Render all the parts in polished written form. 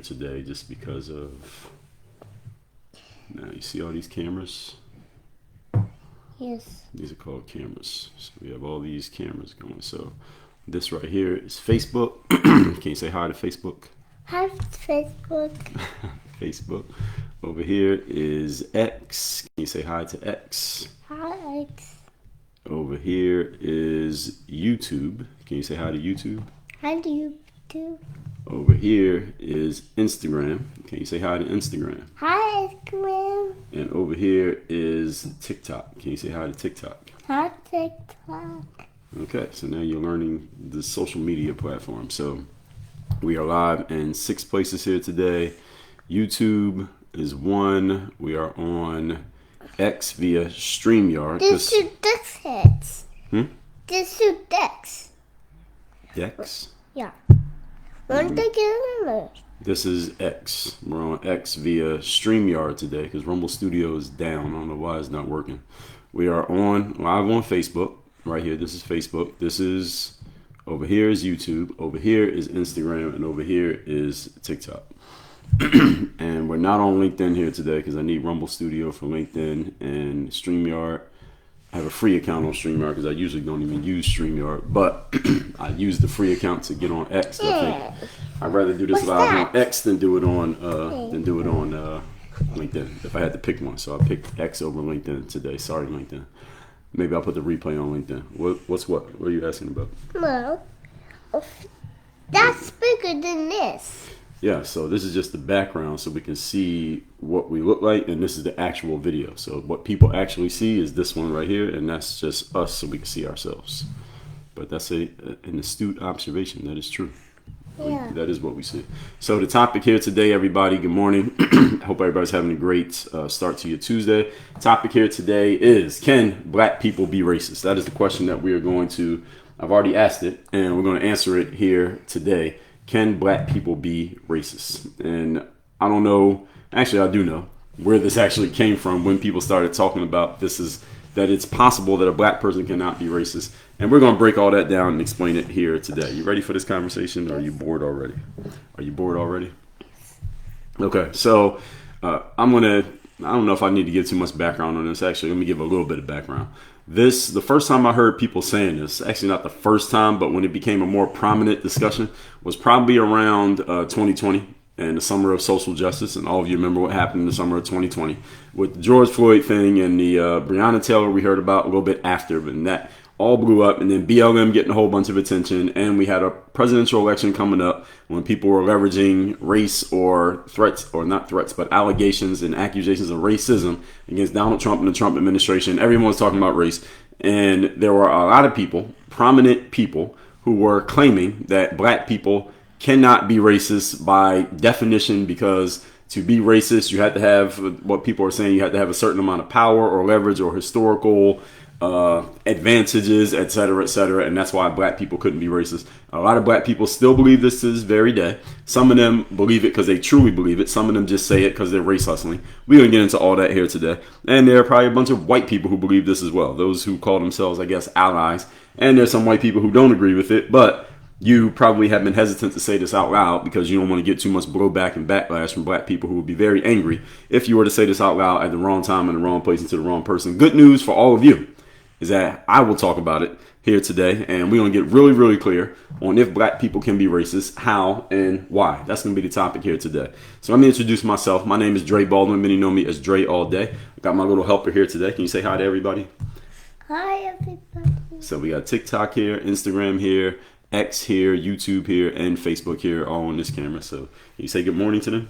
today just because of, now you see all these cameras? Yes. These are called cameras. So we have all these cameras going. So this right here is Facebook. Can you say hi to Facebook? Hi, Facebook. Facebook. Over here is X. Can you say hi to X? Hi, X. Over here is YouTube. Can you say hi to YouTube? Hi to you too. Over here is Instagram. Can you say hi to Instagram? Hi, Instagram. And over here is TikTok. Can you say hi to TikTok? Hi, TikTok. Okay, so now you're learning the social media platform. So we are live in 6 places here today. YouTube is 1. We are on X via StreamYard. This is Dex heads. This is Dex. Dex? Yeah. One thing is This is X. We're on X via StreamYard today because Rumble Studio is down. I don't know why it's not working. We are on live on Facebook. Right here, this is Facebook. This is, over here is YouTube. Over here is Instagram. And over here is TikTok. And we're not on LinkedIn here today because I need Rumble Studio for LinkedIn and StreamYard. I have a free account on StreamYard because I usually don't even use StreamYard, but I use the free account to get on X. I think I'd rather do this live on X than do it on LinkedIn if I had to pick one. So I picked X over LinkedIn today. Sorry, LinkedIn. Maybe I'll put the replay on LinkedIn. What? What are you asking about? no. That's bigger than this. Yeah, so this is just the background so we can see what we look like, and this is the actual video. So what people actually see is this one right here, and that's just us so we can see ourselves. But that's an astute observation. That is true. Yeah. That is what we see. So the topic here today, everybody, good morning. I hope everybody's having a great start to your Tuesday. Topic here today is, can black people be racist? That is the question that we are going to, I've already asked it, and we're going to answer it here today. Can black people be racist? And I don't know, actually I do know where this actually came from when people started talking about this, is that it's possible that a black person cannot be racist. And we're going to break all that down and explain it here today. You ready for this conversation, or are you bored already? Are you bored already? Okay, so I don't know if I need to give too much background on this. Actually, let me give a little bit of background. The first time I heard people saying this, actually not the first time, but when it became a more prominent discussion, was probably around 2020 and the summer of social justice. And all of you remember what happened in the summer of 2020 with the George Floyd thing and the Breonna Taylor we heard about a little bit after, but that all blew up, and then BLM getting a whole bunch of attention, and we had a presidential election coming up when people were leveraging race or threats, or not threats, but allegations and accusations of racism against Donald Trump and the Trump administration. Everyone was talking about race, and there were a lot of people, prominent people, who were claiming that black people cannot be racist by definition, because to be racist, you had to have, what people are saying, you had to have a certain amount of power or leverage or historical advantages, etc., and that's why black people couldn't be racist. A lot of black people still believe this to this very day. Some of them believe it because they truly believe it. Some of them just say it because they're race hustling. We're going to get into all that here today. And there are probably a bunch of white people who believe this as well, those who call themselves, I guess, allies. And there's some white people who don't agree with it, but you probably have been hesitant to say this out loud because you don't want to get too much blowback and backlash from black people who would be very angry if you were to say this out loud at the wrong time, in the wrong place, and to the wrong person. Good news for all of you is that I will talk about it here today, and we're going to get really, really clear on if black people can be racist, how, and why. That's going to be the topic here today. So let me introduce myself. My name is Dre Baldwin. Many know me as Dre all day. I got my little helper here today. Can you say hi to everybody? Hi, everybody. So we got TikTok here, Instagram here, X here, YouTube here, and Facebook here, all on this camera. So can you say good morning to them?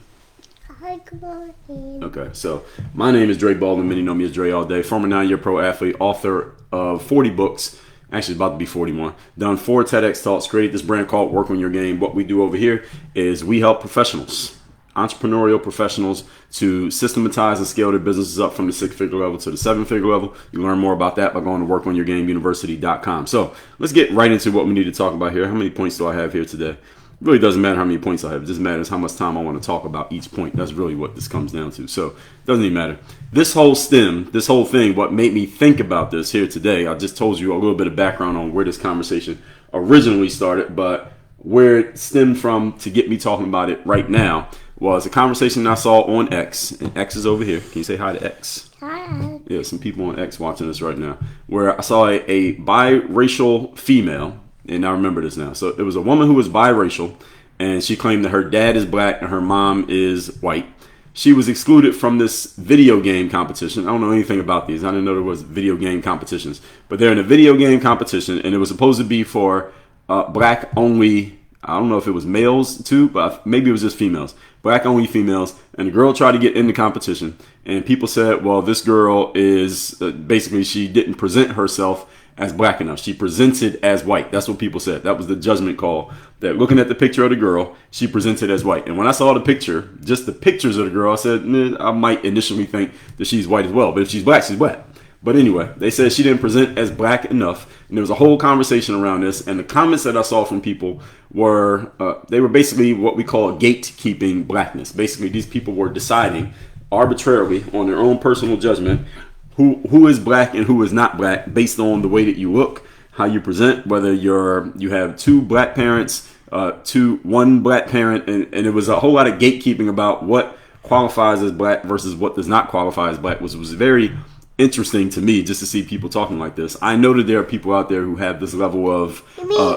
Hi, good morning. Okay, so my name is Dre Baldwin. Many know me as Dre all day. Former 9-year pro athlete, author of 40 books. Actually, it's about to be 41. Done 4 TEDx talks. Created this brand called Work on Your Game. What we do over here is we help professionals, entrepreneurial professionals, to systematize and scale their businesses up from the 6-figure level to the 7-figure level. You learn more about that by going to workonyourgameuniversity.com. So let's get right into what we need to talk about here. How many points do I have here today? It really doesn't matter how many points I have. It just matters how much time I want to talk about each point. That's really what this comes down to. So it doesn't even matter. This whole thing, what made me think about this here today, I just told you a little bit of background on where this conversation originally started, but where it stemmed from to get me talking about it right now was a conversation I saw on X, and X is over here. Can you say hi to X? Hi. Yeah, some people on X watching this right now, where I saw a biracial female, and I remember this now. So it was a woman who was biracial, and she claimed that her dad is black and her mom is white. She was excluded from this video game competition. I don't know anything about these. I didn't know there was video game competitions, but they're in a video game competition, and it was supposed to be for black only. I don't know if it was males too, but maybe it was just females. Black only females. And the girl tried to get in the competition. And people said, well, this girl is basically, she didn't present herself as black enough. She presented as white. That's what people said. That was the judgment call. That looking at the picture of the girl, she presented as white. And when I saw the picture, just the pictures of the girl, I said, I might initially think that she's white as well. But if she's black, she's black. But anyway, they said she didn't present as black enough. And there was a whole conversation around this. And the comments that I saw from people were, they were basically what we call gatekeeping blackness. Basically, these people were deciding arbitrarily on their own personal judgment who is black and who is not black based on the way that you look, how you present, whether you have two black parents, one black parent. And it was a whole lot of gatekeeping about what qualifies as black versus what does not qualify as black, which was very interesting to me just to see people talking like this. I know that there are people out there who have this level of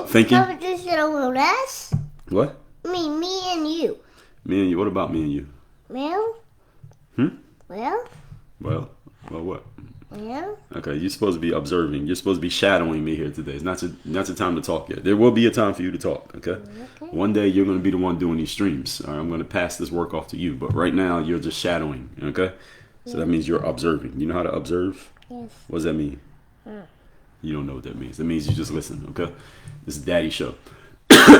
thinking. What? Me and you. Me and you. What about me and you? Well? Well, what? Well? Okay, you're supposed to be observing. You're supposed to be shadowing me here today. It's not the time to talk yet. There will be a time for you to talk, okay? One day you're going to be the one doing these streams. All right, I'm going to pass this work off to you. But right now you're just shadowing, okay? So that means you're observing. You know how to observe? Yes. What does that mean? You don't know what that means. That means you just listen, okay? This is Daddy Show.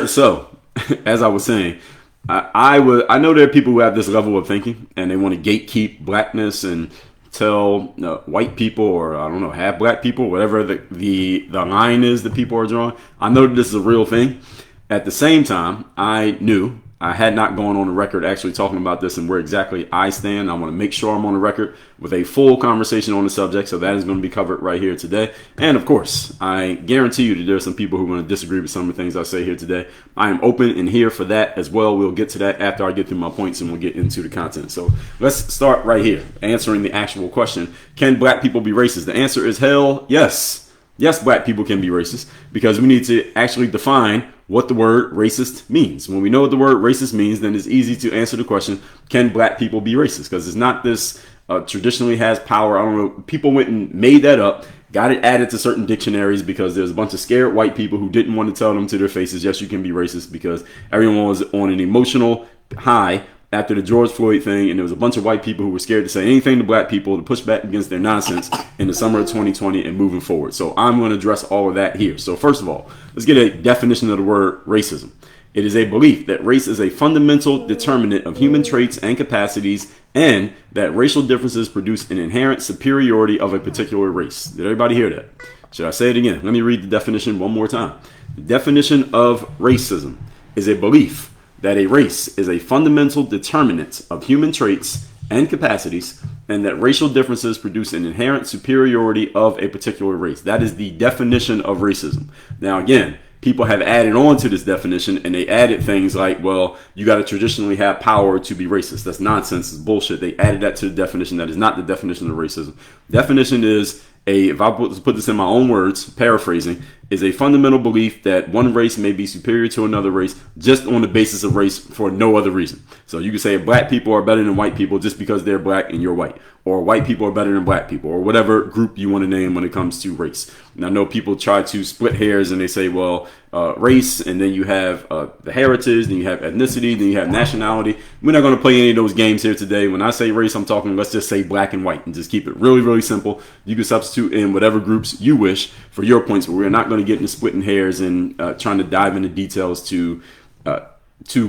So, as I was saying, I know there are people who have this level of thinking and they want to gatekeep blackness and tell white people, or I don't know, half black people, whatever the line is that people are drawing. I know that this is a real thing. At the same time, I had not gone on the record actually talking about this and where exactly I stand. I want to make sure I'm on the record with a full conversation on the subject. So that is going to be covered right here today. And of course, I guarantee you that there are some people who are going to disagree with some of the things I say here today. I am open and here for that as well. We'll get to that after I get through my points and we'll get into the content. So let's start right here, answering the actual question. Can black people be racist? The answer is hell yes. Yes, black people can be racist because we need to actually define what the word racist means. When we know what the word racist means, then it's easy to answer the question, can black people be racist? Because it's not this traditionally has power. I don't know. People went and made that up, got it added to certain dictionaries because there's a bunch of scared white people who didn't want to tell them to their faces, yes, you can be racist, because everyone was on an emotional high after the George Floyd thing, and there was a bunch of white people who were scared to say anything to black people to push back against their nonsense in the summer of 2020 and moving forward. So I'm going to address all of that here. So first of all, let's get a definition of the word racism. It is a belief that race is a fundamental determinant of human traits and capacities, and that racial differences produce an inherent superiority of a particular race. Did everybody hear that? Should I say it again? Let me read the definition one more time. The definition of racism is a belief that a race is a fundamental determinant of human traits and capacities, and that racial differences produce an inherent superiority of a particular race. That is the definition of racism. Now, again, people have added on to this definition, and they added things like, well, you got to traditionally have power to be racist. That's nonsense. It's bullshit. They added that to the definition. That is not the definition of racism. Definition is if I put this in my own words, paraphrasing, is a fundamental belief that one race may be superior to another race just on the basis of race for no other reason. So you could say black people are better than white people just because they're black and you're white, or white people are better than black people, or whatever group you want to name when it comes to race. And I know people try to split hairs and they say, well, race, and then you have the heritage, then you have ethnicity, then you have nationality. We're not going to play any of those games here today. When I say race, I'm talking, let's just say black and white and just keep it really, really simple. You can substitute in whatever groups you wish for your points, but we're not going to get into splitting hairs and trying to dive into details to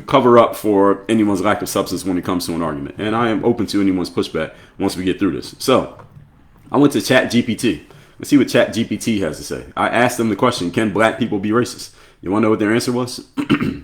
cover up for anyone's lack of substance when it comes to an argument. And I am open to anyone's pushback once we get through this. So I went to ChatGPT. Let's see what ChatGPT has to say. I asked them the question, can black people be racist? You want to know what their answer was?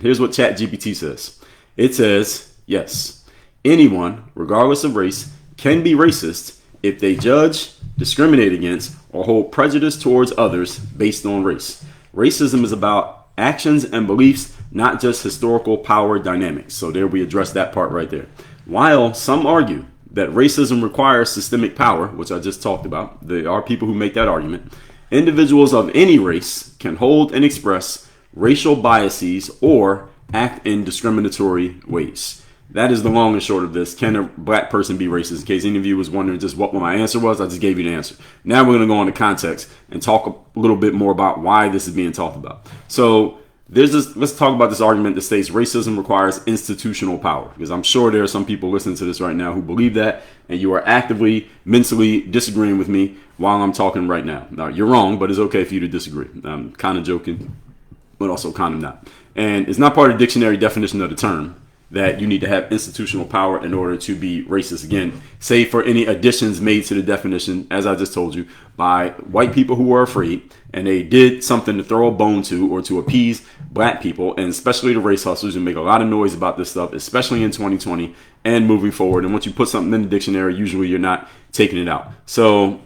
Here's what ChatGPT says. It says, yes, anyone, regardless of race, can be racist if they judge, discriminate against, or hold prejudice towards others based on race. Racism is about actions and beliefs not just historical power dynamics. So there we address that part right there. While some argue that racism requires systemic power, which I just talked about, there are people who make that argument, individuals of any race can hold and express racial biases or act in discriminatory ways. That is the long and short of this. Can a black person be racist? In case any of you was wondering just what my answer was, I just gave you the answer. Now we're going to go into context and talk a little bit more about why this is being talked about. So let's talk about this argument that states racism requires institutional power, because I'm sure there are some people listening to this right now who believe that, and you are actively, mentally disagreeing with me while I'm talking right now. Now, you're wrong, but it's okay for you to disagree. I'm kind of joking, but also kind of not. And it's not part of the dictionary definition of the term that you need to have institutional power in order to be racist. Again, save for any additions made to the definition, as I just told you, by white people who were afraid and they did something to throw a bone to or to appease black people, and especially the race hustlers who make a lot of noise about this stuff, especially in 2020 and moving forward. And once you put something in the dictionary, usually you're not taking it out. So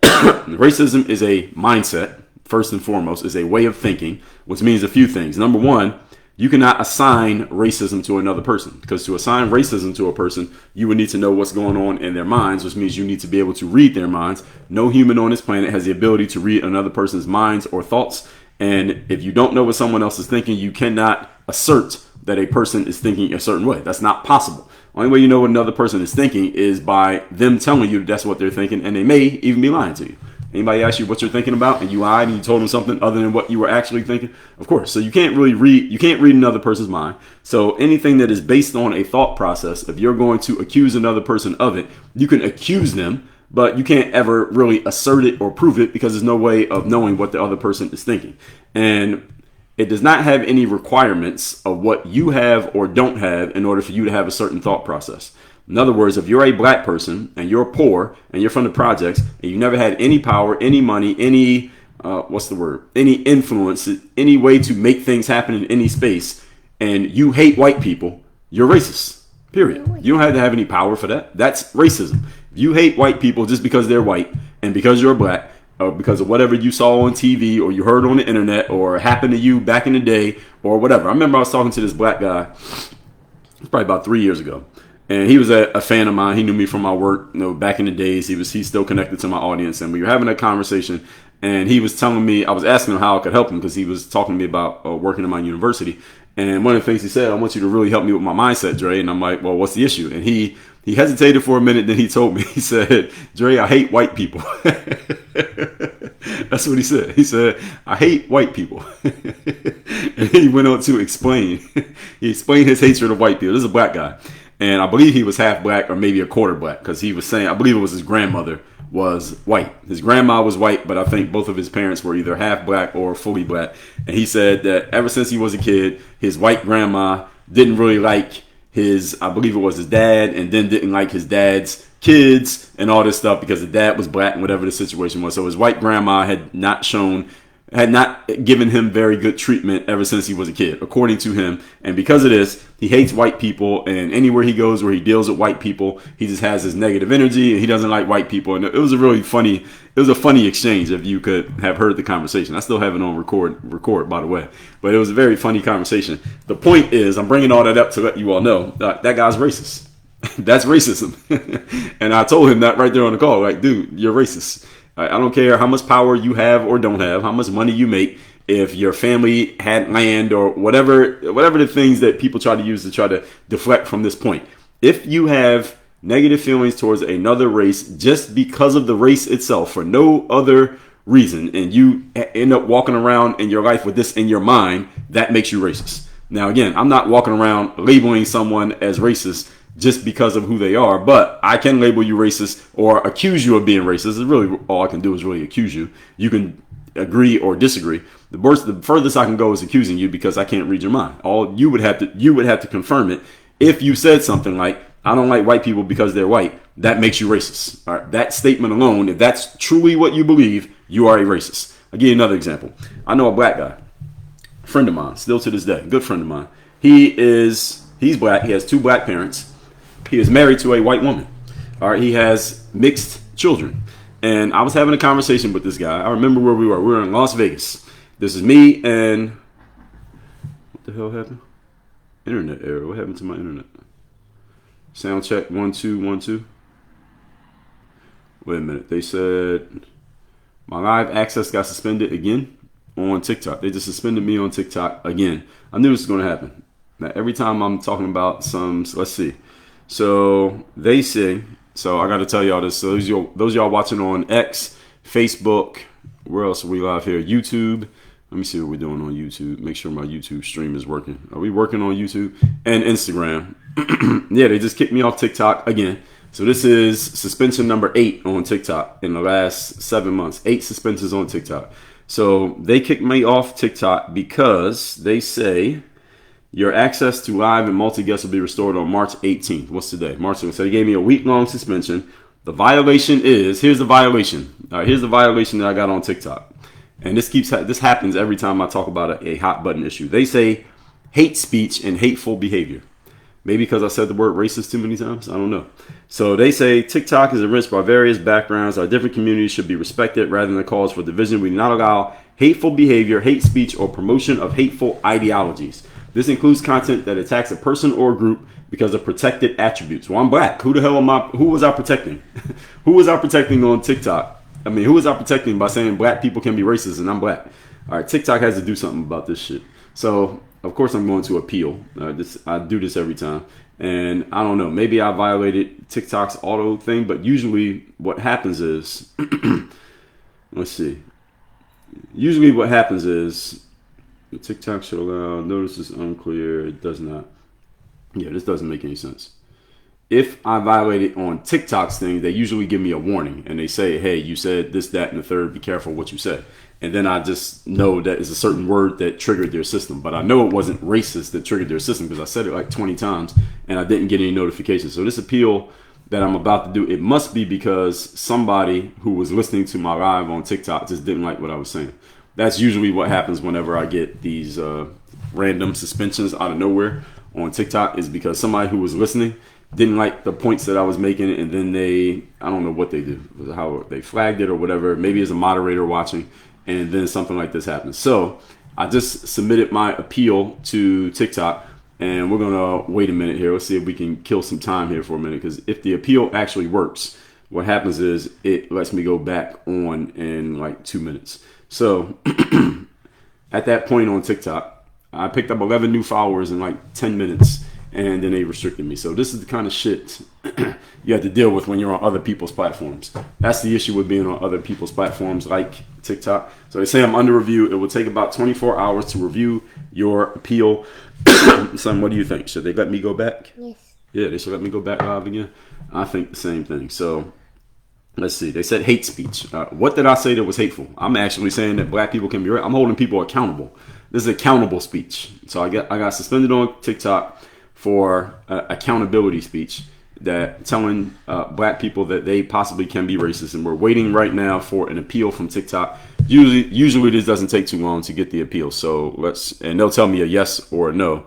racism is a mindset, first and foremost, is a way of thinking, which means a few things. Number one, you cannot assign racism to another person, because to assign racism to a person, you would need to know what's going on in their minds, which means you need to be able to read their minds. No human on this planet has the ability to read another person's minds or thoughts. And if you don't know what someone else is thinking, you cannot assert that a person is thinking a certain way. That's not possible. Only way you know what another person is thinking is by them telling you that's what they're thinking, and they may even be lying to you. Anybody ask you what you're thinking about and you lied and you told them something other than what you were actually thinking? Of course. So you can't read another person's mind. So anything that is based on a thought process, if you're going to accuse another person of it, you can accuse them, but you can't ever really assert it or prove it, because there's no way of knowing what the other person is thinking. And it does not have any requirements of what you have or don't have in order for you to have a certain thought process. In other words, if you're a black person and you're poor and you're from the projects and you never had any power, any money, any influence, any way to make things happen in any space, and you hate white people, you're racist. Period. You don't have to have any power for that. That's racism. If you hate white people just because they're white and because you're black, or because of whatever you saw on TV or you heard on the internet or happened to you back in the day or whatever. I remember I was talking to this black guy probably about 3 years ago. And he was a fan of mine. He knew me from my work, back in the days. He's still connected to my audience. And we were having a conversation, and he was telling me, I was asking him how I could help him, because he was talking to me about working in my university. And one of the things he said, I want you to really help me with my mindset, Dre. And I'm like, well, what's the issue? And he hesitated for a minute. Then he told me, he said, Dre, I hate white people. That's what he said. He said, I hate white people. And he went on to explain. He explained his hatred of white people. This is a black guy. And I believe he was half black or maybe a quarter black, because he was saying, I believe it was his grandmother was white. His grandma was white, but I think both of his parents were either half black or fully black. And he said that ever since he was a kid, his white grandma didn't really like I believe it was his dad, and then didn't like his dad's kids and all this stuff because the dad was black and whatever the situation was. So his white grandma had not given him very good treatment ever since he was a kid, according to him. And because of this, he hates white people, and anywhere he goes where he deals with white people, he just has this negative energy, and he doesn't like white people. And it was a funny exchange, if you could have heard the conversation. I still have it on record, by the way. But it was a very funny conversation. The point is, I'm bringing all that up to let you all know that guy's racist. That's racism. And I told him that right there on the call, like, dude, you're racist. I don't care how much power you have or don't have, how much money you make, if your family had land or whatever the things that people try to use to try to deflect from this point. If you have negative feelings towards another race just because of the race itself for no other reason, and you end up walking around in your life with this in your mind, that makes you racist. Now, again, I'm not walking around labeling someone as racist just because of who they are, but I can label you racist or accuse you of being racist. It's really all I can do is really accuse you. You can agree or disagree. The furthest I can go is accusing you, because I can't read your mind. All you would have to confirm it. If you said something like, I don't like white people because they're white, that makes you racist. All right, that statement alone, if that's truly what you believe, you are a racist. I'll give you another example. I know a black guy, a friend of mine, still to this day, good friend of mine. He's black. He has two black parents. He is married to a white woman. All right, he has mixed children. And I was having a conversation with this guy. I remember where we were. We were in Las Vegas. This is me and What the hell happened? Internet error. What happened to my internet? Sound check 1 2 1 2. Wait a minute. They said my live access got suspended again on TikTok. They just suspended me on TikTok again. I knew this was going to happen. Now, every time I'm talking about let's see. So they say, so I got to tell y'all this. So those y'all watching on X, Facebook, where else are we live here? YouTube. Let me see what we're doing on YouTube. Make sure my YouTube stream is working. Are we working on YouTube and Instagram? Yeah, they just kicked me off TikTok again. So this is suspension number 8 on TikTok in the last 7 months. 8 suspensions on TikTok. So they kicked me off TikTok because they say your access to live and multi-guest will be restored on March 18th. What's today? March 18th. So they gave me a week-long suspension. The violation is, here's the violation. All right, here's the violation that I got on TikTok. And this happens every time I talk about a hot button issue. They say hate speech and hateful behavior. Maybe because I said the word racist too many times. I don't know. So they say TikTok is enriched by various backgrounds. Our different communities should be respected rather than cause for division. We do not allow hateful behavior, hate speech, or promotion of hateful ideologies. This includes content that attacks a person or group because of protected attributes. Well, I'm black. Who the hell am I? Who was I protecting? Who was I protecting on TikTok? I mean, who was I protecting by saying black people can be racist and I'm black? All right, TikTok has to do something about this shit. So, of course, I'm going to appeal. I do this every time. And I don't know, maybe I violated TikTok's auto thing, but usually what happens is, let's see. Usually what happens is, TikTok should allow, notice is unclear, it does not. Yeah, this doesn't make any sense. If I violate it on TikTok's thing, they usually give me a warning and they say, hey, you said this, that, and the third, be careful what you said. And then I just know that it's a certain word that triggered their system. But I know it wasn't racist that triggered their system because I said it like 20 times and I didn't get any notifications. So this appeal that I'm about to do, it must be because somebody who was listening to my live on TikTok just didn't like what I was saying. That's usually what happens whenever I get these random suspensions out of nowhere on TikTok, is because somebody who was listening didn't like the points that I was making, and then I don't know what they did, how they flagged it or whatever, maybe as a moderator watching, and then something like this happens. So I just submitted my appeal to TikTok, and we're going to wait a minute here. Let's see if we can kill some time here for a minute, because if the appeal actually works, what happens is it lets me go back on in like 2 minutes. So at that point on TikTok, I picked up 11 new followers in like 10 minutes. And then they restricted me. So this is the kind of shit you have to deal with when you're on other people's platforms. That's the issue with being on other people's platforms like TikTok. So they say I'm under review. It will take about 24 hours to review your appeal. Son, what do you think? Should they let me go back? Yes. Yeah, they should let me go back live again. I think the same thing. So let's see. They said hate speech. What did I say that was hateful? I'm actually saying that black people can be right. I'm holding people accountable. This is accountable speech. So I got suspended on TikTok for accountability speech, that telling black people that they possibly can be racist, and we're waiting right now for an appeal from TikTok. Usually this doesn't take too long to get the appeal, so and they'll tell me a yes or a no.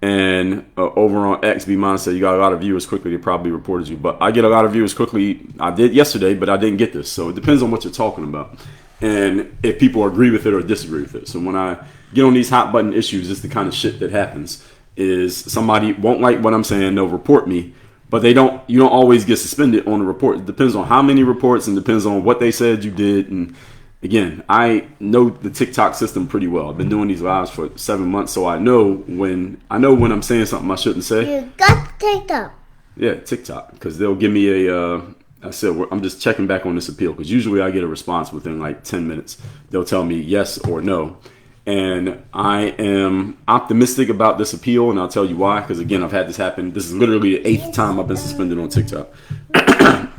And over on X, B-Mon said you got a lot of viewers quickly, they probably reported you, but I get a lot of viewers quickly. I did yesterday, but I didn't get this, so it depends on what you're talking about and if people agree with it or disagree with it. So when I get on these hot button issues, it's the kind of shit that happens. Is somebody won't like what I'm saying, they'll report me, but you don't always get suspended on a report. It depends on how many reports and depends on what they said you did. And again, I know the TikTok system pretty well. I've been doing these lives for 7 months, so I know when I'm saying something I shouldn't say. You got TikTok. Yeah, TikTok, because they'll give me I said, I'm just checking back on this appeal, because usually I get a response within like 10 minutes. They'll tell me yes or no. And I am optimistic about this appeal, and I'll tell you why. Because again, I've had this happen. This is literally the 8th time I've been suspended on TikTok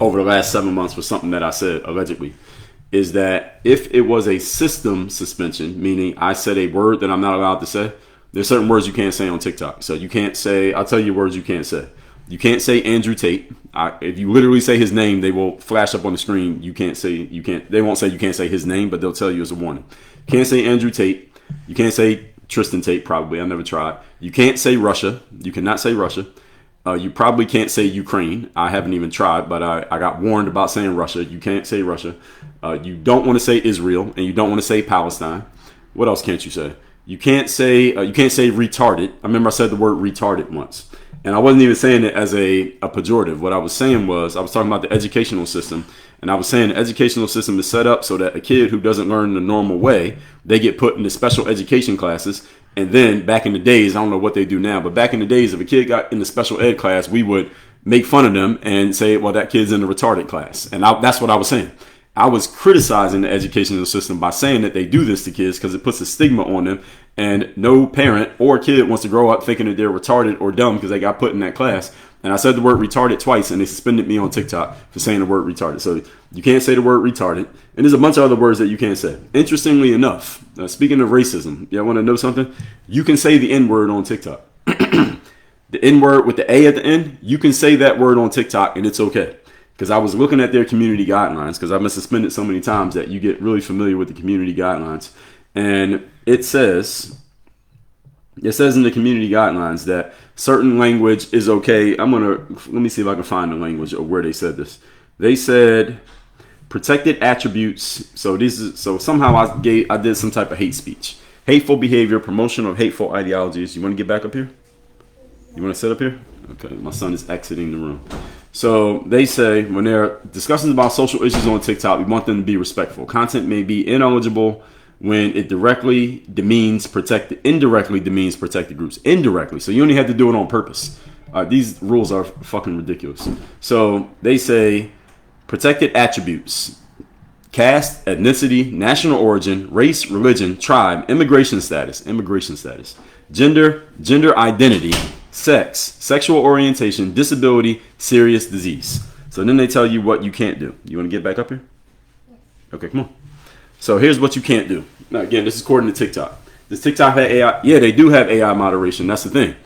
over the last 7 months for something that I said allegedly. Is that if it was a system suspension, meaning I said a word that I'm not allowed to say, there's certain words you can't say on TikTok. So you can't say, I'll tell you words you can't say. You can't say Andrew Tate. If you literally say his name, they will flash up on the screen. They won't say you can't say his name, but they'll tell you as a warning. You can't say Andrew Tate. You can't say Tristan Tate, probably. I never tried. You can't say Russia. You cannot say Russia. You probably can't say Ukraine. I haven't even tried, but I got warned about saying Russia. You can't say Russia. You don't want to say Israel, and you don't want to say Palestine. What else can't you say? You can't say retarded. I remember I said the word retarded once, and I wasn't even saying it as a pejorative. What I was saying was I was talking about the educational system, and I was saying the educational system is set up so that a kid who doesn't learn the normal way, they get put into special education classes. And then back in the days, I don't know what they do now, but back in the days, if a kid got in the special ed class, we would make fun of them and say, well, that kid's in the retarded class. And that's what I was saying. I was criticizing the educational system by saying that they do this to kids because it puts a stigma on them. And no parent or kid wants to grow up thinking that they're retarded or dumb because they got put in that class. And I said the word retarded twice, and they suspended me on TikTok for saying the word retarded. So you can't say the word retarded. And there's a bunch of other words that you can't say. Interestingly enough, speaking of racism, y'all want to know something? You can say the N-word on TikTok. The N-word with the A at the end, you can say that word on TikTok, and it's okay. Because I was looking at their community guidelines, because I've been suspended so many times that you get really familiar with the community guidelines. And it says in the community guidelines that certain language is okay. Let me see if I can find the language of where they said this. They said protected attributes. So somehow I did some type of hate speech, hateful behavior, promotion of hateful ideologies. You want to get back up here? You want to sit up here? Okay, my son is exiting the room. So they say when there are discussions about social issues on TikTok, we want them to be respectful. Content may be ineligible when it indirectly demeans protected groups. Indirectly. So you only have to do it on purpose. These rules are fucking ridiculous. So they say protected attributes: caste, ethnicity, national origin, race, religion, tribe, immigration status, gender identity, sex, sexual orientation, disability, serious disease. So then they tell you what you can't do. You want to get back up here? Okay, come on. So here's what you can't do. Now, again, this is according to TikTok. Does TikTok have AI? Yeah, they do have AI moderation. That's the thing.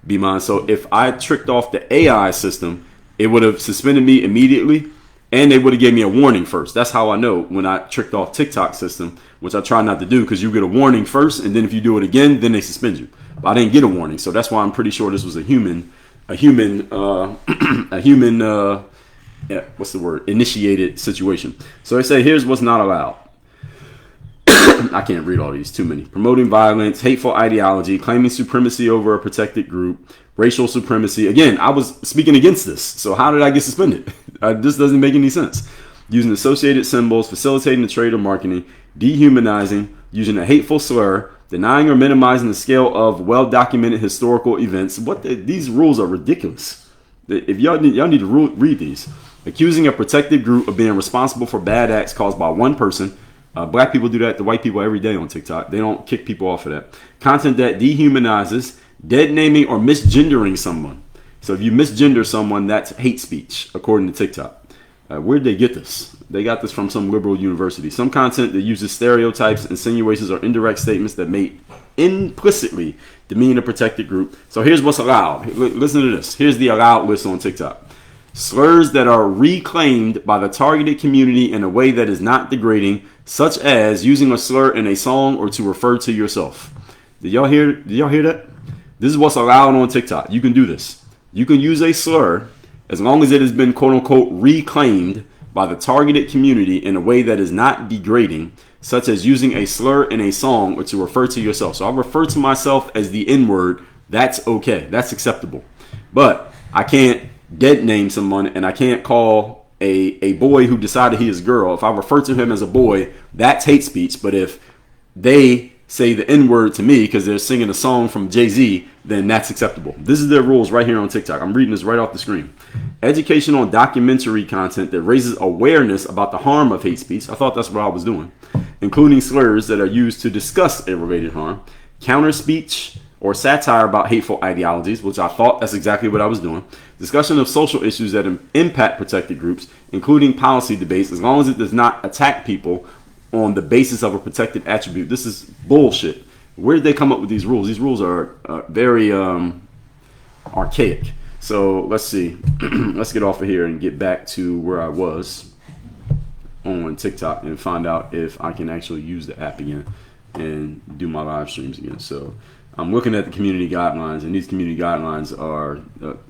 Be mine. So if I tricked off the AI system, it would have suspended me immediately, and they would have gave me a warning first. That's how I know when I tricked off TikTok system, which I try not to do, because you get a warning first, and then if you do it again, then they suspend you. But I didn't get a warning, so that's why I'm pretty sure this was initiated situation. So they say here's what's not allowed. I can't read all these, too many. Promoting violence, hateful ideology, claiming supremacy over a protected group, racial supremacy. Again, I was speaking against this. So how did I get suspended? This doesn't make any sense. Using associated symbols, facilitating the trade or marketing, dehumanizing, using a hateful slur, denying or minimizing the scale of well-documented historical events. These rules are ridiculous. If y'all need to read these. Accusing a protected group of being responsible for bad acts caused by one person. Black people do that to white people every day on TikTok. They don't kick people off of that. Content that dehumanizes, dead naming, or misgendering someone. So if you misgender someone, that's hate speech, according to TikTok. Where did they get this? They got this from some liberal university. Some content that uses stereotypes, insinuations, or indirect statements that may implicitly demean a protected group. So here's what's allowed. Listen to this. Here's the allowed list on TikTok. Slurs that are reclaimed by the targeted community in a way that is not degrading, such as using a slur in a song or to refer to yourself. Did y'all hear that? This is what's allowed on TikTok. You can do this. You can use a slur as long as it has been quote unquote reclaimed by the targeted community in a way that is not degrading, such as using a slur in a song or to refer to yourself. So I refer to myself as the N-word. That's okay. That's acceptable. But I can't dead name someone, and I can't call a boy who decided he is a girl. If I refer to him as a boy, that's hate speech. But if they say the N-word to me because they're singing a song from Jay-Z, then that's acceptable. This is their rules right here on TikTok. I'm reading this right off the screen. Educational and documentary content that raises awareness about the harm of hate speech. I thought that's what I was doing. Including slurs that are used to discuss a related harm. Counter speech or satire about hateful ideologies, which I thought that's exactly what I was doing. Discussion of social issues that impact protected groups, including policy debates, as long as it does not attack people on the basis of a protected attribute. This is bullshit. Where did they come up with these rules? These rules are very archaic. So let's see. Let's get off of here and get back to where I was on TikTok and find out if I can actually use the app again and do my live streams again. So I'm looking at the community guidelines, and these community guidelines are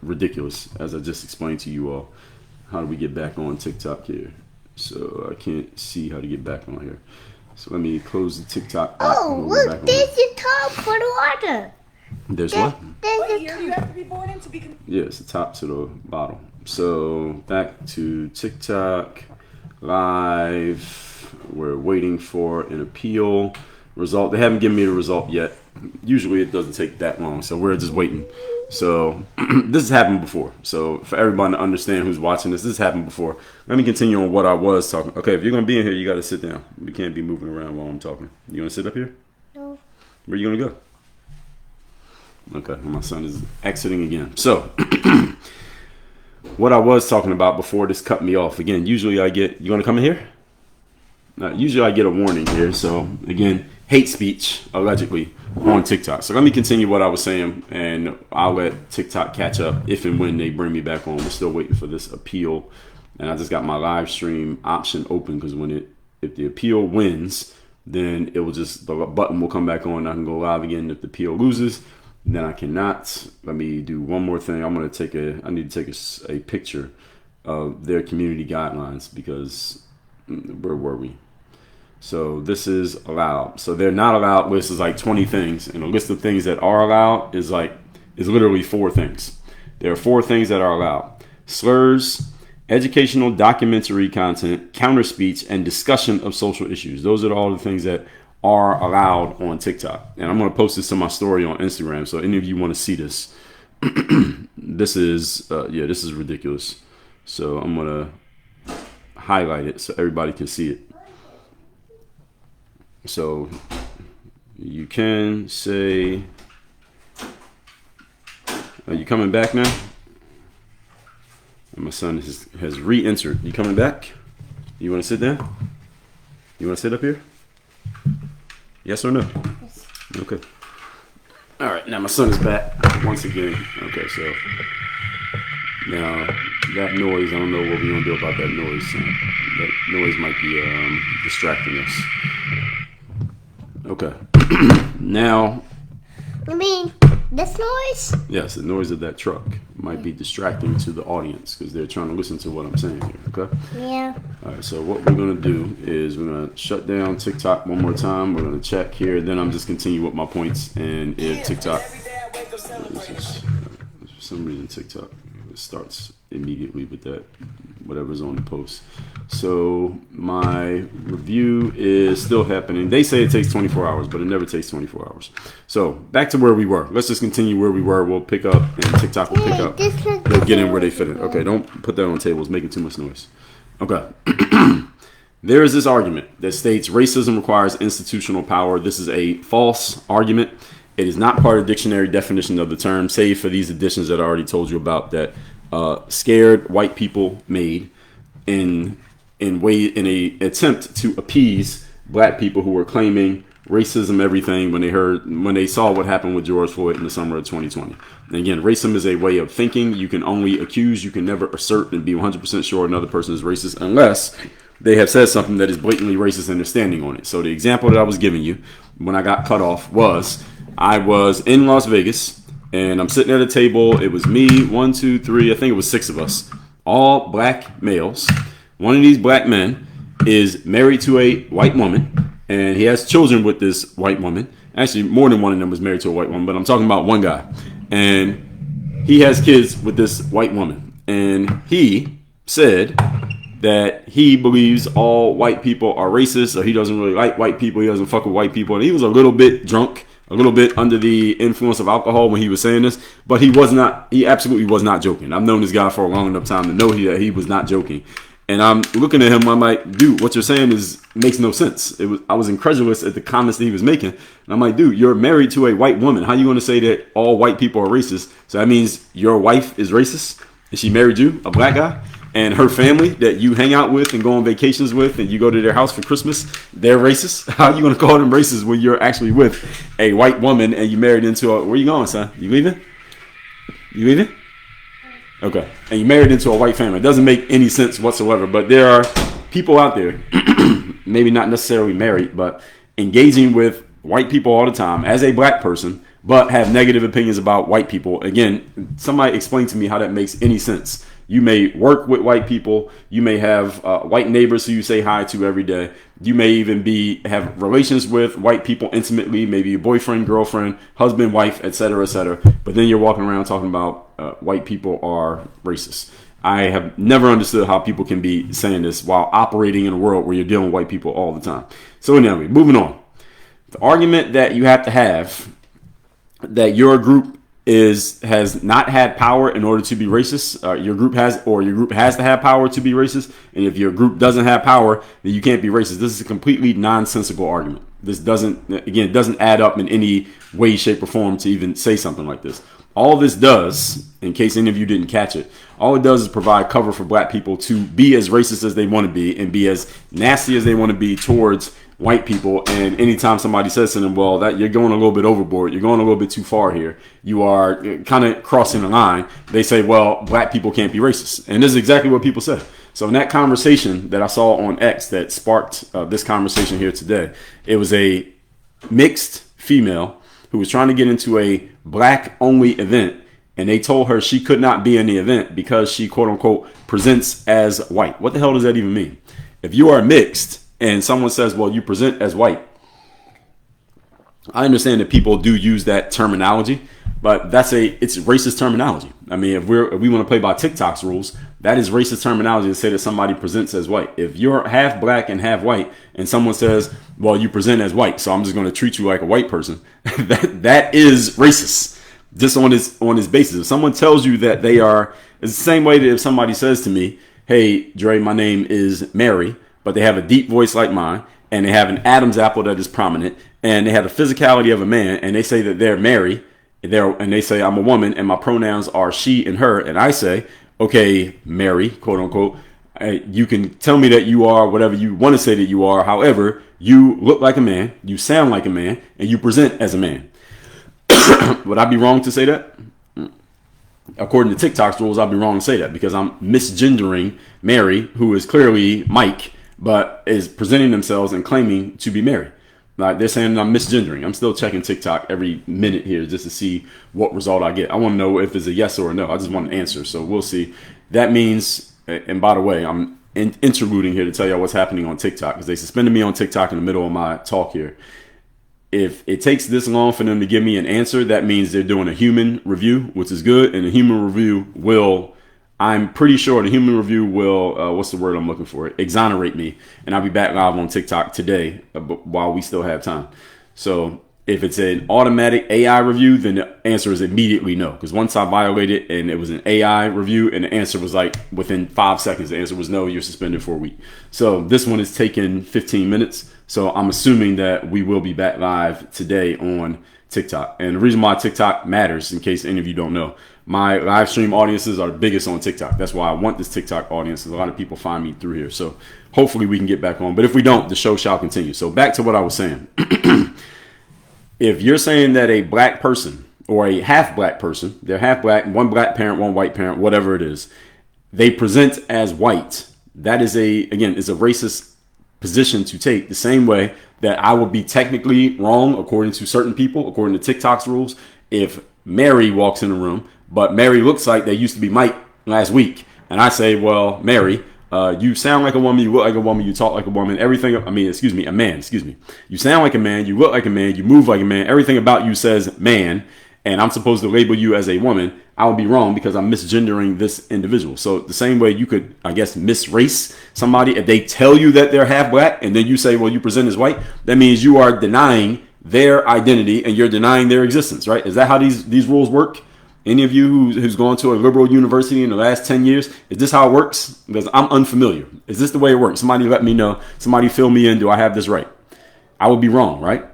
ridiculous, as I just explained to you all. How do we get back on TikTok here? So I can't see how to get back on here. So let me close the TikTok app. Oh, look, there's a top for the water. There's what? There's a Year do you have to be born in to be? Yeah, it's the top to the bottom. So back to TikTok live. We're waiting for an appeal result. They haven't given me the result yet. Usually it doesn't take that long, so we're just waiting. So this has happened before. So for everybody to understand who's watching this has happened before. Let me continue on what I was talking. Okay, if you're gonna be in here, you gotta sit down. We can't be moving around while I'm talking. You gonna sit up here? No. Where you gonna go? Okay, my son is exiting again. So what I was talking about before this cut me off. Again, usually I get, you want to come in here? Usually I get a warning here. So again, hate speech, allegedly, on TikTok. So let me continue what I was saying, and I'll let TikTok catch up if and when they bring me back on. We're still waiting for this appeal. And I just got my live stream option open because if the appeal wins, then it will just, the button will come back on. I can go live again. If the appeal loses, then I cannot. Let me do one more thing. I need to take a picture of their community guidelines because where were we? So this is allowed. So they're not allowed list is like 20 things, and a list of things that are allowed is literally 4 things. There are 4 things that are allowed: slurs, educational documentary content, counter speech, and discussion of social issues. Those are all the things that are allowed on TikTok. And I'm going to post this to my story on Instagram. So any of you want to see this, this is ridiculous. So I'm going to highlight it so everybody can see it. So you can say, are you coming back now? And my son has re-entered. You coming back? You want to sit down? You want to sit up here? Yes or no? Yes. Okay. All right. Now my son is back once again. Okay. So now that noise, I don't know what we're going to do about that noise. That noise might be distracting us. Okay. Now. You mean this noise? Yes, the noise of that truck might be distracting to the audience because they're trying to listen to what I'm saying here. Okay. Yeah. All right, so what we're going to do is we're going to shut down TikTok one more time. We're going to check here. Then I'm just continue with my points. And if TikTok, for some reason TikTok starts immediately with that, whatever's on the post. So my review is still happening. They say it takes 24 hours, but it never takes 24 hours. So back to where we were. Let's just continue where we were. We'll pick up and TikTok will pick up. They'll get in where they fit in. Okay, don't put that on the table. It's making too much noise. Okay. There is this argument that states racism requires institutional power. This is a false argument. It is not part of the dictionary definition of the term, save for these additions that I already told you about that scared white people made in a attempt to appease black people who were claiming racism everything when they saw what happened with George Floyd in the summer of 2020. And again, racism is a way of thinking. You can only accuse, you can never assert and be 100% sure another person is racist unless they have said something that is blatantly racist and they're standing on it. So the example that I was giving you when I got cut off was I was in Las Vegas and I'm sitting at a table. It was me, 1, 2, 3, I think it was 6 of us, all black males. One of these black men is married to a white woman, and he has children with this white woman. Actually, more than one of them was married to a white woman, but I'm talking about one guy. And he has kids with this white woman. And he said that he believes all white people are racist, or he doesn't really like white people. He doesn't fuck with white people. And he was a little bit drunk, a little bit under the influence of alcohol when he was saying this, but he absolutely was not joking. I've known this guy for a long enough time to know that he was not joking. And I'm looking at him, I'm like, dude, what you're saying makes no sense. I was incredulous at the comments that he was making. And I'm like, dude, you're married to a white woman. How are you going to say that all white people are racist? So that means your wife is racist and she married you, a black guy, and her family that you hang out with and go on vacations with and you go to their house for Christmas, they're racist? How are you going to call them racist when you're actually with a white woman and you married into where you going, son? You leaving? You leaving? Okay. And you married into a white family. It doesn't make any sense whatsoever. But there are people out there, maybe not necessarily married, but engaging with white people all the time as a black person, but have negative opinions about white people. Again, somebody explain to me how that makes any sense. You may work with white people. You may have white neighbors who you say hi to every day. You may even have relations with white people intimately, maybe your boyfriend, girlfriend, husband, wife, etc., etc. But then you're walking around talking about white people are racist. I have never understood how people can be saying this while operating in a world where you're dealing with white people all the time. So anyway, moving on. The argument that you have to have that your group has not had power in order to be racist. Your group has to have power to be racist. And if your group doesn't have power, then you can't be racist. This is a completely nonsensical argument. This doesn't add up in any way, shape, or form to even say something like this. All this does, in case any of you didn't catch it, all it does is provide cover for black people to be as racist as they want to be and be as nasty as they want to be towards white people. And anytime somebody says to them, well, that you're going a little bit overboard, you're going a little bit too far here, you are kind of crossing the line, they say, well, black people can't be racist. And this is exactly what people say. So in that conversation that I saw on X that sparked this conversation here today, it was a mixed female who was trying to get into a black only event, and they told her she could not be in the event because she, quote unquote, presents as white. What the hell does that even mean? If you are mixed and someone says, well, you present as white, I understand that people do use that terminology, but it's racist terminology. I mean, if we want to play by TikTok's rules, that is racist terminology to say that somebody presents as white. If you're half black and half white and someone says, well, you present as white, so I'm just going to treat you like a white person, that is racist. Just on his basis. If someone tells you that they are, it's the same way that if somebody says to me, hey, Dre, my name is Mary, but they have a deep voice like mine, and they have an Adam's apple that is prominent, and they have the physicality of a man, and they say that they're Mary, and they say I'm a woman, and my pronouns are she and her, and I say, okay, Mary, quote unquote, you can tell me that you are whatever you want to say that you are. However, you look like a man, you sound like a man, and you present as a man. Would I be wrong to say that? According to TikTok's rules, I'd be wrong to say that because I'm misgendering Mary, who is clearly Mike, but is presenting themselves and claiming to be Mary. Like they're saying I'm misgendering. I'm still checking TikTok every minute here just to see what result I get. I want to know if it's a yes or a no. I just want an answer. So we'll see. That means, and by the way, I'm interluding here to tell you what's happening on TikTok because they suspended me on TikTok in the middle of my talk here. If it takes this long for them to give me an answer, that means they're doing a human review, which is good. And the human review will, I'm pretty sure the human review will, what's the word I'm looking for? Exonerate me. And I'll be back live on TikTok today while we still have time. So if it's an automatic AI review, then the answer is immediately no. Because once I violated and it was an AI review and the answer was like within 5 seconds, the answer was no, you're suspended for a week. So this one is taking 15 minutes. So I'm assuming that we will be back live today on TikTok. And the reason why TikTok matters, in case any of you don't know, my live stream audiences are the biggest on TikTok. That's why I want this TikTok audience. A lot of people find me through here. So hopefully we can get back on. But if we don't, the show shall continue. So back to what I was saying. If you're saying that a black person or a half black person, they're half black, one black parent, one white parent, whatever it is, they present as white, that is a racist position to take, the same way that I would be technically wrong according to certain people, according to TikTok's rules, if Mary walks in the room, but Mary looks like they used to be Mike last week, and I say, well, Mary, you sound like a woman, you look like a woman, you talk like a woman, a man. You sound like a man, you look like a man, you move like a man, everything about you says man, and I'm supposed to label you as a woman. I would be wrong because I'm misgendering this individual. So the same way you could, I guess, misrace somebody. If they tell you that they're half black and then you say, well, you present as white, that means you are denying their identity and you're denying their existence, right? Is that how these rules work? Any of you who's gone to a liberal university in the last 10 years, is this how it works? Because I'm unfamiliar. Is this the way it works? Somebody let me know. Somebody fill me in. Do I have this right? I would be wrong, right?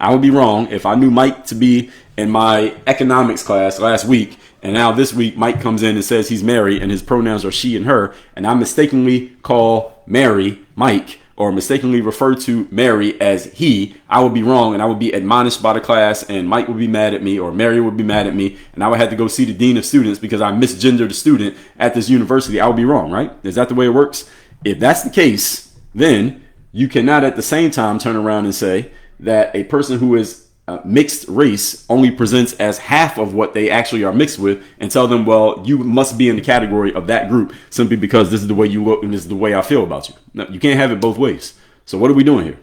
I would be wrong if I knew Mike to be in my economics class last week, and now this week Mike comes in and says he's Mary and his pronouns are she and her, and I mistakenly call Mary Mike or mistakenly refer to Mary as he. I would be wrong, and I would be admonished by the class, and Mike would be mad at me, or Mary would be mad at me, and I would have to go see the dean of students because I misgendered a student at this university. I would be wrong, right? Is that the way it works? If that's the case, then you cannot at the same time turn around and say that a person who is mixed race only presents as half of what they actually are mixed with, and tell them, well, you must be in the category of that group simply because this is the way you look and this is the way I feel about you. No, you can't have it both ways. So what are we doing here?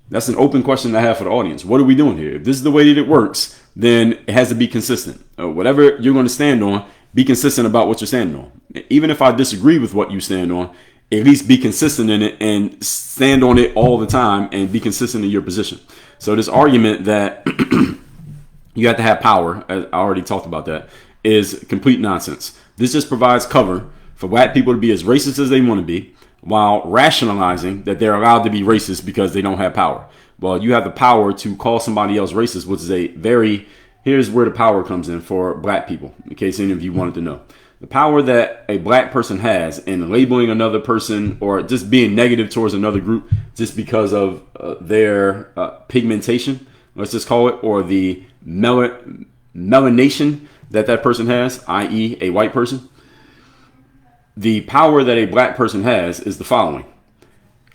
That's an open question I have for the audience. What are we doing here? If this is the way that it works, then it has to be consistent. Whatever you're going to stand on, be consistent about what you're standing on. Even if I disagree with what you stand on, at least be consistent in it and stand on it all the time and be consistent in your position. So this argument that you have to have power, as I already talked about that, is complete nonsense. This just provides cover for black people to be as racist as they want to be, while rationalizing that they're allowed to be racist because they don't have power. Well, you have the power to call somebody else racist, which is here's where the power comes in for black people, in case any of you wanted to know. The power that a black person has in labeling another person or just being negative towards another group just because of their pigmentation, let's just call it, or the melanation that person has, i.e. a white person. The power that a black person has is the following.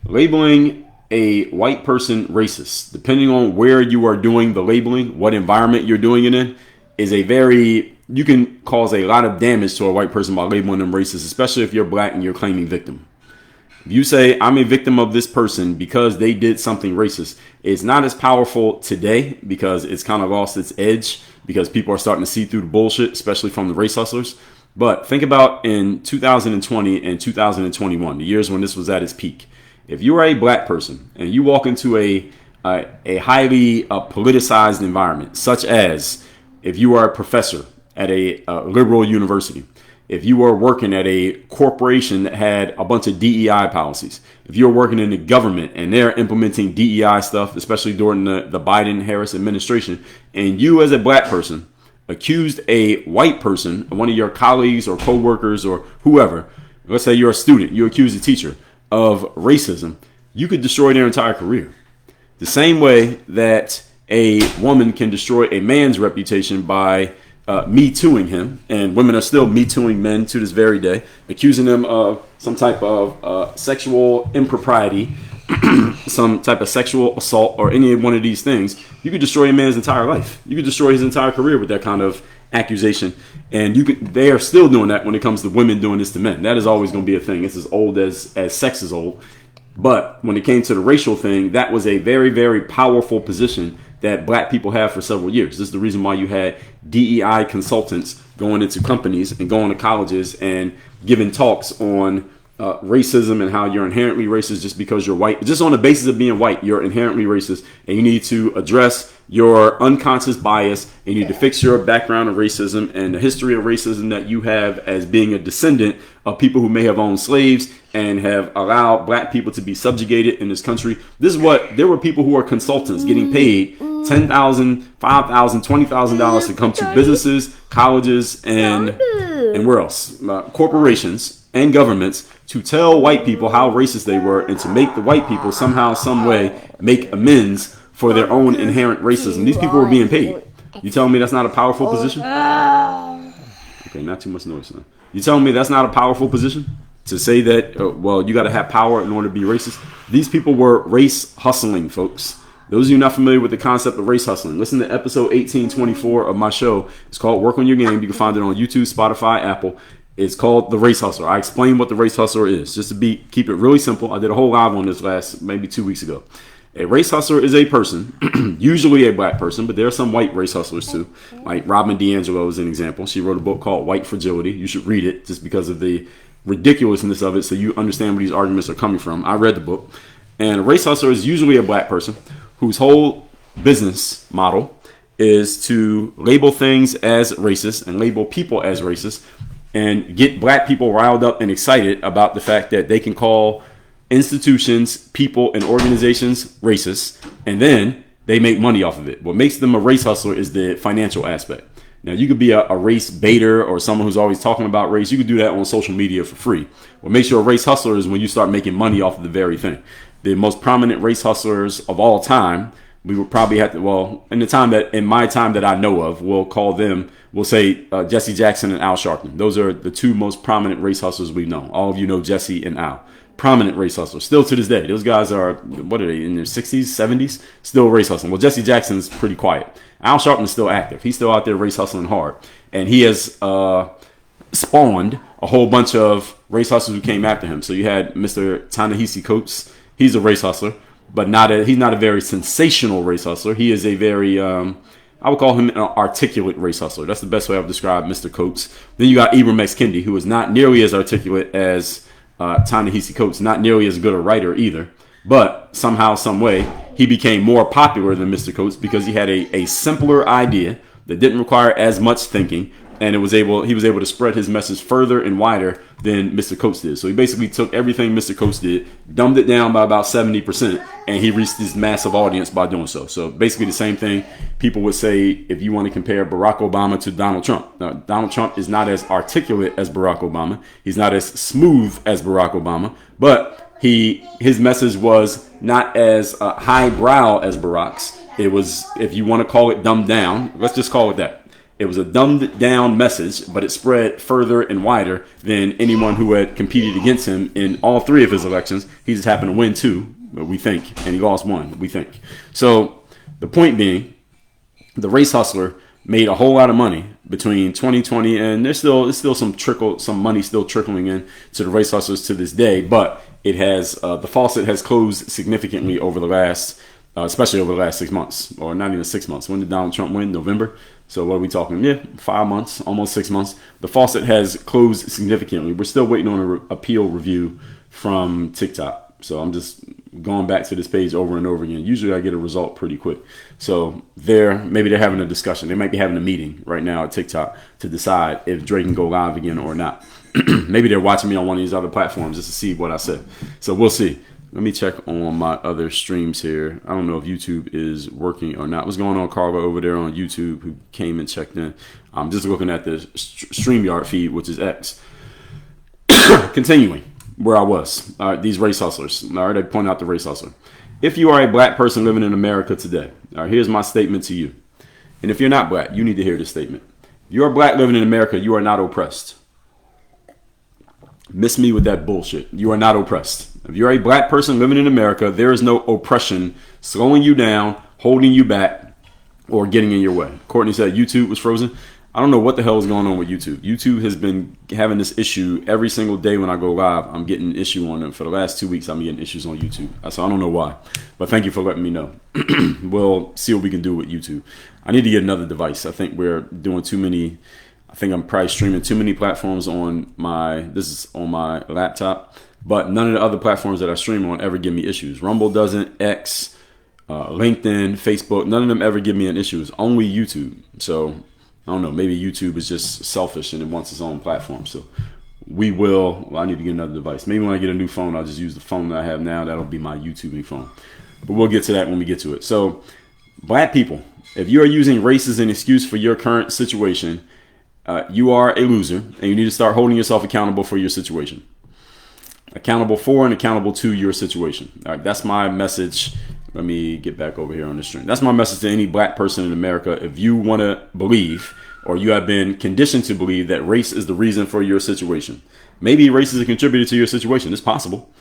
Labeling a white person racist, depending on where you are doing the labeling, what environment you're doing it in, is you can cause a lot of damage to a white person by labeling them racist, especially if you're black and you're claiming victim. If you say, I'm a victim of this person because they did something racist, it's not as powerful today because it's kind of lost its edge because people are starting to see through the bullshit, especially from the race hustlers. But think about in 2020 and 2021, the years when this was at its peak. If you are a black person and you walk into a highly politicized environment, such as if you are a professor at a liberal university, if you are working at a corporation that had a bunch of DEI policies, if you're working in the government and they're implementing DEI stuff, especially during the Biden-Harris administration, and you as a black person accused a white person, one of your colleagues or coworkers or whoever, let's say you're a student, you accuse a teacher of racism, you could destroy their entire career. The same way that a woman can destroy a man's reputation by Me Tooing him, and women are still Me Tooing men to this very day, accusing them of some type of sexual impropriety, some type of sexual assault, or any one of these things. You could destroy a man's entire life. You could destroy his entire career with that kind of accusation. And they are still doing that when it comes to women doing this to men. That is always going to be a thing. It's as old as sex is old. But when it came to the racial thing, that was a very, very powerful position that black people have for several years. This is the reason why you had DEI consultants going into companies and going to colleges and giving talks on racism and how you're inherently racist just because you're white. Just on the basis of being white, you're inherently racist, and you need to address your unconscious bias, and you need to fix your background of racism and the history of racism that you have as being a descendant of people who may have owned slaves and have allowed black people to be subjugated in this country. There were people who are consultants getting paid $10,000, $5,000, $20,000 to come to businesses, colleges, and where else? Corporations and governments to tell white people how racist they were and to make the white people somehow, some way make amends for their own inherent racism. These people were being paid. You telling me that's not a powerful position? Okay, not too much noise now. You telling me that's not a powerful position? To say that, you got to have power in order to be racist? These people were race hustling, folks. Those of you not familiar with the concept of race hustling, listen to episode 1824 of my show. It's called Work on Your Game. You can find it on YouTube, Spotify, Apple. It's called The Race Hustler. I explain what the race hustler is, just to keep it really simple. I did a whole live on this maybe 2 weeks ago. A race hustler is a person, usually a black person, but there are some white race hustlers too. Like Robin DiAngelo is an example. She wrote a book called White Fragility. You should read it just because of the ridiculousness of it, so you understand where these arguments are coming from. I read the book. And a race hustler is usually a black person whose whole business model is to label things as racist and label people as racist and get black people riled up and excited about the fact that they can call institutions, people, and organizations racist, and then they make money off of it. What makes them a race hustler is the financial aspect. Now, you could be a race baiter or someone who's always talking about race. You could do that on social media for free. What makes you a race hustler is when you start making money off of the very thing. The most prominent race hustlers of all time, we would probably have to, in my time that I know of, we'll say Jesse Jackson and Al Sharpton. Those are the two most prominent race hustlers we know. All of you know Jesse and Al. prominent race hustler. Still to this day, those guys are, what are they, in their 60s, 70s? Still race hustling. Well, Jesse Jackson's pretty quiet. Al Sharpton's still active. He's still out there race hustling hard. And he has spawned a whole bunch of race hustlers who came after him. So you had Mr. Ta-Nehisi Coates. He's a race hustler, but he's not a very sensational race hustler. He is a very, I would call him an articulate race hustler. That's the best way I would describe Mr. Coates. Then you got Ibram X. Kendi, who is not nearly as articulate as Ta-Nehisi Coates, not nearly as good a writer either. But somehow, some way, he became more popular than Mr. Coates because he had a simpler idea that didn't require as much thinking, and he was able to spread his message further and wider than Mr. Coates did. So he basically took everything Mr. Coates did, dumbed it down by about 70%, and he reached this massive audience by doing so. So basically the same thing people would say if you want to compare Barack Obama to Donald Trump. Now, Donald Trump is not as articulate as Barack Obama. He's not as smooth as Barack Obama, but his message was not as highbrow as Barack's. It was, if you want to call it dumbed down, let's just call it that. It was a dumbed down message, but it spread further and wider than anyone who had competed against him in all three of his elections. He just happened to win two, we think, and he lost one, we think. So the point being, the race hustler made a whole lot of money between 2020 and there's still some money still trickling in to the race hustlers to this day, but it has the faucet has closed significantly over the last, especially over the last 6 months, or not even 6 months. When did Donald Trump win? November. So what are we talking? Yeah, 5 months, almost 6 months. The faucet has closed significantly. We're still waiting on an appeal review from TikTok. So I'm just going back to this page over and over again. Usually I get a result pretty quick. So maybe they're having a discussion. They might be having a meeting right now at TikTok to decide if Drake can go live again or not. Maybe they're watching me on one of these other platforms just to see what I said. So we'll see. Let me check on my other streams here. I don't know if YouTube is working or not. What's going on, Carla, over there on YouTube, who came and checked in? I'm just looking at the StreamYard feed, which is X. Continuing where I was. All right, these race hustlers. All right, I point out the race hustler. If you are a black person living in America today, all right, here's my statement to you. And if you're not black, you need to hear this statement. If you are black living in America, you are not oppressed. Miss me with that bullshit. You are not oppressed. If you're a black person living in America, there is no oppression slowing you down, holding you back, or getting in your way. Courtney said YouTube was frozen. I don't know what the hell is going on with YouTube. YouTube has been having this issue every single day when I go live. I'm getting an issue on it. For the last 2 weeks, I'm getting issues on YouTube. So I don't know why. But thank you for letting me know. We'll see what we can do with YouTube. I need to get another device. I think we're doing too many. I think I'm probably streaming too many platforms on this is on my laptop. But none of the other platforms that I stream on ever give me issues. Rumble doesn't, X, LinkedIn, Facebook, none of them ever give me an issue. It's only YouTube. So I don't know, maybe YouTube is just selfish and it wants its own platform. So I need to get another device. Maybe when I get a new phone, I'll just use the phone that I have now. That'll be my YouTubing phone. But we'll get to that when we get to it. So black people, if you are using race as an excuse for your current situation, you are a loser and you need to start holding yourself accountable for your situation. Accountable for and accountable to your situation. All right, that's my message. Let me get back over here on the stream. That's my message to any black person in America. If you want to believe, or you have been conditioned to believe, that race is the reason for your situation. Maybe race is a contributor to your situation. It's possible.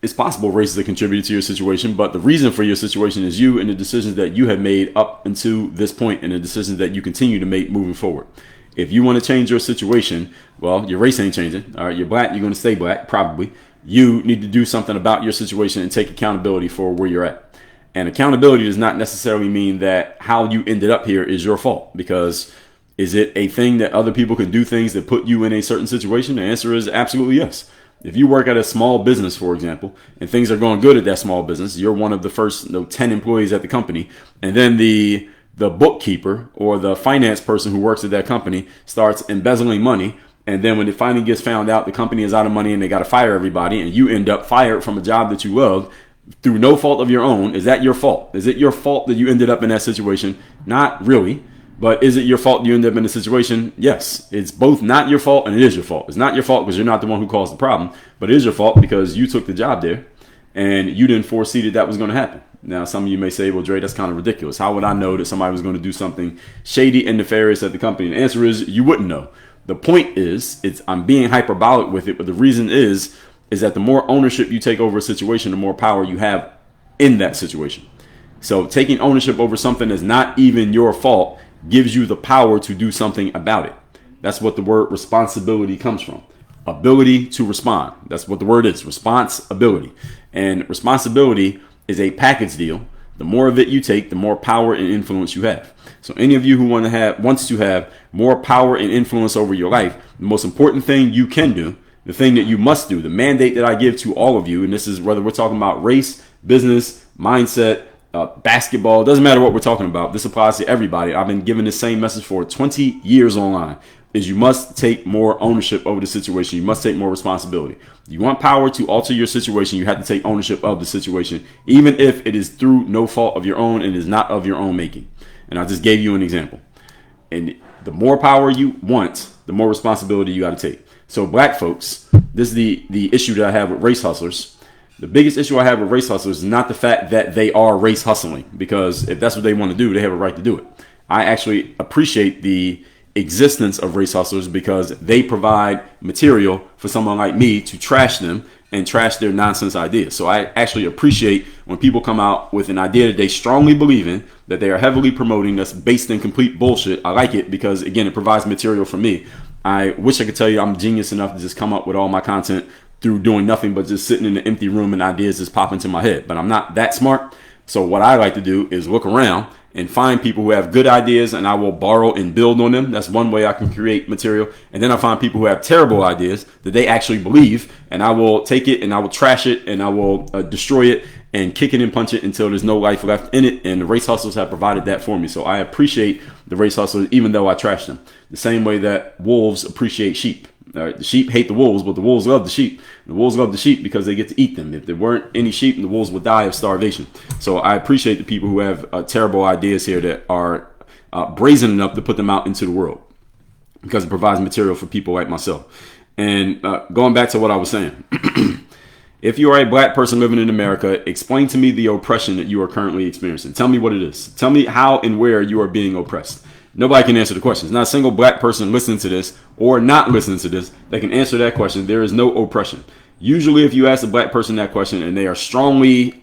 It's possible race is a contributor to your situation, but the reason for your situation is you and the decisions that you have made up until this point and the decisions that you continue to make moving forward. If you want to change your situation, well, your race ain't changing. All right, you're black, you're going to stay black, probably. You need to do something about your situation and take accountability for where you're at. And accountability does not necessarily mean that how you ended up here is your fault, because is it a thing that other people can do things that put you in a certain situation? The answer is absolutely yes. If you work at a small business, for example, and things are going good at that small business, you're one of the first 10 employees at the company, and then the bookkeeper or the finance person who works at that company starts embezzling money, and then when it finally gets found out the company is out of money and they got to fire everybody, and you end up fired from a job that you love through no fault of your own, is that your fault? Is it your fault that you ended up in that situation? Not really. But is it your fault you end up in a situation? Yes. It's both not your fault and it is your fault. It's not your fault because you're not the one who caused the problem, but it is your fault because you took the job there and you didn't foresee that was going to happen. Now, some of you may say, well, Dre, that's kind of ridiculous. How would I know that somebody was going to do something shady and nefarious at the company? And the answer is you wouldn't know. The point is, I'm being hyperbolic with it, but the reason is is that the more ownership you take over a situation, the more power you have in that situation. So taking ownership over something that's not even your fault gives you the power to do something about it. That's what the word responsibility comes from. Ability to respond. That's what the word is, responsibility. And responsibility is a package deal. The more of it you take, the more power and influence you have. So any of you who wants to have more power and influence over your life, the most important thing you can do, the thing that you must do, the mandate that I give to all of you, and this is whether we're talking about race, business, mindset, basketball, doesn't matter what we're talking about. This applies to everybody. I've been giving the same message for 20 years online. Is you must take more ownership over the situation. You must take more responsibility. You want power to alter your situation, you have to take ownership of the situation, even if it is through no fault of your own and is not of your own making. And I just gave you an example. And the more power you want, the more responsibility you got to take. So black folks, this is the issue that I have with race hustlers. The biggest issue I have with race hustlers is not the fact that they are race hustling, because if that's what they want to do, they have a right to do it. I actually appreciate the existence of race hustlers because they provide material for someone like me to trash them and trash their nonsense ideas. So I actually appreciate when people come out with an idea that they strongly believe in, that they are heavily promoting, that's based in complete bullshit. I like it because, again, it provides material for me. I wish I could tell you I'm genius enough to just come up with all my content through doing nothing but just sitting in an empty room and ideas just pop into my head. But I'm not that smart. So what I like to do is look around and find people who have good ideas, and I will borrow and build on them. That's one way I can create material. And then I find people who have terrible ideas that they actually believe, and I will take it and I will trash it and I will destroy it and kick it and punch it until there's no life left in it. And the race hustlers have provided that for me. So I appreciate the race hustlers, even though I trash them. The same way that wolves appreciate sheep. The sheep hate the wolves, but the wolves love the sheep. The wolves love the sheep because they get to eat them. If there weren't any sheep, the wolves would die of starvation. So I appreciate the people who have terrible ideas here that are brazen enough to put them out into the world, because it provides material for people like myself. And going back to what I was saying, if you are a black person living in America, explain to me the oppression that you are currently experiencing. Tell me what it is. Tell me how and where you are being oppressed. Nobody can answer the questions. Not a single black person listening to this or not listening to this that can answer that question. There is no oppression. Usually if you ask a black person that question and they are strongly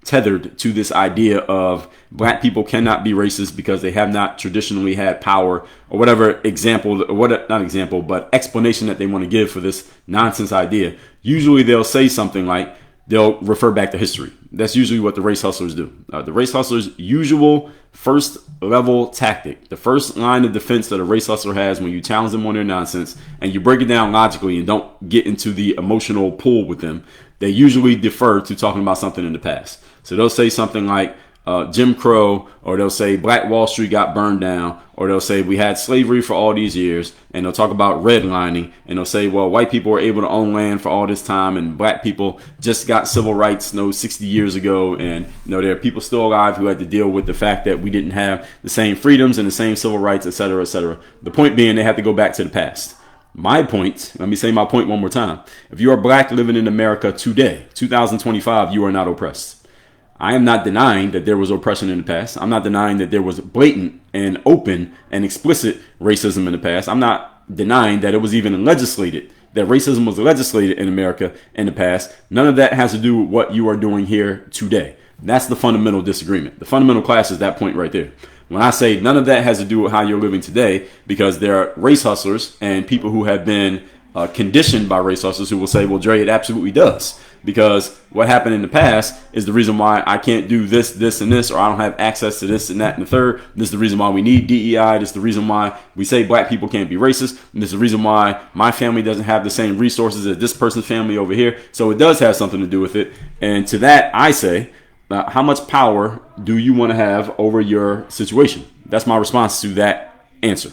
tethered to this idea of black people cannot be racist because they have not traditionally had power, or whatever example, or what, not example, but explanation that they want to give for this nonsense idea, usually they'll say something like, they'll refer back to history. That's usually what the race hustlers do. The race hustlers' usual first level tactic, the first line of defense that a race hustler has when you challenge them on their nonsense and you break it down logically and don't get into the emotional pool with them, they usually defer to talking about something in the past. So they'll say something like Jim Crow, or they'll say Black Wall Street got burned down, or they'll say we had slavery for all these years, and they'll talk about redlining, and they'll say, well, white people were able to own land for all this time, and black people just got civil rights 60 years ago, and there are people still alive who had to deal with the fact that we didn't have the same freedoms and the same civil rights, etc., etc. The point being, they have to go back to the past. My point, let me say my point one more time. If you are black living in America today, 2025, you are not oppressed. I am not denying that there was oppression in the past. I'm not denying that there was blatant and open and explicit racism in the past. I'm not denying that it was even legislated, that racism was legislated in America in the past. None of that has to do with what you are doing here today. That's the fundamental disagreement. The fundamental clash is that point right there. When I say none of that has to do with how you're living today, because there are race hustlers and people who have been conditioned by race hustlers who will say, well, Dre, it absolutely does. Because what happened in the past is the reason why I can't do this, this, and this, or I don't have access to this and that and the third. This is the reason why we need DEI. This is the reason why we say black people can't be racist. And this is the reason why my family doesn't have the same resources as this person's family over here. So it does have something to do with it. And to that, I say, how much power do you want to have over your situation? That's my response to that answer.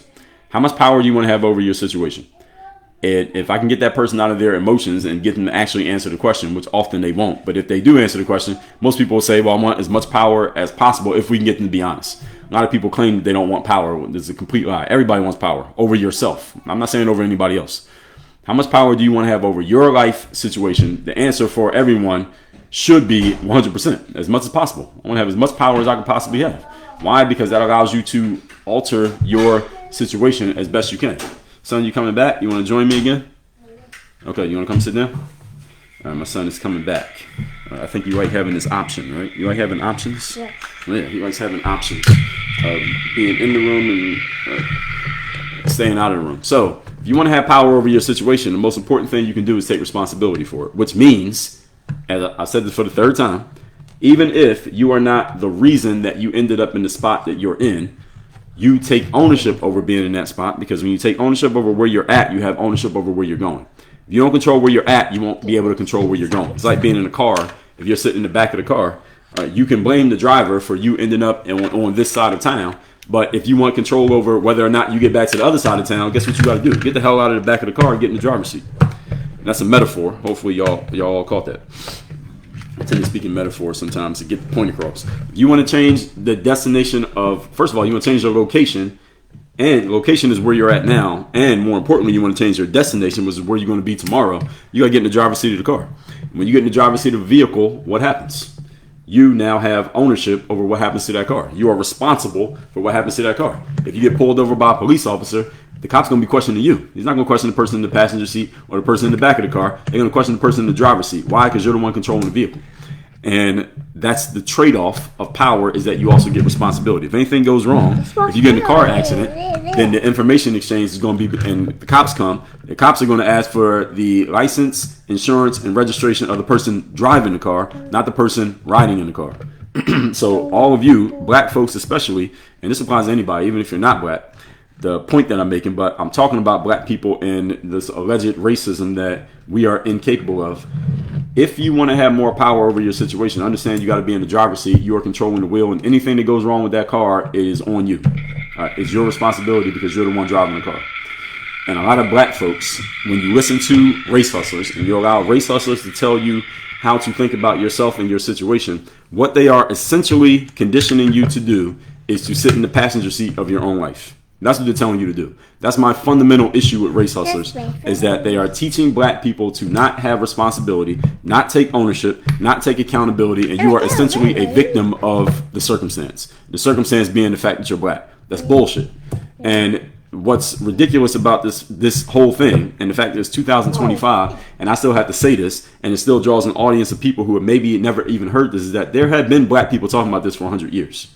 How much power do you want to have over your situation? And if I can get that person out of their emotions and get them to actually answer the question, which often they won't, but if they do answer the question, most people will say, well, I want as much power as possible if we can get them to be honest. A lot of people claim that they don't want power. This is a complete lie. Everybody wants power over yourself. I'm not saying over anybody else. How much power do you want to have over your life situation? The answer for everyone should be 100%, as much as possible. I want to have as much power as I can possibly have. Why? Because that allows you to alter your situation as best you can. Son, you coming back? You want to join me again? Okay, you want to come sit down? All right, my son is coming back. I think you like having this option, right? You like having options? Yeah. Yeah, he likes having options. Being in the room and staying out of the room. So, if you want to have power over your situation, the most important thing you can do is take responsibility for it, which means, as I said this for the third time, even if you are not the reason that you ended up in the spot that you're in, you take ownership over being in that spot, because when you take ownership over where you're at, you have ownership over where you're going. If you don't control where you're at, you won't be able to control where you're going. It's like being in a car. If you're sitting in the back of the car, you can blame the driver for you ending up on this side of town. But if you want control over whether or not you get back to the other side of town, guess what you got to do? Get the hell out of the back of the car and get in the driver's seat. And that's a metaphor. Hopefully y'all all caught that. I tend to speak in metaphors sometimes to get the point across. If you want to change the destination of, first of all, you want to change your location, and location is where you're at now, and more importantly, you want to change your destination, which is where you're going to be tomorrow. You got to get in the driver's seat of the car. When you get in the driver's seat of a vehicle, what happens? You now have ownership over what happens to that car. You are responsible for what happens to that car. If you get pulled over by a police officer, the cop's going to be questioning you. He's not going to question the person in the passenger seat or the person in the back of the car. They're going to question the person in the driver's seat. Why? Because you're the one controlling the vehicle. And that's the trade-off of power, is that you also get responsibility. If anything goes wrong, if you get in a car accident, then the information exchange is going to be, and the cops come, the cops are going to ask for the license, insurance, and registration of the person driving the car, not the person riding in the car. So all of you, black folks especially, and this applies to anybody, even if you're not black, the point that I'm making, but I'm talking about black people and this alleged racism that we are incapable of. If you want to have more power over your situation, understand you got to be in the driver's seat. You are controlling the wheel, and anything that goes wrong with that car is on you. It's your responsibility, because you're the one driving the car. And a lot of black folks, when you listen to race hustlers and you allow race hustlers to tell you how to think about yourself and your situation, what they are essentially conditioning you to do is to sit in the passenger seat of your own life. That's what they're telling you to do. That's my fundamental issue with race hustlers, is that they are teaching black people to not have responsibility, not take ownership, not take accountability, and you are essentially a victim of the circumstance. The circumstance being the fact that you're black. That's bullshit. And what's ridiculous about this whole thing, and the fact that it's 2025, and I still have to say this, and it still draws an audience of people who have maybe never even heard this, is that there have been black people talking about this for 100 years.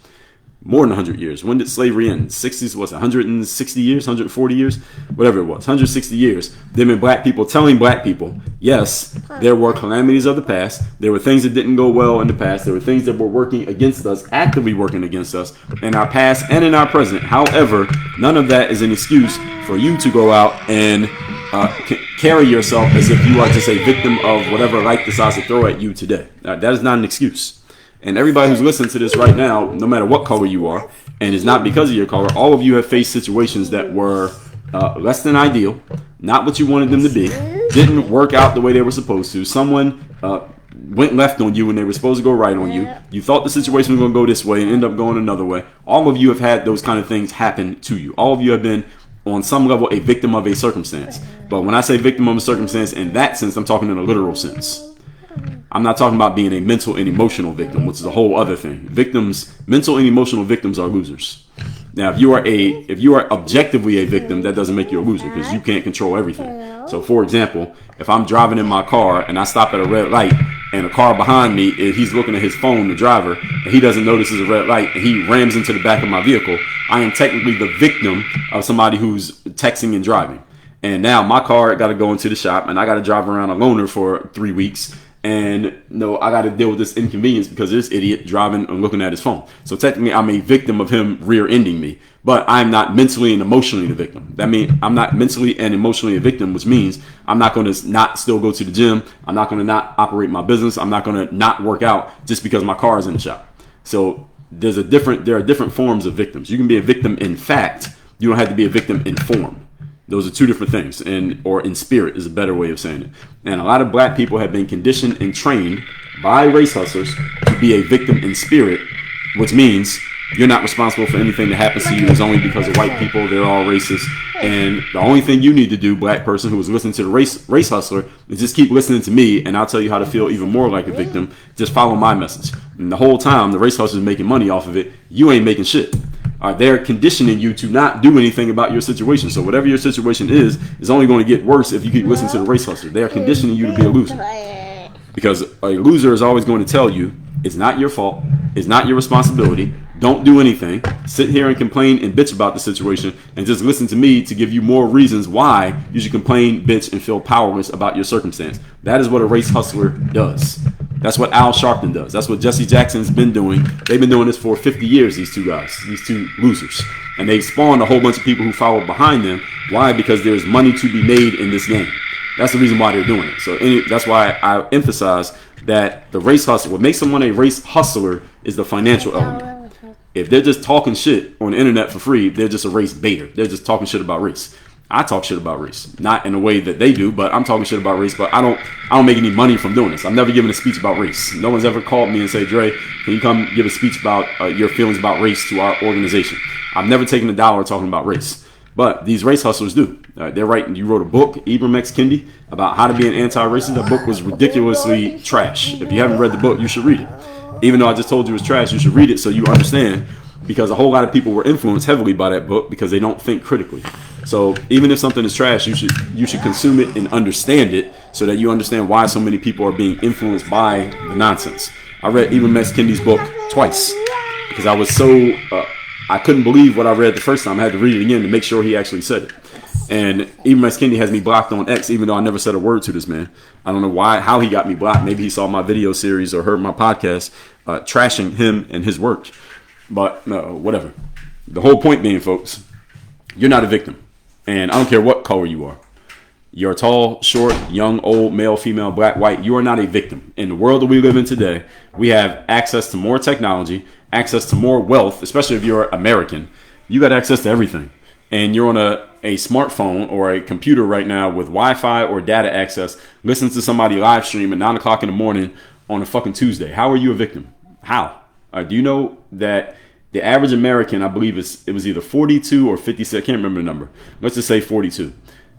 More than 100 years. When did slavery end? 60s, what's it, 160 years, 140 years? Whatever it was, 160 years. There have been black people telling black people, yes, there were calamities of the past. There were things that didn't go well in the past. There were things that were working against us, actively working against us in our past and in our present. However, none of that is an excuse for you to go out and carry yourself as if you are just a victim of whatever life decides to throw at you today. That is not an excuse. And everybody who's listening to this right now, no matter what color you are, and it's not because of your color, all of you have faced situations that were less than ideal, not what you wanted them to be, didn't work out the way they were supposed to. Someone went left on you when they were supposed to go right on you. You thought the situation was going to go this way and end up going another way. All of you have had those kind of things happen to you. All of you have been, on some level, a victim of a circumstance. But when I say victim of a circumstance in that sense, I'm talking in a literal sense. I'm not talking about being a mental and emotional victim, which is a whole other thing. Mental and emotional victims are losers. Now, if you are objectively a victim, that doesn't make you a loser, because you can't control everything. So, for example, if I'm driving in my car and I stop at a red light, and a car behind me, he's looking at his phone, the driver, and he doesn't notice there's a red light, and he rams into the back of my vehicle, I am technically the victim of somebody who's texting and driving. And now my car got to go into the shop, and I got to drive around a loaner for 3 weeks. And no, I got to deal with this inconvenience because of this idiot driving and looking at his phone. So technically, I'm a victim of him rear-ending me, but I'm not mentally and emotionally the victim. That means I'm not mentally and emotionally a victim, which means I'm not going to not still go to the gym. I'm not going to not operate my business. I'm not going to not work out just because my car is in the shop. So there are different forms of victims. You can be a victim in fact. You don't have to be a victim in form. Those are two different things, or in spirit is a better way of saying it. And a lot of black people have been conditioned and trained by race hustlers to be a victim in spirit, which means you're not responsible for anything that happens to you. It's only because of white people. They're all racist. And the only thing you need to do, black person who is listening to the race hustler, is just keep listening to me, and I'll tell you how to feel even more like a victim. Just follow my message. And the whole time, the race hustler is making money off of it. You ain't making shit. They're conditioning you to not do anything about your situation. So whatever your situation is only going to get worse if you keep listening to the race hustler. They are conditioning you to be a loser. Because a loser is always going to tell you it's not your fault, it's not your responsibility, don't do anything, sit here and complain and bitch about the situation, and just listen to me to give you more reasons why you should complain, bitch, and feel powerless about your circumstance. That is what a race hustler does. That's what Al Sharpton does. That's what Jesse Jackson's been doing. They've been doing this for 50 years, these two guys, these two losers. And they spawned a whole bunch of people who followed behind them. Why? Because there's money to be made in this game. That's the reason why they're doing it. So that's why I emphasize that the race hustler, what makes someone a race hustler is the financial element. If they're just talking shit on the internet for free, they're just a race baiter. They're just talking shit about race. I talk shit about race, not in a way that they do, but I'm talking shit about race. But I don't make any money from doing this. I've never given a speech about race. No one's ever called me and said, Dre, can you come give a speech about your feelings about race to our organization? I've never taken $1 talking about race. But these race hustlers do. They're writing. You wrote a book, Ibram X. Kendi, about how to be an anti-racist. That book was ridiculously trash. If you haven't read the book, you should read it. Even though I just told you it's trash, you should read it so you understand. Because a whole lot of people were influenced heavily by that book because they don't think critically. So even if something is trash, you should consume it and understand it so that you understand why so many people are being influenced by the nonsense. I read Ibram X. Kendi's book twice because I was so I couldn't believe what I read the first time. I had to read it again to make sure he actually said it. And Ibram X. Kendi has me blocked on X, even though I never said a word to this man. I don't know how he got me blocked. Maybe he saw my video series or heard my podcast trashing him and his work. But no, whatever. The whole point being, folks, you're not a victim. And I don't care what color you are. You're tall, short, young, old, male, female, black, white. You are not a victim. In the world that we live in today, we have access to more technology, access to more wealth, especially if you're American. You got access to everything. And you're on a smartphone or a computer right now with Wi-Fi or data access, listening to somebody live stream at 9 o'clock in the morning on a fucking Tuesday. How are you a victim? How? Do you know that the average American, I believe it was either 42 or 56, I can't remember the number. Let's just say 42.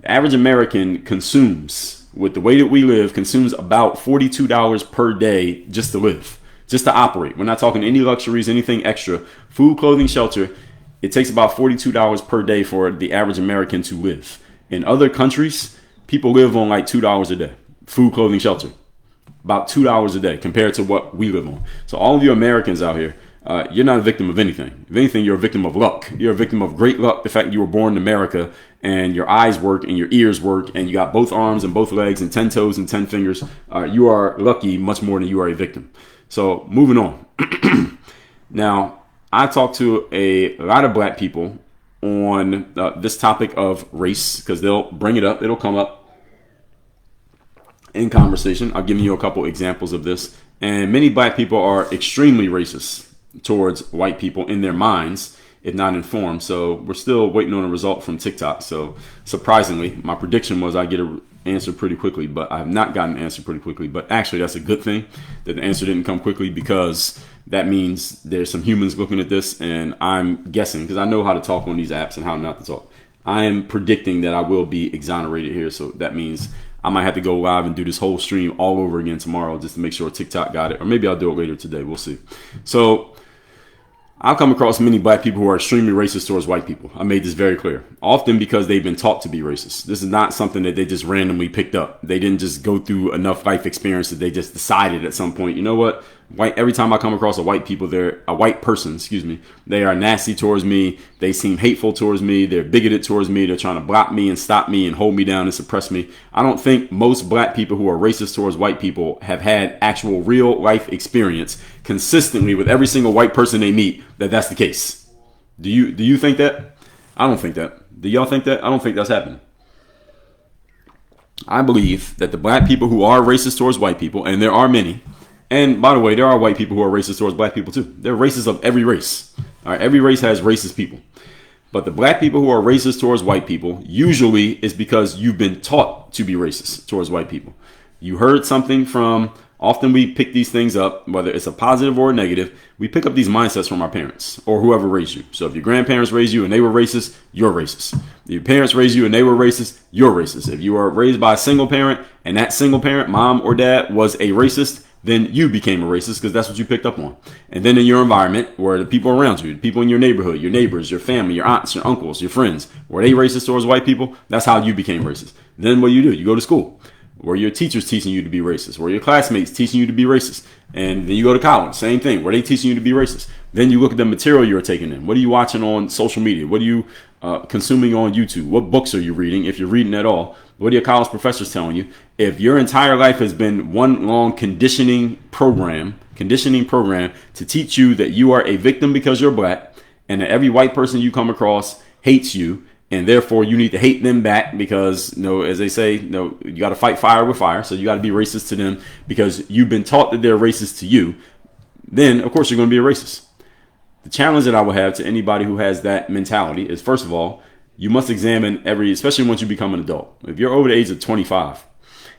The average American consumes, with the way that we live, consumes about $42 per day just to live, just to operate. We're not talking any luxuries, anything extra. Food, clothing, shelter. It takes about $42 per day for the average American to live. In other countries, people live on like $2 a day. Food, clothing, shelter. About $2 a day compared to what we live on. So all of you Americans out here, you're not a victim of anything. If anything, you're a victim of luck. You're a victim of great luck. The fact that you were born in America and your eyes work and your ears work and you got both arms and both legs and 10 toes and 10 fingers. You are lucky much more than you are a victim. So moving on. Now, I talk to a lot of black people on this topic of race because they'll bring it up. It'll come up in conversation. I'll give you a couple examples of this. And many black people are extremely racist towards white people in their minds, if not informed. So we're still waiting on a result from TikTok. So surprisingly, my prediction was I get an answer pretty quickly, but I have not gotten an answer pretty quickly. But actually, that's a good thing that the answer didn't come quickly because that means there's some humans looking at this. And I'm guessing, because I know how to talk on these apps and how not to talk, I am predicting that I will be exonerated here. So that means I might have to go live and do this whole stream all over again tomorrow just to make sure TikTok got it. Or maybe I'll do it later today. We'll see. So I'll come across many black people who are extremely racist towards white people. I made this very clear. Often because they've been taught to be racist. This is not something that they just randomly picked up. They didn't just go through enough life experience that they just decided at some point, you know what? Every time I come across a white person, they are nasty towards me. They seem hateful towards me. They're bigoted towards me. They're trying to block me and stop me and hold me down and suppress me. I don't think most black people who are racist towards white people have had actual real life experience consistently with every single white person they meet that's the case. Do you think that? I don't think that. Do y'all think that? I don't think that's happening. I believe that the black people who are racist towards white people, and there are many, and by the way, there are white people who are racist towards black people too. They're racists of every race. All right, every race has racist people. But the black people who are racist towards white people usually is because you've been taught to be racist towards white people. You heard something from, often we pick these things up, whether it's a positive or a negative, we pick up these mindsets from our parents or whoever raised you. So if your grandparents raised you and they were racist, you're racist. If your parents raised you and they were racist, you're racist. If you were raised by a single parent and that single parent, mom or dad, was a racist, then you became a racist because that's what you picked up on. And then in your environment, where the people around you, the people in your neighborhood, your neighbors, your family, your aunts, your uncles, your friends, were they racist towards white people? That's how you became racist. Then what do? You go to school. Were your teachers teaching you to be racist? Were your classmates teaching you to be racist? And then you go to college, same thing. Were they teaching you to be racist? Then you look at the material you're taking in. What are you watching on social media? What are you consuming on YouTube? What books are you reading, if you're reading at all? What are your college professors telling you? If your entire life has been one long conditioning program to teach you that you are a victim because you're black, and that every white person you come across hates you, and therefore you need to hate them back because, as they say, you got to fight fire with fire. So you got to be racist to them because you've been taught that they're racist to you. Then, of course, you're going to be a racist. The challenge that I would have to anybody who has that mentality is, first of all, you must examine especially once you become an adult. If you're over the age of 25,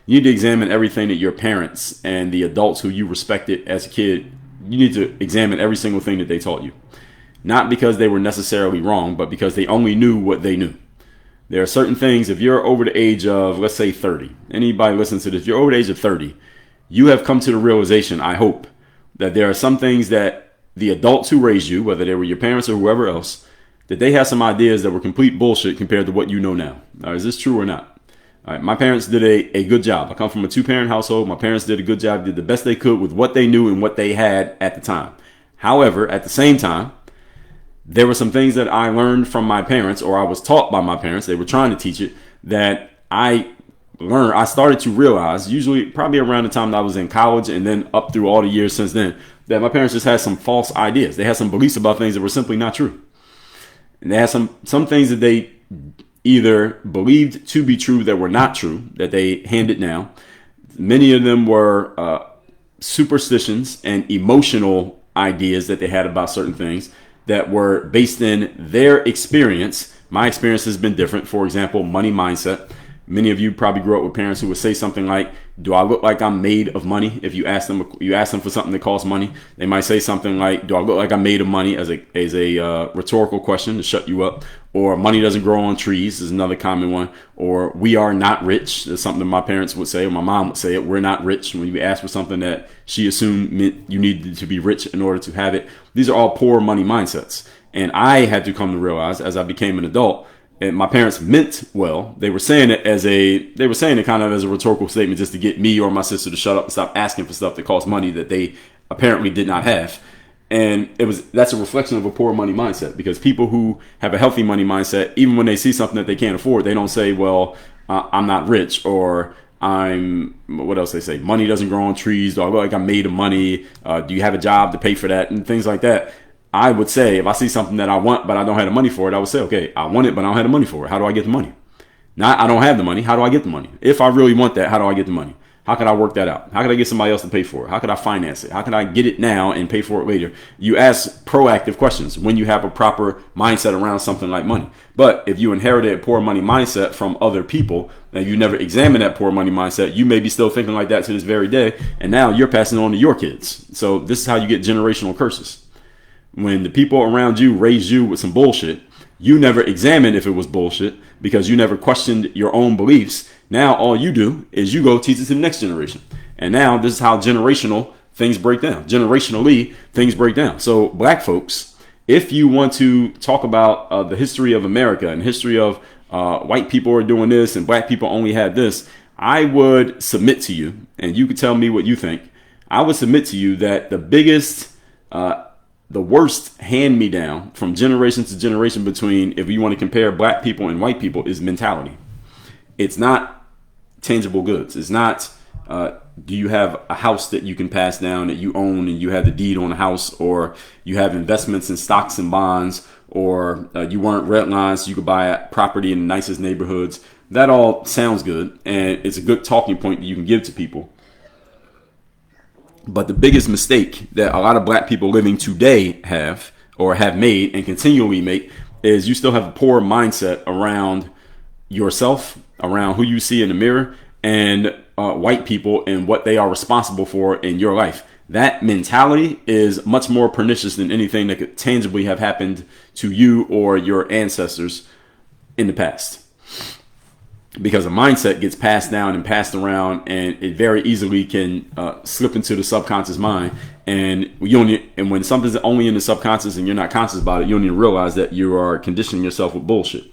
you need to examine everything that your parents and the adults who you respected as a kid, you need to examine every single thing that they taught you. Not because they were necessarily wrong, but because they only knew what they knew. There are certain things, if you're over the age of, let's say, 30, anybody listening to this, if you're over the age of 30, you have come to the realization, I hope, that there are some things that the adults who raised you, whether they were your parents or whoever else, that they have some ideas that were complete bullshit compared to what you know now. Is this true or not? All right, my parents did a good job. I come from a 2-parent household. My parents did a good job, did the best they could with what they knew and what they had at the time. However, at the same time, there were some things that I learned from my parents, or I was taught by my parents, they were trying to teach it, that I started to realize, usually probably around the time that I was in college and then up through all the years since then, that my parents just had some false ideas. They had some beliefs about things that were simply not true. And they had some things that they either believed to be true that were not true, that they handed down. Many of them were superstitions and emotional ideas that they had about certain things that were based in their experience. My experience has been different. For example, money mindset. Many of you probably grew up with parents who would say something like, do I look like I'm made of money? If you ask them for something that costs money, they might say something like, do I look like I'm made of money, as a rhetorical question to shut you up. Or money doesn't grow on trees is another common one. Or we are not rich is something that my parents would say, or my mom would say it. We're not rich. When you ask for something that she assumed meant you needed to be rich in order to have it. These are all poor money mindsets. And I had to come to realize as I became an adult, and my parents meant well. They were saying it kind of as a rhetorical statement just to get me or my sister to shut up and stop asking for stuff that costs money that they apparently did not have. And that's a reflection of a poor money mindset, because people who have a healthy money mindset, even when they see something that they can't afford, they don't say, well, I'm not rich, or what else they say? Money doesn't grow on trees. Do I look like I'm made of money? Do you have a job to pay for that? And things like that. I would say, if I see something that I want, but I don't have the money for it, I would say, okay, I want it, but I don't have the money for it. How do I get the money? Not, I don't have the money. How do I get the money? If I really want that, how do I get the money? How could I work that out? How could I get somebody else to pay for it? How could I finance it? How could I get it now and pay for it later? You ask proactive questions when you have a proper mindset around something like money. But if you inherited a poor money mindset from other people, and you never examine that poor money mindset, you may be still thinking like that to this very day. And now you're passing it on to your kids. So this is how you get generational curses. When the people around you raised you with some bullshit, you never examined if it was bullshit because you never questioned your own beliefs. Now all you do is you go teach it to the next generation. And now this is how generational things break down. Generationally, things break down. So black folks, if you want to talk about the history of America and history of white people are doing this and black people only had this, I would submit to you, and you could tell me what you think. I would submit to you that the worst hand-me-down from generation to generation between, if you want to compare black people and white people, is mentality. It's not tangible goods. It's not, do you have a house that you can pass down that you own and you have the deed on the house, or you have investments in stocks and bonds, or you weren't redlined so you could buy a property in the nicest neighborhoods. That all sounds good, and it's a good talking point that you can give to people. But the biggest mistake that a lot of black people living today have, or have made and continually make, is you still have a poor mindset around yourself, around who you see in the mirror, and white people and what they are responsible for in your life. That mentality is much more pernicious than anything that could tangibly have happened to you or your ancestors in the past. because a mindset gets passed down and passed around, and it very easily can slip into the subconscious mind. And and when something's only in the subconscious and you're not conscious about it, you don't even realize that you are conditioning yourself with bullshit.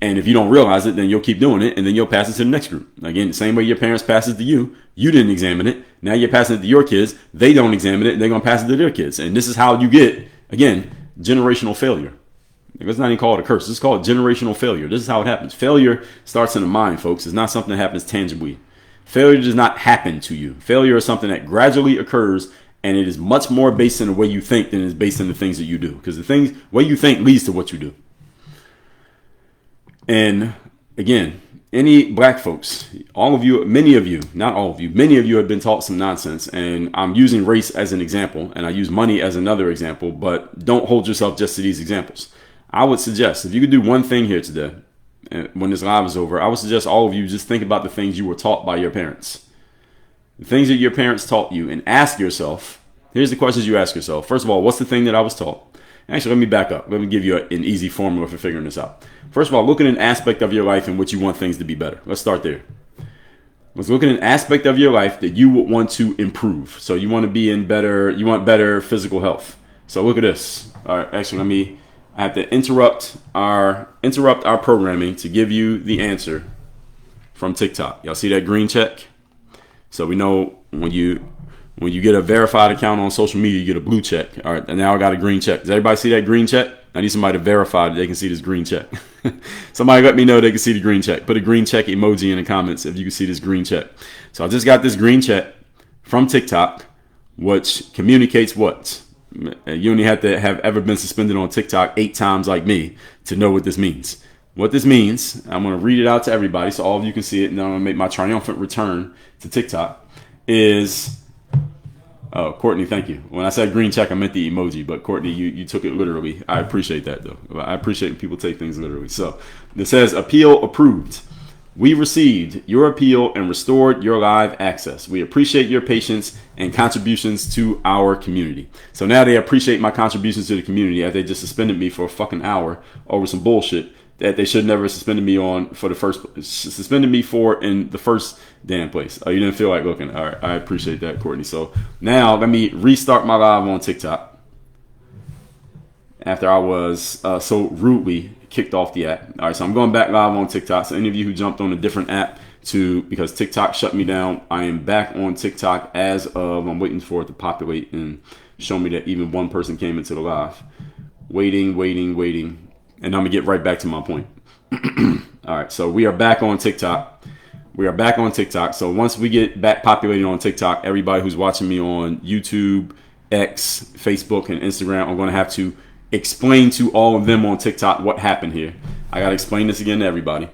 And if you don't realize it, then you'll keep doing it, and then you'll pass it to the next group. Again, the same way your parents passed it to you, you didn't examine it. Now you're passing it to your kids. They don't examine it, and they're going to pass it to their kids. And this is how you get, again, generational failure. It's not even called a curse. It's called generational failure. This is how it happens. Failure starts in the mind, folks. It's not something that happens tangibly. Failure does not happen to you. Failure is something that gradually occurs, and it is much more based on the way you think than it is based on the things that you do. Because the way you think leads to what you do. And again, any black folks, all of you, many of you, not all of you, many of you have been taught some nonsense. And I'm using race as an example, and I use money as another example, but don't hold yourself just to these examples. I would suggest, if you could do one thing here today, when this live is over, I would suggest all of you just think about the things you were taught by your parents. The things that your parents taught you, and ask yourself, here's the questions you ask yourself. First of all, what's the thing that I was taught? Actually, let me back up. Let me give you an easy formula for figuring this out. First of all, look at an aspect of your life in which you want things to be better. Let's start there. Let's look at an aspect of your life that you would want to improve. So you want to be in better, you want better physical health. So look at this. All right, actually, I have to interrupt our programming to give you the answer from TikTok. Y'all see that green check? So we know when you get a verified account on social media, you get a blue check. All right, and now I got a green check. Does everybody see that green check? I need somebody to verify that they can see this green check. Somebody let me know they can see the green check. Put a green check emoji in the comments if you can see this green check. So I just got this green check from TikTok, which communicates what? You only have to have ever been suspended on TikTok 8 times like me to know what this means. What this means, I'm going to read it out to everybody so all of you can see it, and then I'm going to make my triumphant return to TikTok, is... Oh, Courtney, thank you. When I said green check, I meant the emoji, but Courtney, you took it literally. I appreciate that, though. I appreciate when people take things literally. So it says, appeal approved. We received your appeal and restored your live access. We appreciate your patience and contributions to our community. So now they appreciate my contributions to the community as they just suspended me for a fucking hour over some bullshit that they should never suspended me on for suspended me for in the first damn place. Oh, you didn't feel like looking. All right, I appreciate that, Courtney. So now let me restart my live on TikTok after I was so rudely kicked off the app. All right, so I'm going back live on TikTok. So any of you who jumped on a different app because TikTok shut me down, I am back on TikTok as of, I'm waiting for it to populate and show me that even one person came into the live. Waiting. And I'm going to get right back to my point. All right, so we are back on TikTok. So once we get back populated on TikTok, everybody who's watching me on YouTube, X, Facebook, and Instagram, I'm going to have to explain to all of them on TikTok what happened here. I got to explain this again to everybody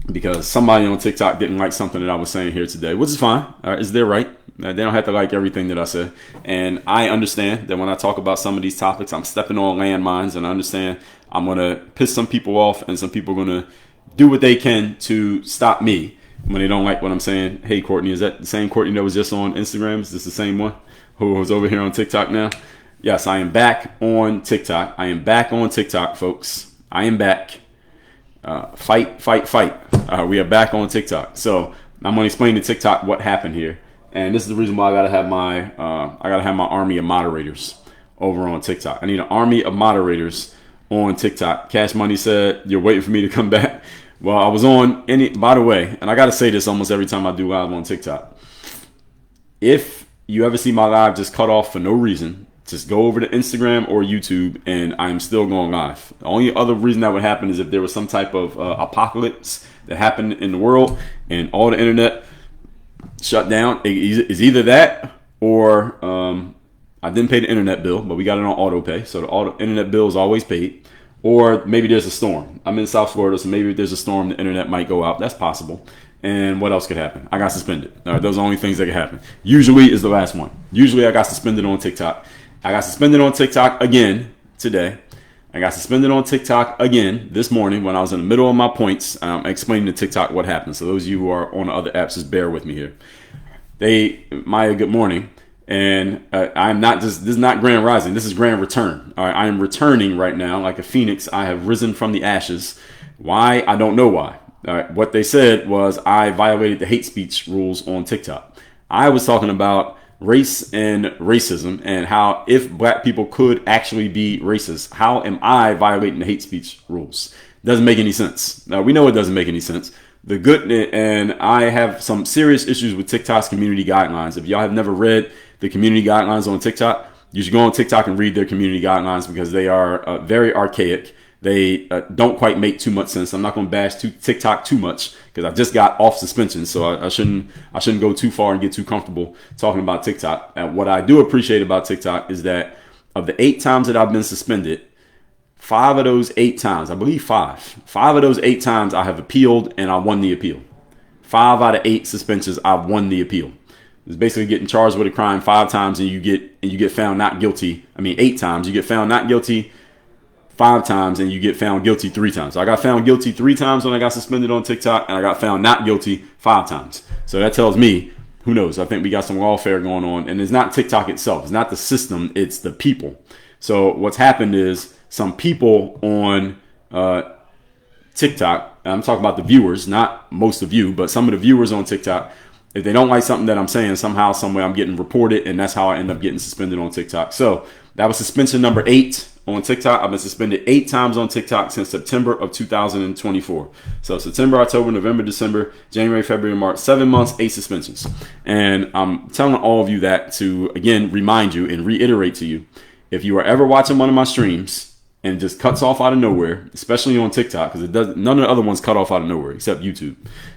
because somebody on TikTok didn't like something that I was saying here today, which is fine. All right, it's their right. They don't have to like everything that I say. And I understand that when I talk about some of these topics, I'm stepping on landmines, and I understand I'm going to piss some people off, and some people are going to do what they can to stop me when they don't like what I'm saying. Hey, Courtney, is that the same Courtney that was just on Instagram? Is this the same one who was over here on TikTok now? Yes, I am back on TikTok. Folks. I am back. Fight. We are back on TikTok. So I'm going to explain to TikTok what happened here. And this is the reason why I gotta have my army of moderators over on TikTok. I need an army of moderators on TikTok. Cash Money said you're waiting for me to come back. Well, I was on by the way, and I gotta say this almost every time I do live on TikTok. If you ever see my live just cut off for no reason, just go over to Instagram or YouTube, and I'm still going live. The only other reason that would happen is if there was some type of apocalypse that happened in the world and all the internet shut down. Is either that or I didn't pay the internet bill, but we got it on auto pay, so the internet bill is always paid. Or maybe there's a storm. I'm in South Florida, so maybe if there's a storm, the internet might go out. That's possible. And what else could happen? I got suspended. All right, those are the only things that could happen. Usually is the last one. Usually I got suspended on TikTok. I got suspended on TikTok again today. I got suspended on TikTok again this morning when I was in the middle of my points. I'm explaining to TikTok what happened. So those of you who are on the other apps, just bear with me here. Maya, good morning. And this is not Grand Rising. This is Grand Return. All right, I am returning right now like a phoenix. I have risen from the ashes. Why? I don't know why. All right, what they said was I violated the hate speech rules on TikTok. I was talking about race and racism and how if black people could actually be racist, how am I violating the hate speech rules? Doesn't make any sense. Now, we know it doesn't make any sense. The good, and I have some serious issues with TikTok's community guidelines. If y'all have never read the community guidelines on TikTok, you should go on TikTok and read their community guidelines because they are very archaic. They don't quite make too much sense. I'm not going to bash TikTok too much because I just got off suspension, so I shouldn't go too far and get too comfortable talking about TikTok. And what I do appreciate about TikTok is that of the 8 times that I've been suspended, 5 of those 8 times, I believe 5 of those 8 times I have appealed and I won the appeal. 5 out of 8 suspensions, I've won the appeal. It's basically getting charged with a crime 5 times and you get found not guilty. 8 times you get found not guilty 5 times and you get found guilty 3 times. So I got found guilty 3 times when I got suspended on TikTok and I got found not guilty 5 times. So that tells me, who knows? I think we got some lawfare going on, and it's not TikTok itself. It's not the system. It's the people. So what's happened is some people on TikTok, I'm talking about the viewers, not most of you, but some of the viewers on TikTok, if they don't like something that I'm saying, somehow, some way I'm getting reported, and that's how I end up getting suspended on TikTok. So that was suspension number 8 on TikTok. I've been suspended 8 times on TikTok since September of 2024. So September, October, November, December, January, February, March, 7 months, 8 suspensions. And I'm telling all of you that to, again, remind you and reiterate to you, if you are ever watching one of my streams and it just cuts off out of nowhere, especially on TikTok, because it does, none of the other ones cut off out of nowhere except YouTube.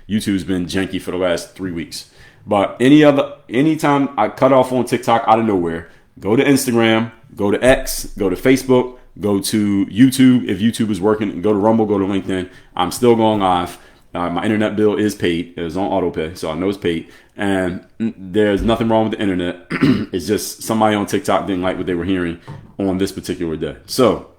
YouTube's been janky for the last 3 weeks. But anytime I cut off on TikTok out of nowhere, go to Instagram, go to X, go to Facebook, go to YouTube. If YouTube is working, go to Rumble, go to LinkedIn. I'm still going live. My internet bill is paid. It was on auto pay, so I know it's paid. And there's nothing wrong with the internet. It's just somebody on TikTok didn't like what they were hearing on this particular day. So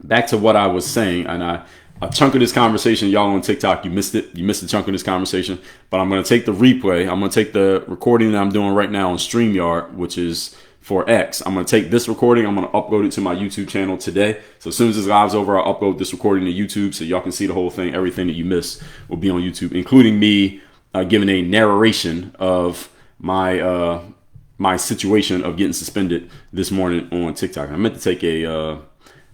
back to what I was saying, and a chunk of this conversation, y'all on TikTok, you missed it. You missed a chunk of this conversation. But I'm going to take the replay. I'm going to take the recording that I'm doing right now on StreamYard, which is for X. I'm going to take this recording. I'm going to upload it to my YouTube channel today. So as soon as this live's over, I'll upload this recording to YouTube so y'all can see the whole thing. Everything that you missed will be on YouTube, including me giving a narration of my my situation of getting suspended this morning on TikTok. I meant to take a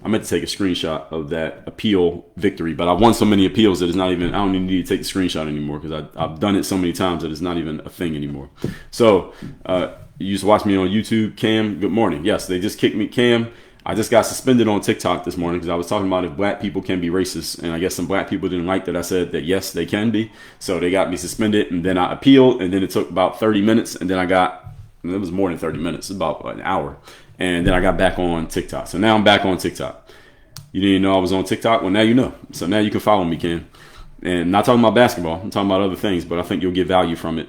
screenshot of that appeal victory, but I won so many appeals that it's not even, I don't even need to take the screenshot anymore because I've done it so many times that it's not even a thing anymore. So you used to watch me on YouTube. Cam, good morning. Yes, they just kicked me. Cam, I just got suspended on TikTok this morning because I was talking about if black people can be racist, and I guess some black people didn't like that I said that yes, they can be. So they got me suspended, and then I appealed, and then it took about 30 minutes, and then it was more than 30 minutes, about an hour. And then I got back on TikTok. So now I'm back on TikTok. You didn't know I was on TikTok? Well, now you know. So now you can follow me, Ken. And not talking about basketball. I'm talking about other things, but I think you'll get value from it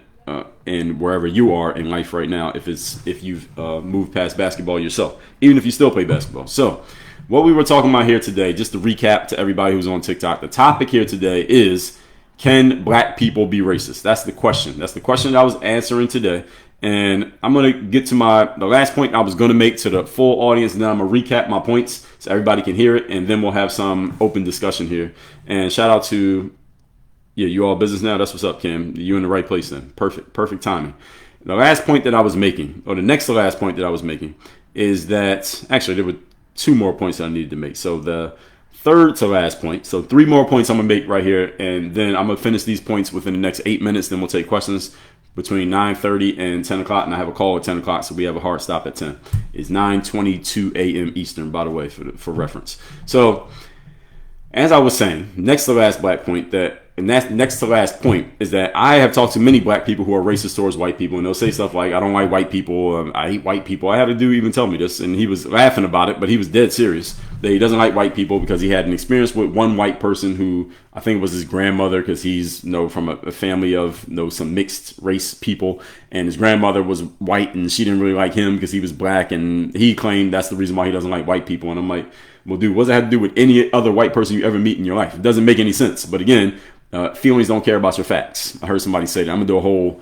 in wherever you are in life right now if you've moved past basketball yourself, even if you still play basketball. So what we were talking about here today, just to recap to everybody who's on TikTok, the topic here today is, can black people be racist? That's the question. That's the question that I was answering today. And I'm going to get to the last point I was going to make to the full audience, and then I'm going to recap my points so everybody can hear it, and then we'll have some open discussion here. And shout out to, you all business now. That's what's up, Kim. You in the right place then. Perfect timing. The last point that I was making, or the next to last point that I was making, is that, actually there were 2 more points that I needed to make. So the third to last point, so 3 more points I'm going to make right here, and then I'm going to finish these points within the next 8 minutes, then we'll take questions between 9:30 and 10 o'clock, and I have a call at 10 o'clock, so we have a hard stop at 10. It's 9:22 a.m. Eastern, by the way, for reference. So, as I was saying, next to last point is that I have talked to many black people who are racist towards white people, and they'll say stuff like, I don't like white people, I hate white people. I had a dude even tell me this, and he was laughing about it, but he was dead serious, that he doesn't like white people because he had an experience with one white person who, I think it was his grandmother, because he's from a family of some mixed race people, and his grandmother was white, and she didn't really like him because he was black, and he claimed that's the reason why he doesn't like white people. And I'm like, well, dude, what does that have to do with any other white person you ever meet in your life? It doesn't make any sense. But again, feelings don't care about your facts. I heard somebody say that. I'm going to do a whole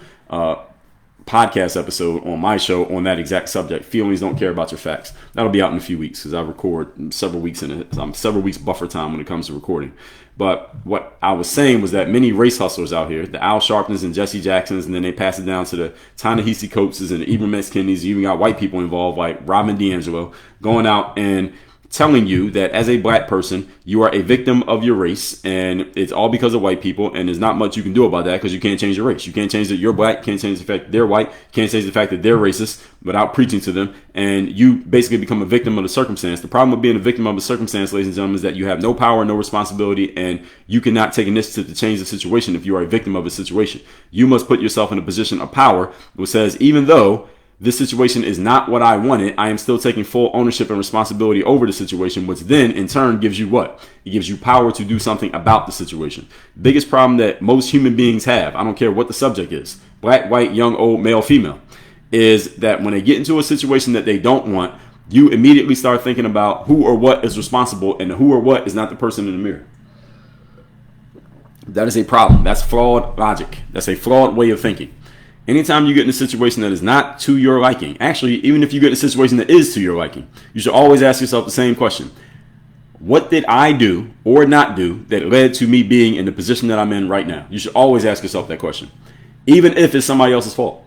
podcast episode on my show on that exact subject. Feelings don't care about your facts. That'll be out in a few weeks because I record several weeks in it. I'm several weeks buffer time when it comes to recording. But what I was saying was that many race hustlers out here, the Al Sharptons and Jesse Jacksons, and then they pass it down to the Ta-Nehisi Coates and the Ibram X. Kendys. You even got white people involved like Robin DiAngelo going out and telling you that as a black person, you are a victim of your race, and it's all because of white people, and there's not much you can do about that because you can't change your race. You can't change that you're black, can't change the fact that they're white, can't change the fact that they're racist without preaching to them, and you basically become a victim of the circumstance. The problem with being a victim of a circumstance, ladies and gentlemen, is that you have no power, no responsibility, and you cannot take initiative to change the situation if you are a victim of a situation. You must put yourself in a position of power which says, even though this situation is not what I wanted, I am still taking full ownership and responsibility over the situation, which then in turn gives you what? It gives you power to do something about the situation. Biggest problem that most human beings have, I don't care what the subject is, black, white, young, old, male, female, is that when they get into a situation that they don't want, you immediately start thinking about who or what is responsible, and the who or what is not the person in the mirror. That is a problem. That's flawed logic. That's a flawed way of thinking. Anytime you get in a situation that is not to your liking, actually, even if you get in a situation that is to your liking, you should always ask yourself the same question. What did I do or not do that led to me being in the position that I'm in right now? You should always ask yourself that question, even if it's somebody else's fault.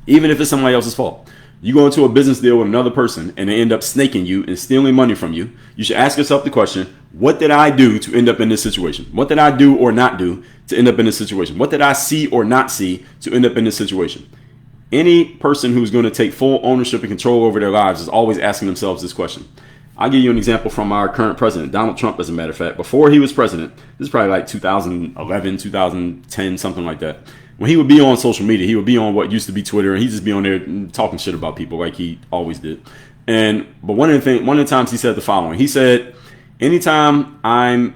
Even if it's somebody else's fault. You go into a business deal with another person and they end up snaking you and stealing money from you. You should ask yourself the question, what did I do to end up in this situation? What did I do or not do to end up in this situation? What did I see or not see to end up in this situation? Any person who's going to take full ownership and control over their lives is always asking themselves this question. I'll give you an example from our current president, Donald Trump, as a matter of fact. Before he was president, this is probably like 2011, 2010, something like that. When he would be on social media, he would be on what used to be Twitter, and he'd just be on there talking shit about people like he always did. But one of the times he said the following. He said, anytime I'm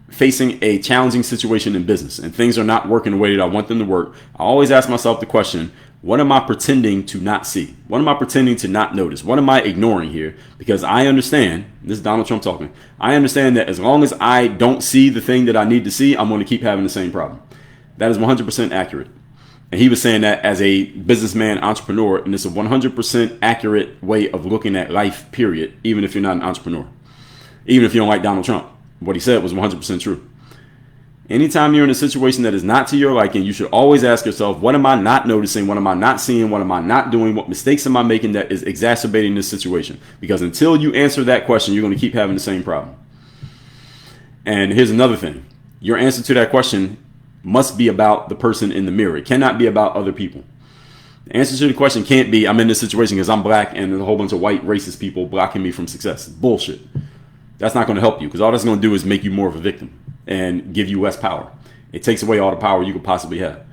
facing a challenging situation in business and things are not working the way that I want them to work, I always ask myself the question, what am I pretending to not see? What am I pretending to not notice? What am I ignoring here? Because I understand, this is Donald Trump talking, I understand that as long as I don't see the thing that I need to see, I'm going to keep having the same problem. That is 100% accurate. And he was saying that as a businessman, entrepreneur, and it's a 100% accurate way of looking at life, period, even if you're not an entrepreneur. Even if you don't like Donald Trump. What he said was 100% true. Anytime you're in a situation that is not to your liking, you should always ask yourself, what am I not noticing? What am I not seeing? What am I not doing? What mistakes am I making that is exacerbating this situation? Because until you answer that question, you're going to keep having the same problem. And here's another thing. Your answer to that question must be about the person in the mirror. It cannot be about other people. The answer to the question can't be, I'm in this situation because I'm black and there's a whole bunch of white racist people blocking me from success. Bullshit. That's not going to help you because all that's going to do is make you more of a victim and give you less power. It takes away all the power you could possibly have.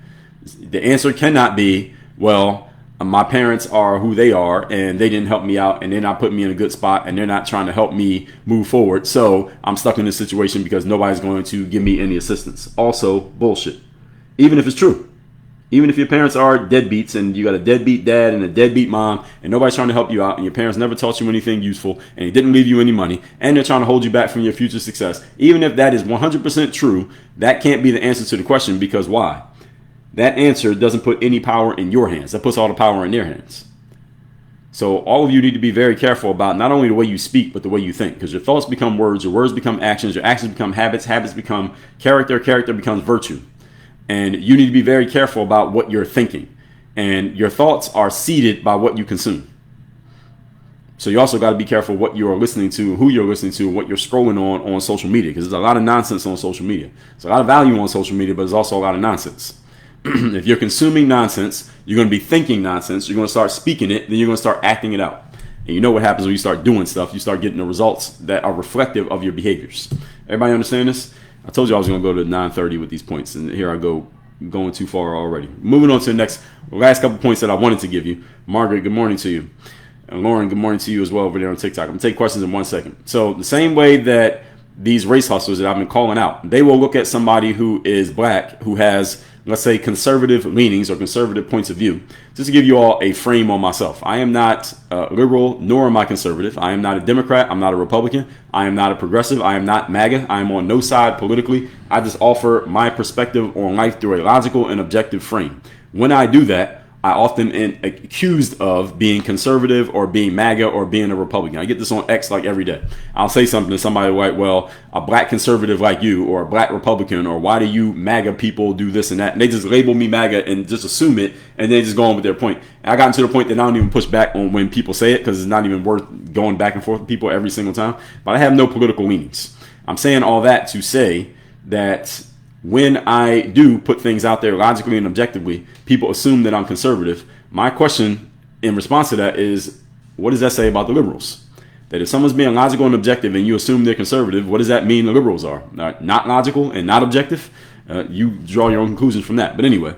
The answer cannot be, well, my parents are who they are and they didn't help me out and they're not putting me in a good spot and they're not trying to help me move forward. So I'm stuck in this situation because nobody's going to give me any assistance. Also, bullshit. Even if it's true. Even if your parents are deadbeats and you got a deadbeat dad and a deadbeat mom and nobody's trying to help you out and your parents never taught you anything useful and they didn't leave you any money and they're trying to hold you back from your future success. Even if that is 100% true, that can't be the answer to the question because why? That answer doesn't put any power in your hands. That puts all the power in their hands. So all of you need to be very careful about not only the way you speak, but the way you think. Because your thoughts become words, your words become actions, your actions become habits, habits become character, character becomes virtue. And you need to be very careful about what you're thinking. And your thoughts are seeded by what you consume. So you also got to be careful what you are listening to, who you're listening to, what you're scrolling on social media. Because there's a lot of nonsense on social media. There's a lot of value on social media, but there's also a lot of nonsense. If you're consuming nonsense, you're going to be thinking nonsense. You're going to start speaking it. Then you're going to start acting it out. And you know what happens when you start doing stuff. You start getting the results that are reflective of your behaviors. Everybody understand this? I told you I was going to go to 9:30 with these points. And here I go, going too far already. Moving on to the last couple points that I wanted to give you. Margaret, good morning to you. And Lauren, good morning to you as well over there on TikTok. I'm going to take questions in 1 second. So the same way that these race hustlers that I've been calling out, they will look at somebody who is black, who has let's say, conservative leanings or conservative points of view. Just to give you all a frame on myself. I am not liberal, nor am I conservative. I am not a Democrat. I'm not a Republican. I am not a progressive. I am not MAGA. I am on no side politically. I just offer my perspective on life through a logical and objective frame. When I do that, I often am accused of being conservative or being MAGA or being a Republican. I get this on X like every day. I'll say something to somebody like, well, a black conservative like you, or a black Republican, or why do you MAGA people do this and that? And they just label me MAGA and just assume it, and they just go on with their point. And I gotten to the point that I don't even push back on when people say it, because it's not even worth going back and forth with people every single time. But I have no political leanings. I'm saying all that to say that when I do put things out there logically and objectively, people assume that I'm conservative. My question in response to that is, what does that say about the liberals? That if someone's being logical and objective and you assume they're conservative, what does that mean the liberals are? Not logical and not objective? You draw your own conclusions from that. But anyway,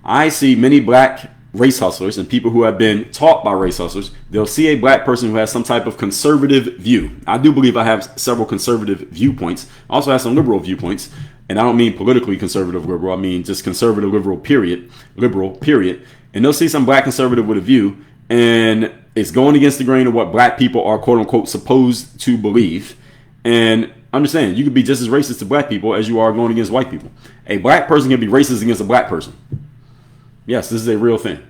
I see many black race hustlers and people who have been taught by race hustlers. They'll see a black person who has some type of conservative view. I do believe I have several conservative viewpoints. I also have some liberal viewpoints. And I don't mean politically conservative liberal. I mean just conservative liberal, period. Liberal, period. And they'll see some black conservative with a view, and it's going against the grain of what black people are, quote unquote, supposed to believe. And understand, you could be just as racist to black people as you are going against white people. A black person can be racist against a black person. Yes, this is a real thing.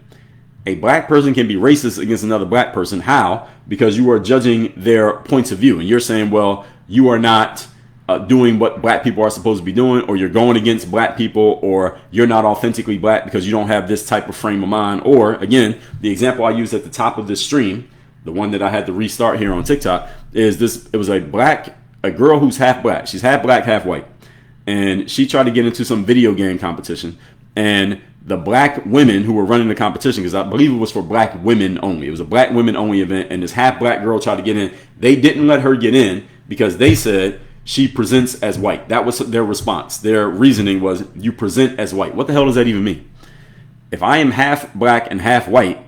A black person can be racist against another black person. How? Because you are judging their points of view. And you're saying, well, you are not doing what black people are supposed to be doing, or you're going against black people, or you're not authentically black because you don't have this type of frame of mind. Or again, the example I used at the top of this stream, the one that I had to restart here on TikTok, is this. It was a girl who's half black. She's half black, half white. And she tried to get into some video game competition. And the black women who were running the competition, because I believe it was for black women only. It was a black women only event. And this half black girl tried to get in. They didn't let her get in because they said she presents as white. That was their response. Their reasoning was, you present as white. What the hell does that even mean? If I am half black and half white,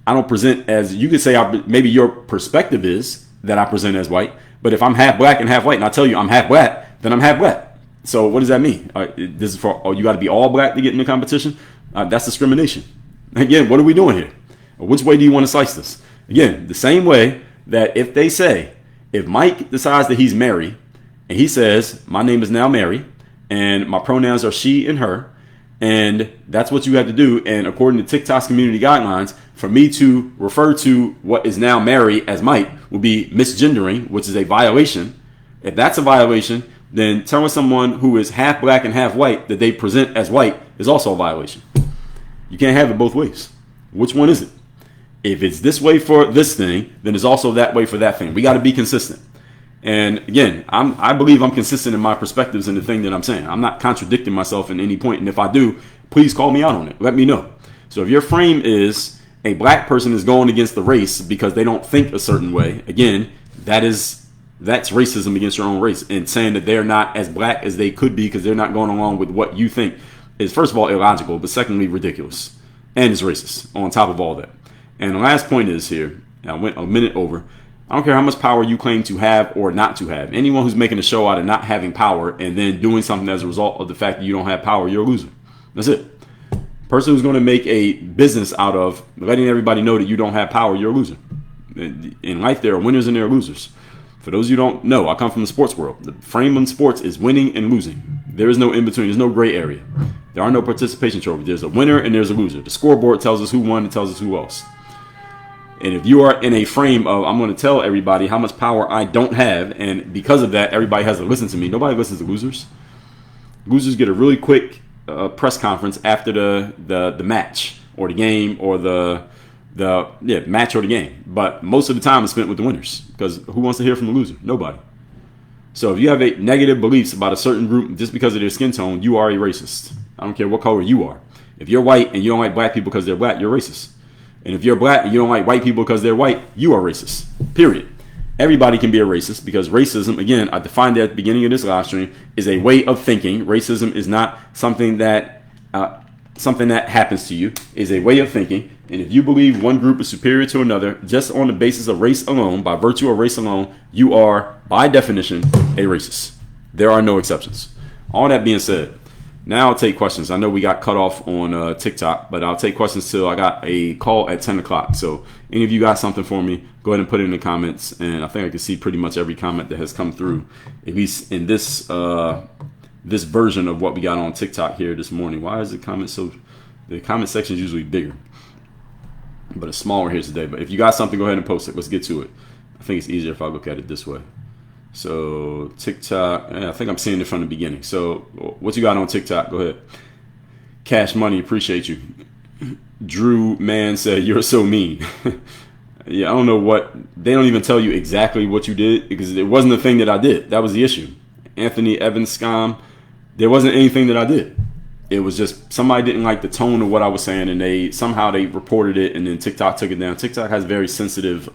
I don't present as, you could say maybe your perspective is that I present as white. But if I'm half black and half white and I tell you I'm half black, then I'm half black. So what does that mean? This is for, you got to be all black to get in the competition? That's discrimination. Again, what are we doing here? Which way do you want to slice this? Again, the same way that if they say, if Mike decides that he's Mary, and he says, my name is now Mary, and my pronouns are she and her, and that's what you have to do. And according to TikTok's community guidelines, for me to refer to what is now Mary as Mike would be misgendering, which is a violation. If that's a violation, then telling someone who is half black and half white that they present as white is also a violation. You can't have it both ways. Which one is it? If it's this way for this thing, then it's also that way for that thing. We got to be consistent. And again, I believe I'm consistent in my perspectives and the thing that I'm saying. I'm not contradicting myself in any point. And if I do, please call me out on it. Let me know. So if your frame is a black person is going against the race because they don't think a certain way, again, that's racism against your own race. And saying that they're not as black as they could be because they're not going along with what you think is, first of all, illogical, but secondly, ridiculous. And it's racist on top of all that. And the last point is here, I went a minute over. I don't care how much power you claim to have or not to have. Anyone who's making a show out of not having power and then doing something as a result of the fact that you don't have power, you're a loser. That's it. Person who's going to make a business out of letting everybody know that you don't have power, you're a loser. In life, there are winners and there are losers. For those of you who don't know, I come from the sports world. The frame in sports is winning and losing. There is no in between. There's no gray area. There are no participation trophies. There's a winner and there's a loser. The scoreboard tells us who won and tells us who lost. And if you are in a frame of, I'm going to tell everybody how much power I don't have, and because of that, everybody has to listen to me. Nobody listens to losers. Losers get a really quick press conference after the match or the game or the match or the game. But most of the time is spent with the winners, because who wants to hear from the loser? Nobody. So if you have a negative beliefs about a certain group just because of their skin tone, you are a racist. I don't care what color you are. If you're white and you don't like black people because they're black, you're racist. And if you're black and you don't like white people because they're white, you are racist. Period. Everybody can be a racist, because racism, again, I defined it at the beginning of this live stream, is a way of thinking. Racism is not something that happens to you. It's a way of thinking. And if you believe one group is superior to another just on the basis of race alone, by virtue of race alone, you are, by definition, a racist. There are no exceptions. All that being said, Now I'll take questions. I know we got cut off on TikTok, but I'll take questions till I got a call at 10 o'clock. So any of you got something for me, go ahead and put it in the comments. And I think I can see pretty much every comment that has come through, at least in this this version of what we got on TikTok here this morning. Why is the comment section is usually bigger, but it's smaller here today. But if you got something, go ahead and post it. Let's get to it. I think it's easier if I look at it this way. So TikTok, I think I'm seeing it from the beginning. So what you got on TikTok? Go ahead. Cash Money, appreciate you. Drew Man said, you're so mean. Yeah, I don't know what, they don't even tell you exactly what you did because it wasn't the thing that I did. That was the issue. Anthony Evans Scam, there wasn't anything that I did. It was just somebody didn't like the tone of what I was saying, and they reported it, and then TikTok took it down. TikTok has very sensitive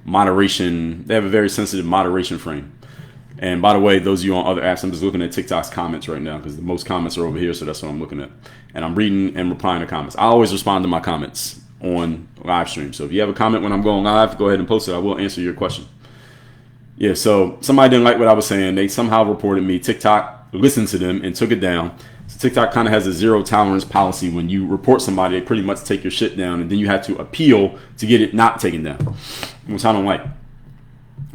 moderation. They have a very sensitive moderation frame. And by the way, those of you on other apps, I'm just looking at TikTok's comments right now because the most comments are over here, so that's what I'm looking at. And I'm reading and replying to comments. I always respond to my comments on live stream. So if you have a comment when I'm going live, go ahead and post it. I will answer your question. Yeah, so somebody didn't like what I was saying. They somehow reported me. TikTok listened to them and took it down. So TikTok kind of has a zero tolerance policy. When you report somebody, they pretty much take your shit down, and then you have to appeal to get it not taken down, which I don't like.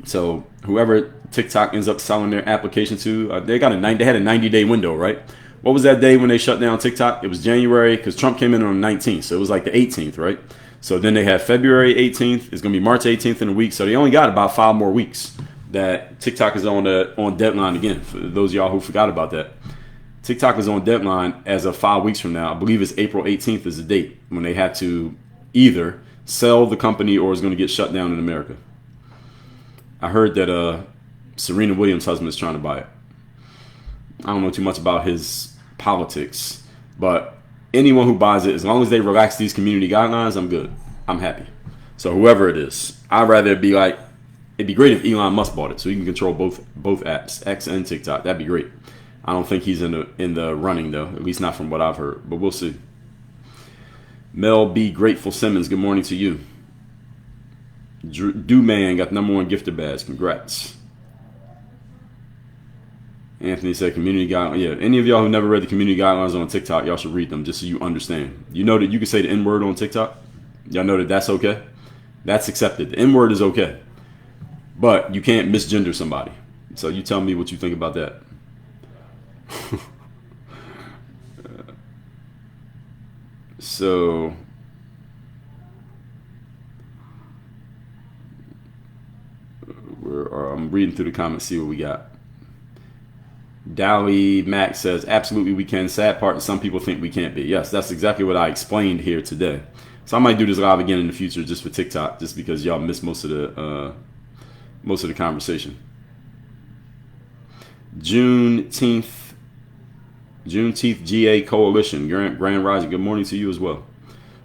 So whoever TikTok ends up selling their application to, they had a 90-day window, right? What was that day when they shut down TikTok? It was January because Trump came in on the 19th, so it was like the 18th, right? So then they have February 18th. It's going to be March 18th in a week. So they only got about 5 more weeks that TikTok is on deadline again. For those of y'all who forgot about that, TikTok is on deadline as of 5 weeks from now. I believe it's April 18th is the date when they have to either sell the company or it's going to get shut down in America. I heard that Serena Williams' husband is trying to buy it. I don't know too much about his politics, but anyone who buys it, as long as they relax these community guidelines, I'm good. I'm happy. So whoever it is, I'd rather it be like, it'd be great if Elon Musk bought it so he can control both apps, X and TikTok. That'd be great. I don't think he's in the running though, at least not from what I've heard, but we'll see. Mel B. Grateful Simmons, good morning to you. Do Man got the #1 gifter badge. Congrats. Anthony said community guidelines. Yeah, any of y'all who never read the community guidelines on TikTok, y'all should read them just so you understand. You know that you can say the N-word on TikTok? Y'all know that that's okay? That's accepted. The N-word is okay. But you can't misgender somebody. So you tell me what you think about that. So I'm reading through the comments, see what we got. Dally Mac says, absolutely we can. Sad part is some people think we can't be. Yes, that's exactly what I explained here today. So I might do this live again in the future just for TikTok, just because y'all missed most of the conversation. Juneteenth GA Coalition, Grand Rising, good morning to you as well.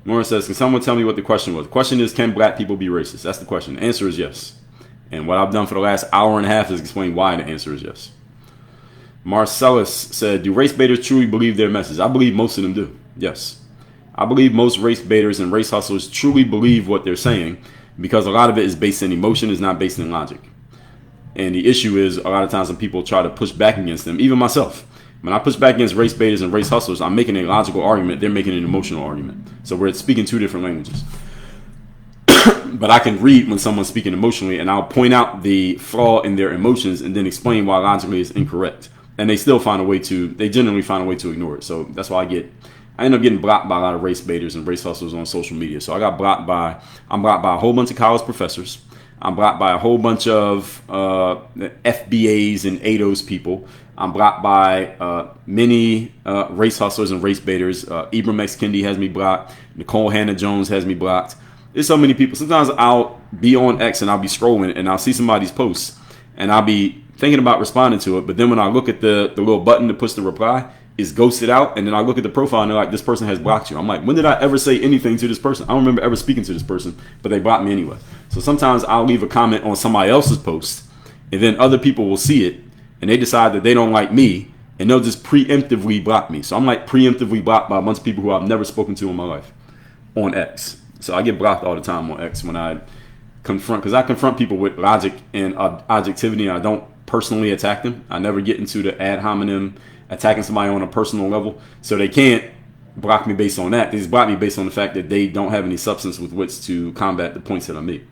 Lauren says, can someone tell me what the question was? The question is, can black people be racist? That's the question. The answer is yes. And what I've done for the last hour and a half is explain why the answer is yes. Marcellus said, do race baiters truly believe their message? I believe most of them do. Yes. I believe most race baiters and race hustlers truly believe what they're saying because a lot of it is based in emotion, is not based in logic. And the issue is a lot of times when people try to push back against them, even myself, when I push back against race baiters and race hustlers, I'm making a logical argument. They're making an emotional argument. So we're speaking 2 different languages. But I can read when someone's speaking emotionally, and I'll point out the flaw in their emotions and then explain why logically it's incorrect. And they still generally find a way to ignore it. So that's why I end up getting blocked by a lot of race baiters and race hustlers on social media. So I'm blocked by a whole bunch of college professors. I'm blocked by a whole bunch of FBAs and ADOS people. I'm blocked by many race hustlers and race baiters. Ibram X. Kendi has me blocked. Nicole Hannah-Jones has me blocked. There's so many people. Sometimes I'll be on X and I'll be scrolling and I'll see somebody's post and I'll be thinking about responding to it. But then when I look at the little button to push the reply, it's ghosted out. And then I look at the profile and they're like, this person has blocked you. I'm like, when did I ever say anything to this person? I don't remember ever speaking to this person, but they blocked me anyway. So sometimes I'll leave a comment on somebody else's post and then other people will see it and they decide that they don't like me and they'll just preemptively block me. So I'm like preemptively blocked by a bunch of people who I've never spoken to in my life on X. So I get blocked all the time on X when I confront people with logic and objectivity, and I don't personally attack them. I never get into the ad hominem attacking somebody on a personal level. So they can't block me based on that. They just block me based on the fact that they don't have any substance with which to combat the points that I make.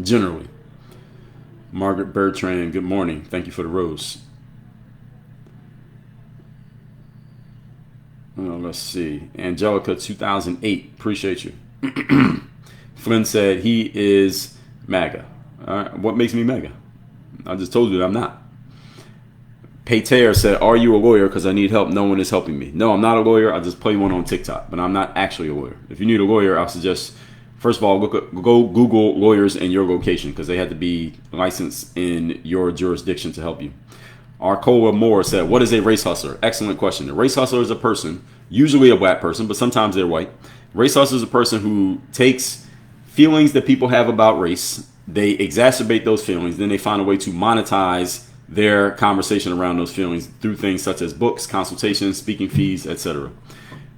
Generally. Margaret Bertrand, good morning. Thank you for the rose. Let's see. Angelica, 2008. Appreciate you. Flynn said he is MAGA. All right. What makes me MAGA? I just told you that I'm not. Pater said, are you a lawyer? Because I need help. No one is helping me. No, I'm not a lawyer. I just play one on TikTok, but I'm not actually a lawyer. If you need a lawyer, I'll suggest, first of all, go Google lawyers in your location because they have to be licensed in your jurisdiction to help you. Arcola Moore said, what is a race hustler? Excellent question. A race hustler is a person, usually a black person, but sometimes they're white. Race hustler is a person who takes feelings that people have about race, they exacerbate those feelings, then they find a way to monetize their conversation around those feelings through things such as books, consultations, speaking fees, etc.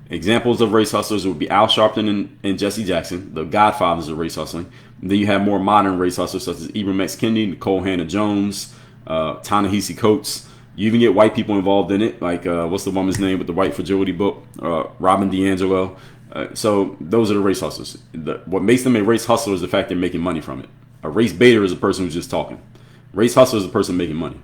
Examples of race hustlers would be Al Sharpton and Jesse Jackson, the godfathers of race hustling. And then you have more modern race hustlers such as Ibram X. Kendi, Nicole Hannah-Jones, Ta-Nehisi Coates. You even get white people involved in it, like what's the woman's name with the White Fragility book? Robin DiAngelo. So those are the race hustlers. What makes them a race hustler is the fact they're making money from it. A race baiter is a person who's just talking. Race hustler is a person making money.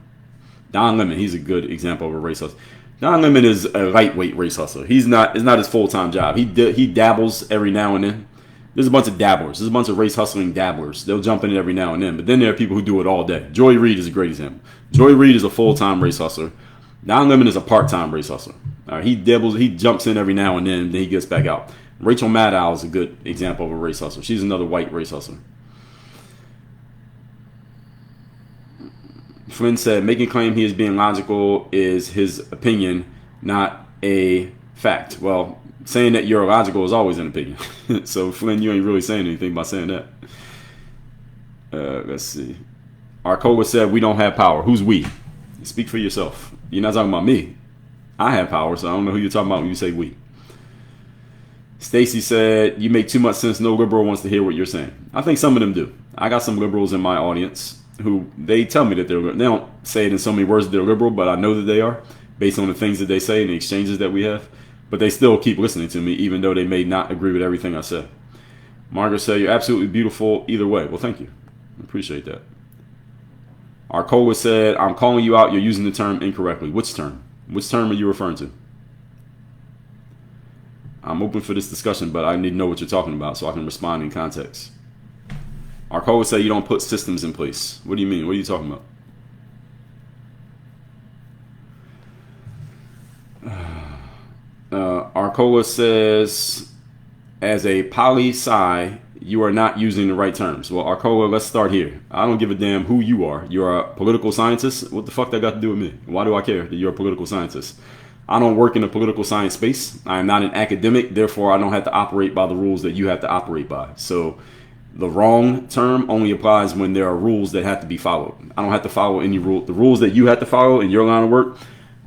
Don Lemon, he's a good example of a race hustler. Don Lemon is a lightweight race hustler. It's not his full-time job. He dabbles every now and then. There's a bunch of dabblers. There's a bunch of race hustling dabblers. They'll jump in it every now and then. But then there are people who do it all day. Joy Reid is a great example. Joy Reid is a full-time race hustler. Don Lemon is a part-time race hustler. He dabbles. He jumps in every now and then he gets back out. Rachel Maddow is a good example of a race hustler. She's another white race hustler. Flynn said, making claim he is being logical is his opinion, not a fact. Well, saying that you're illogical is always an opinion. So, Flynn, you ain't really saying anything by saying that. Let's see. Arcola said, we don't have power. Who's we? Speak for yourself. You're not talking about me. I have power, so I don't know who you're talking about when you say we. Stacy said, you make too much sense. No liberal wants to hear what you're saying. I think some of them do. I got some liberals in my audience who they tell me that they're liberal. They don't say it in so many words that they're liberal, but I know that they are based on the things that they say and the exchanges that we have. But they still keep listening to me, even though they may not agree with everything I say. Margaret said, you're absolutely beautiful either way. Well, thank you. I appreciate that. Arcola said, I'm calling you out. You're using the term incorrectly. Which term? Which term are you referring to? I'm open for this discussion, but I need to know what you're talking about so I can respond in context. Arcola said you don't put systems in place. What do you mean? What are you talking about? Arcola says, as a poli-sci, you are not using the right terms. Well, Arcola, let's start here. I don't give a damn who you are. You're a political scientist? What the fuck that got to do with me? Why do I care that you're a political scientist? I don't work in the political science space. I am not an academic. Therefore, I don't have to operate by the rules that you have to operate by. So the wrong term only applies when there are rules that have to be followed. I don't have to follow any rule. The rules that you have to follow in your line of work,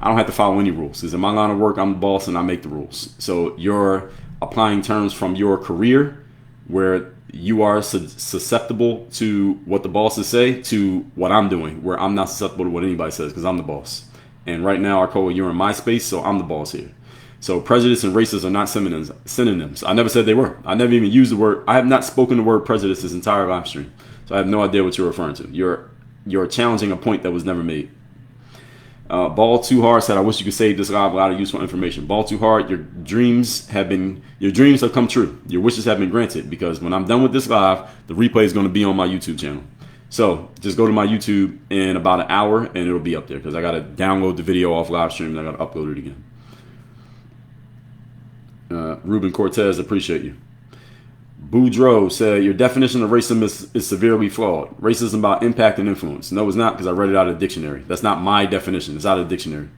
I don't have to follow any rules. Because in my line of work, I'm the boss and I make the rules. So you're applying terms from your career where you are susceptible to what the bosses say to what I'm doing, where I'm not susceptible to what anybody says because I'm the boss. And right now, Arcola, you're in my space, so I'm the boss here. So prejudice and racism are not synonyms. I never said they were. I never even used the word. I have not spoken the word prejudice this entire live stream. So I have no idea what you're referring to. You're challenging a point that was never made. Ball Too Hard said, I wish you could save this live, a lot of useful information. Ball Too Hard, your dreams have come true. Your wishes have been granted because when I'm done with this live, the replay is going to be on my YouTube channel. So just go to my YouTube in about an hour and it'll be up there because I got to download the video off live stream and I got to upload it again. Ruben Cortez, appreciate you. Boudreaux said, your definition of racism is severely flawed. Racism about impact and influence. No, it's not because I read it out of the dictionary. That's not my definition. It's out of the dictionary.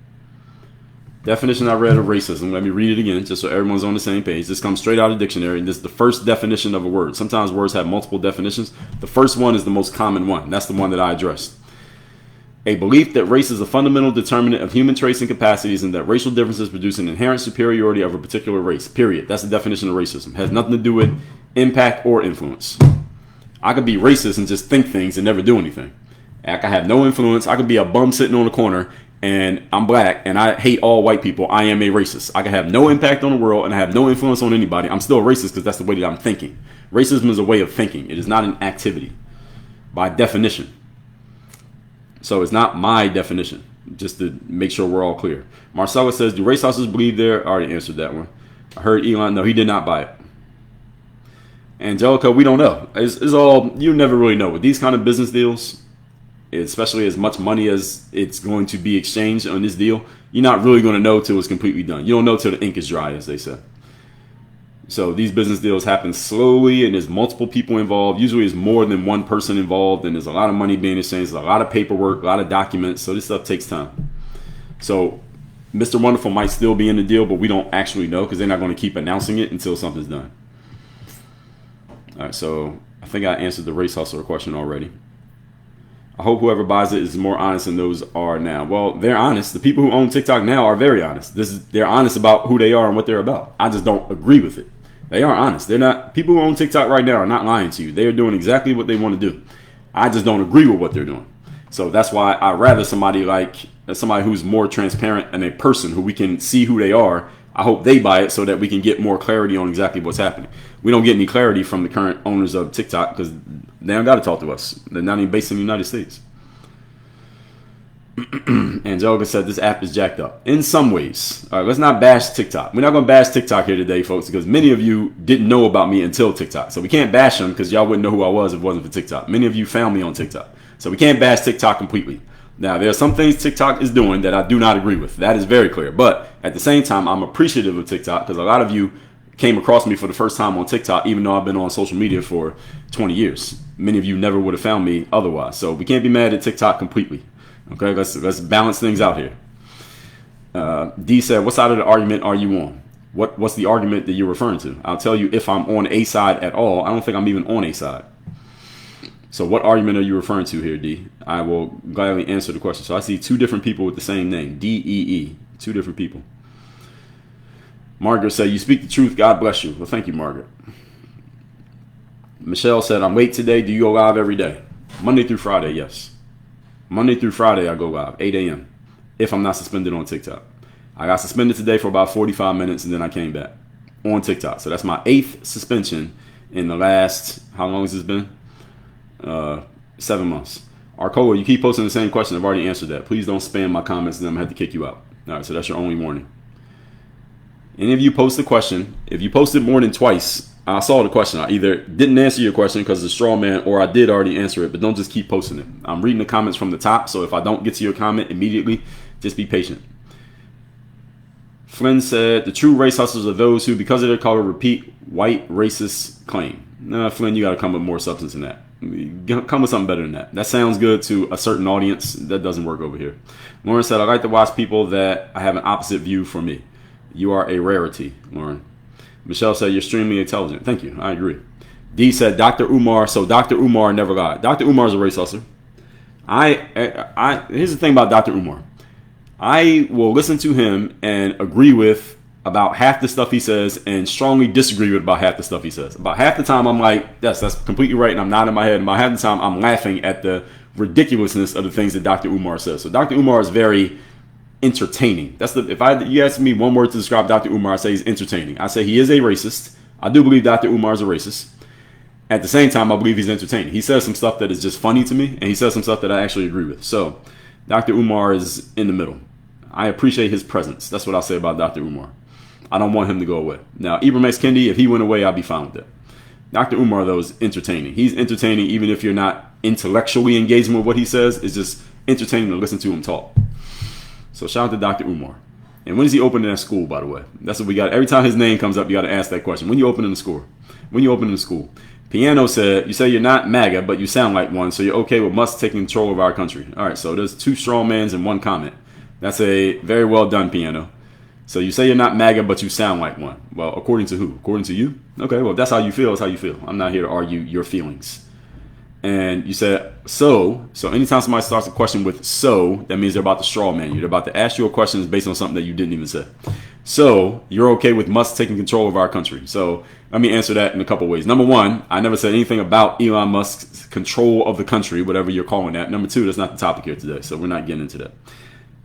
Definition I read of racism. Let me read it again just so everyone's on the same page. This comes straight out of the dictionary. And this is the first definition of a word. Sometimes words have multiple definitions. The first one is the most common one. That's the one that I addressed. A belief that race is a fundamental determinant of human traits and capacities and that racial differences produce an inherent superiority of a particular race. Period. That's the definition of racism. It has nothing to do with impact or influence. I could be racist and just think things and never do anything. I could have no influence. I could be a bum sitting on the corner and I'm black and I hate all white people, I am a racist. I can have no impact on the world and I have no influence on anybody. I'm still a racist because that's the way that I'm thinking. Racism is a way of thinking. It is not an activity by definition. So it's not my definition, just to make sure we're all clear. Marcella says, do race hustlers believe there? I already answered that one. I heard Elon. No, he did not buy it. Angelica, we don't know. It's all, you never really know. With these kind of business deals, especially as much money as it's going to be exchanged on this deal, you're not really going to know till it's completely done. You don't know till the ink is dry, as they say. So these business deals happen slowly, and there's multiple people involved. Usually there's more than one person involved, and there's a lot of money being exchanged, a lot of paperwork, a lot of documents. So this stuff takes time. So Mr. Wonderful might still be in the deal, but we don't actually know because they're not going to keep announcing it until something's done. All right, so I think I answered the race hustler question already. I hope whoever buys it is more honest than those are now. Well, they're honest. The people who own TikTok now are very honest. They're honest about who they are and what they're about. I just don't agree with it. They are honest. They're not, people who own TikTok right now are not lying to you. They are doing exactly what they want to do. I just don't agree with what they're doing. So that's why I'd rather somebody who's more transparent and a person who we can see who they are. I hope they buy it so that we can get more clarity on exactly what's happening. We don't get any clarity from the current owners of TikTok because they don't got to talk to us. They're not even based in the United States. Angelica said this app is jacked up in some ways. All right, let's not bash TikTok. We're not going to bash TikTok here today, folks, because many of you didn't know about me until TikTok. So we can't bash them because y'all wouldn't know who I was if it wasn't for TikTok. Many of you found me on TikTok. So we can't bash TikTok completely. Now, there are some things TikTok is doing that I do not agree with. That is very clear. But at the same time, I'm appreciative of TikTok because a lot of you came across me for the first time on TikTok, even though I've been on social media for 20 years. Many of you never would have found me otherwise. So we can't be mad at TikTok completely. Okay, let's balance things out here. D said, what side of the argument are you on? What's the argument that you're referring to? I'll tell you if I'm on a side at all. I don't think I'm even on a side. So what argument are you referring to here, D? I will gladly answer the question. So I see two different people with the same name, D-E-E, two different people. Margaret said, you speak the truth. God bless you. Well, thank you, Margaret. Michelle said, I'm late today. Do you go live every day? Monday through Friday, yes. Monday through Friday, I go live, 8 a.m. if I'm not suspended on TikTok. I got suspended today for about 45 minutes, and then I came back on TikTok. So that's my 8th suspension in the last, how long has this been? 7 months. Arcola, you keep posting the same question. I've already answered that. Please don't spam my comments, and I'm going to have to kick you out. All right, so that's your only warning. Any of you post a question, if you posted more than twice, I saw the question. I either didn't answer your question because it's a straw man, or I did already answer it, but don't just keep posting it. I'm reading the comments from the top, so if I don't get to your comment immediately, just be patient. Flynn said, the true race hustlers are those who, because of their color, repeat white racist claim. Nah, Flynn, you got to come with more substance than that. Come with something better than that. That sounds good to a certain audience. That doesn't work over here. Lauren said, I like to watch people that have an opposite view from me. You are a rarity, Lauren. Michelle said, you're extremely intelligent. Thank you. I agree. D said, Dr. Umar. So Dr. Umar never lied. Dr. Umar is a race hustler. Here's the thing about Dr. Umar. I will listen to him and agree with about half the stuff he says and strongly disagree with about half the stuff he says. About half the time I'm like, yes, that's completely right, and I'm nodding my head. And about half the time I'm laughing at the ridiculousness of the things that Dr. Umar says. So Dr. Umar is very entertaining. You ask me one word to describe Dr. Umar, I say he's entertaining. I say he is a racist. I do believe Dr. Umar is a racist. At the same time, I believe he's entertaining. He says some stuff that is just funny to me, and he says some stuff that I actually agree with. So Dr. Umar is in the middle. I appreciate his presence. That's what I'll say about Dr. Umar. I don't want him to go away. Now, Ibram X. Kendi, if he went away, I'd be fine with that. Dr. Umar, though, is entertaining. He's entertaining even if you're not intellectually engaging with what he says. It's just entertaining to listen to him talk. So shout out to Dr. Umar. And when is he opening that school, by the way? That's what we got. Every time his name comes up, you got to ask that question. When you opening the school? When you opening the school? Piano said, you say you're not MAGA, but you sound like one, so you're okay with Musk taking control of our country. All right, so there's 2 straw mans and 1 comment. That's a very well done, Piano. So you say you're not MAGA, but you sound like one. Well, according to who? According to you? Okay, well, if that's how you feel, that's how you feel. I'm not here to argue your feelings. And you said, so anytime somebody starts a question with so, that means they're about to straw man you. They're about to ask you a question based on something that you didn't even say. So you're okay with Musk taking control of our country. So let me answer that in a couple ways. Number 1, I never said anything about Elon Musk's control of the country, whatever you're calling that. Number 2, that's not the topic here today, so we're not getting into that.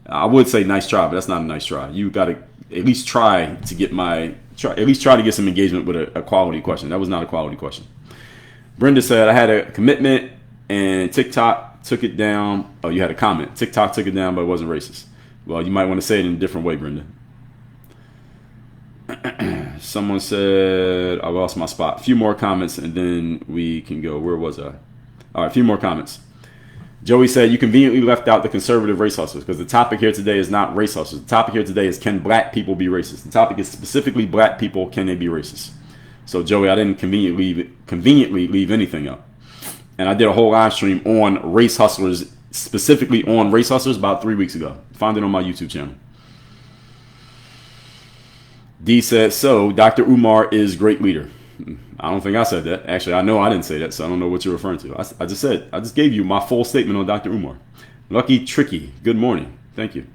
I would say nice try, but that's not a nice try. You got to at least try to get try to get some engagement with a quality question. That was not a quality question. Brenda said, I had a commitment and TikTok took it down. Oh, you had a comment. TikTok took it down, but it wasn't racist. Well, you might want to say it in a different way, Brenda. Someone said, I lost my spot. A few more comments and then we can go. Where was I? All right, a few more comments. Joey said, you conveniently left out the conservative race hustlers because the topic here today is not race hustlers. The topic here today is, can black people be racist? The topic is specifically black people, can they be racist? So, Joey, I didn't conveniently leave anything up. And I did a whole live stream on race hustlers, specifically on race hustlers about 3 weeks ago. Find it on my YouTube channel. D said, so Dr. Umar is great leader. I don't think I said that. Actually, I know I didn't say that, so I don't know what you're referring to. I just gave you my full statement on Dr. Umar. Lucky Tricky, good morning. Thank you.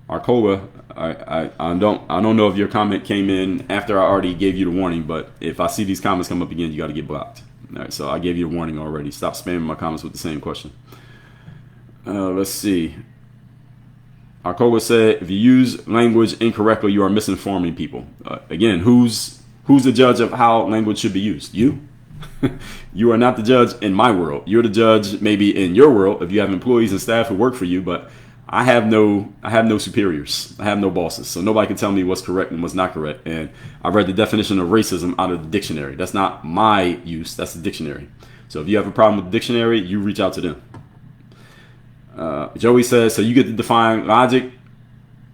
Arcola, I don't know if your comment came in after I already gave you the warning, but if I see these comments come up again, you got to get blocked. All right, so I gave you a warning already. Stop spamming my comments with the same question. Let's see. Arcola said, if you use language incorrectly, you are misinforming people. Again, who's the judge of how language should be used? You? You are not the judge in my world. You're the judge maybe in your world if you have employees and staff who work for you, but I have no superiors. I have no bosses. So nobody can tell me what's correct and what's not correct. And I read the definition of racism out of the dictionary. That's not my use. That's the dictionary. So if you have a problem with the dictionary, you reach out to them. Joey says, so you get to define logic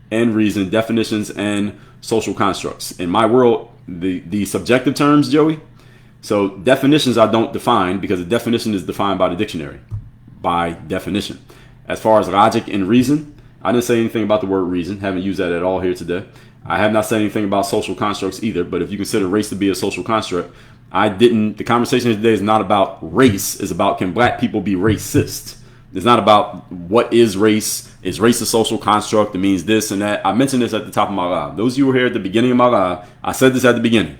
and reason, definitions, and social constructs. In my world, the subjective terms, Joey, so definitions I don't define because the definition is defined by the dictionary, by definition. As far as logic and reason, I didn't say anything about the word reason. Haven't used that at all here today. I have not said anything about social constructs either, but if you consider race to be a social construct, the conversation today is not about race. It's about, can black people be racist? It's not about what is race. Is race a social construct? It means this and that. I mentioned this at the top of my live. Those of you who were here at the beginning of my live, I said this at the beginning.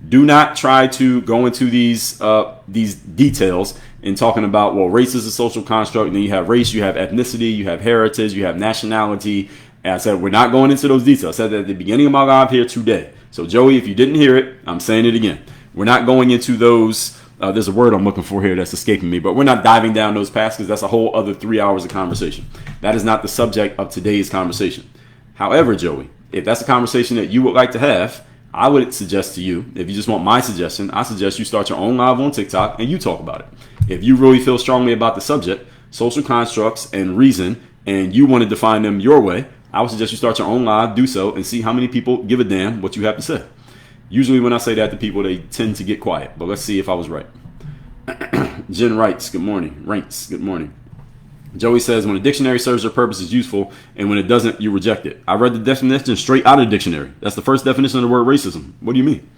Do not try to go into these details in talking about, well, race is a social construct. And then you have race, you have ethnicity, you have heritage, you have nationality. And I said, we're not going into those details. I said that at the beginning of my live here today. So, Joey, if you didn't hear it, I'm saying it again. We're not going into those. There's a word I'm looking for here that's escaping me, but we're not diving down those paths because that's a whole other 3 hours of conversation. That is not the subject of today's conversation. However, Joey, if that's a conversation that you would like to have, I would suggest to you, if you just want my suggestion, I suggest you start your own live on TikTok and you talk about it. If you really feel strongly about the subject, social constructs and reason, and you want to define them your way, I would suggest you start your own live, do so, and see how many people give a damn what you have to say. Usually when I say that to people, they tend to get quiet. But let's see if I was right. Jen writes, good morning. Ranks, good morning. Joey says, when a dictionary serves their purpose, it's useful. And when it doesn't, you reject it. I read the definition straight out of the dictionary. That's the first definition of the word racism. What do you mean?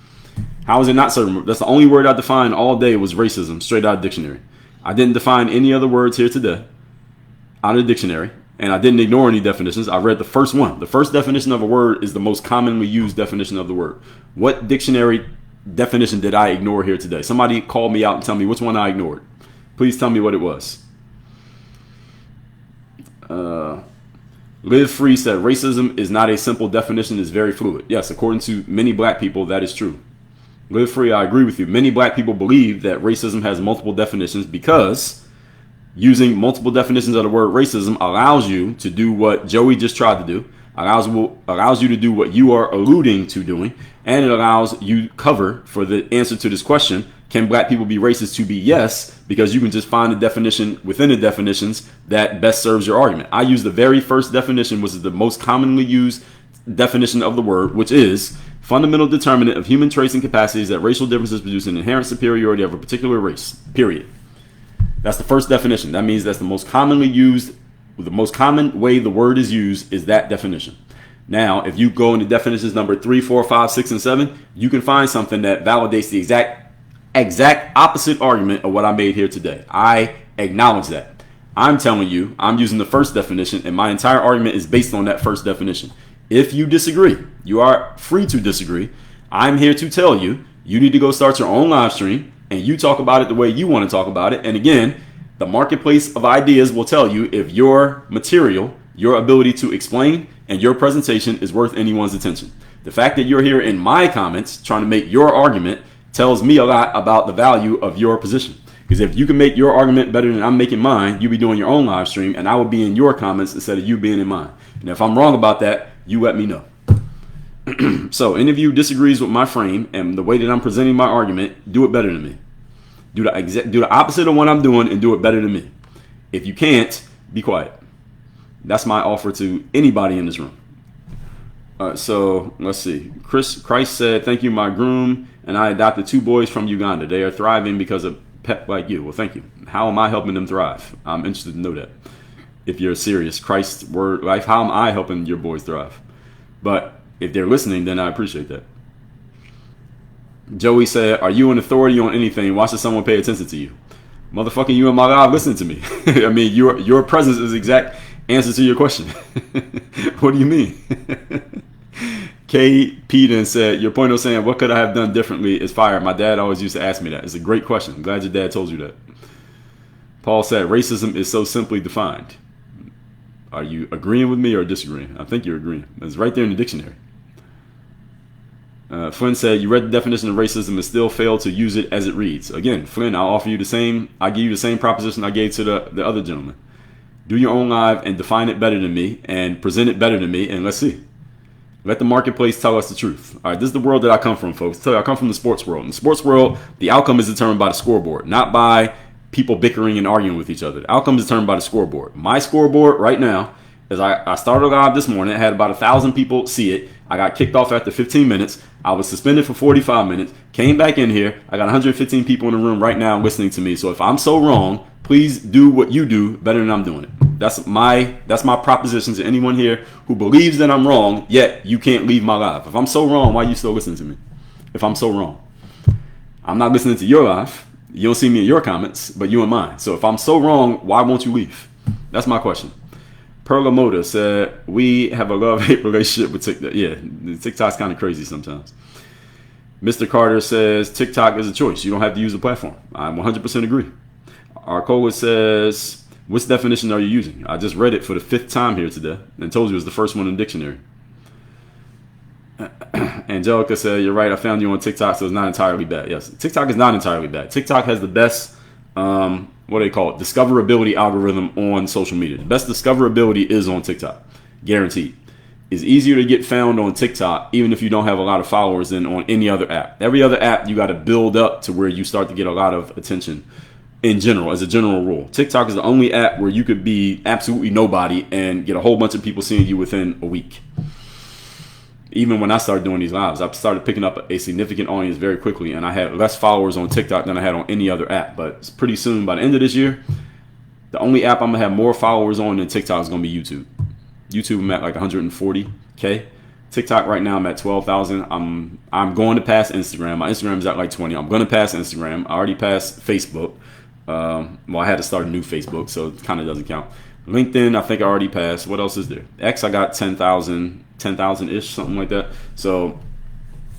How is it not serving? That's the only word I defined all day was racism, straight out of the dictionary. I didn't define any other words here today out of the dictionary. And I didn't ignore any definitions. I read the first one. The first definition of a word is the most commonly used definition of the word. What dictionary definition did I ignore here today? Somebody call me out and tell me which one I ignored. Please tell me what it was. Live Free said, racism is not a simple definition, it's very fluid. Yes, according to many black people, that is true. Live Free, I agree with you. Many black people believe that racism has multiple definitions because using multiple definitions of the word racism allows you to do what Joey just tried to do, allows you to do what you are alluding to doing, and it allows you cover for the answer to this question, can black people be racist, to be yes, because you can just find a definition within the definitions that best serves your argument. I use the very first definition, which is the most commonly used definition of the word, which is fundamental determinant of human traits and capacities that racial differences produce an inherent superiority of a particular race, period. That's the first definition. That means that's the most commonly used, the most common way the word is used is that definition. Now, if you go into definitions number 3, 4, 5, 6, and 7, you can find something that validates the exact opposite argument of what I made here today. I acknowledge that. I'm telling you, I'm using the first definition, and my entire argument is based on that first definition. If you disagree, you are free to disagree. I'm here to tell you, you need to go start your own live stream, and you talk about it the way you want to talk about it. And again, The marketplace of ideas will tell you if your material, your ability to explain, and your presentation is worth anyone's attention. The fact that you're here in my comments trying to make your argument tells me a lot about the value of your position. Because if you can make your argument better than I'm making mine, you'll be doing your own live stream, and I will be in your comments instead of you being in mine. And if I'm wrong about that, you let me know. So any of you disagrees with my frame and the way that I'm presenting my argument, do it better than me. Do the opposite of what I'm doing and do it better than me. If you can't, be quiet. That's my offer to anybody in this room. So let's see. Christ said, "Thank you, my groom and I adopted 2 boys from Uganda. They are thriving because of pet like you." Well, thank you. How am I helping them thrive? I'm interested to know that. If you're serious, Christ's word life, how am I helping your boys thrive? But if they're listening, then I appreciate that. Joey said, "Are you an authority on anything? Why should someone pay attention to you?" Motherfucking you in my live listening to me. I mean, your presence is the exact answer to your question. What do you mean? K. Peden said, "Your point of saying, what could I have done differently is fire. My dad always used to ask me that." It's a great question. I'm glad your dad told you that. Paul said, "Racism is so simply defined." Are you agreeing with me or disagreeing? I think you're agreeing. It's right there in the dictionary. Flynn said, "You read the definition of racism and still failed to use it as it reads." Again, Flynn, I'll offer you the same. I give you the same proposition I gave to the other gentleman. Do your own live and define it better than me and present it better than me, and let's see. Let the marketplace tell us the truth. All right, this is the world that I come from, folks. I come from the sports world. In the sports world, the outcome is determined by the scoreboard, not by people bickering and arguing with each other. The outcome is determined by the scoreboard. My scoreboard right now is I started live this morning. I had about 1,000 people see it. I got kicked off after 15 minutes. I was suspended for 45 minutes. Came back in here. I got 115 people in the room right now listening to me. So if I'm so wrong, please do what you do better than I'm doing it. That's my proposition to anyone here who believes that I'm wrong, yet you can't leave my live. If I'm so wrong, why are you still listening to me? If I'm so wrong. I'm not listening to your live. You don't see me in your comments, but you in mine. So if I'm so wrong, why won't you leave? That's my question. Perla Moda said, "We have a love-hate relationship with TikTok." Yeah, TikTok's kind of crazy sometimes. Mr. Carter says, "TikTok is a choice. You don't have to use the platform." I 100% agree. Arcola says, "Which definition are you using?" I just read it for the 5th time here today and told you it was the first one in the dictionary. Angelica said, "You're right. I found you on TikTok, so it's not entirely bad." Yes, TikTok is not entirely bad. TikTok has the best, what do they call it? Discoverability algorithm on social media. The best discoverability is on TikTok. Guaranteed. It's easier to get found on TikTok, even if you don't have a lot of followers, than on any other app. Every other app, you got to build up to where you start to get a lot of attention in general, as a general rule. TikTok is the only app where you could be absolutely nobody and get a whole bunch of people seeing you within a week. Even when I started doing these lives, I started picking up a significant audience very quickly, and I had less followers on TikTok than I had on any other app. But pretty soon, by the end of this year, the only app I'm going to have more followers on than TikTok is going to be YouTube. YouTube, I'm at like 140K. TikTok right now, I'm at 12,000. I'm going to pass Instagram. My Instagram is at like 20. I'm going to pass Instagram. I already passed Facebook. Well, I had to start a new Facebook, so it kind of doesn't count. LinkedIn, I think I already passed. What else is there? X, I got 10,000-ish, something like that. So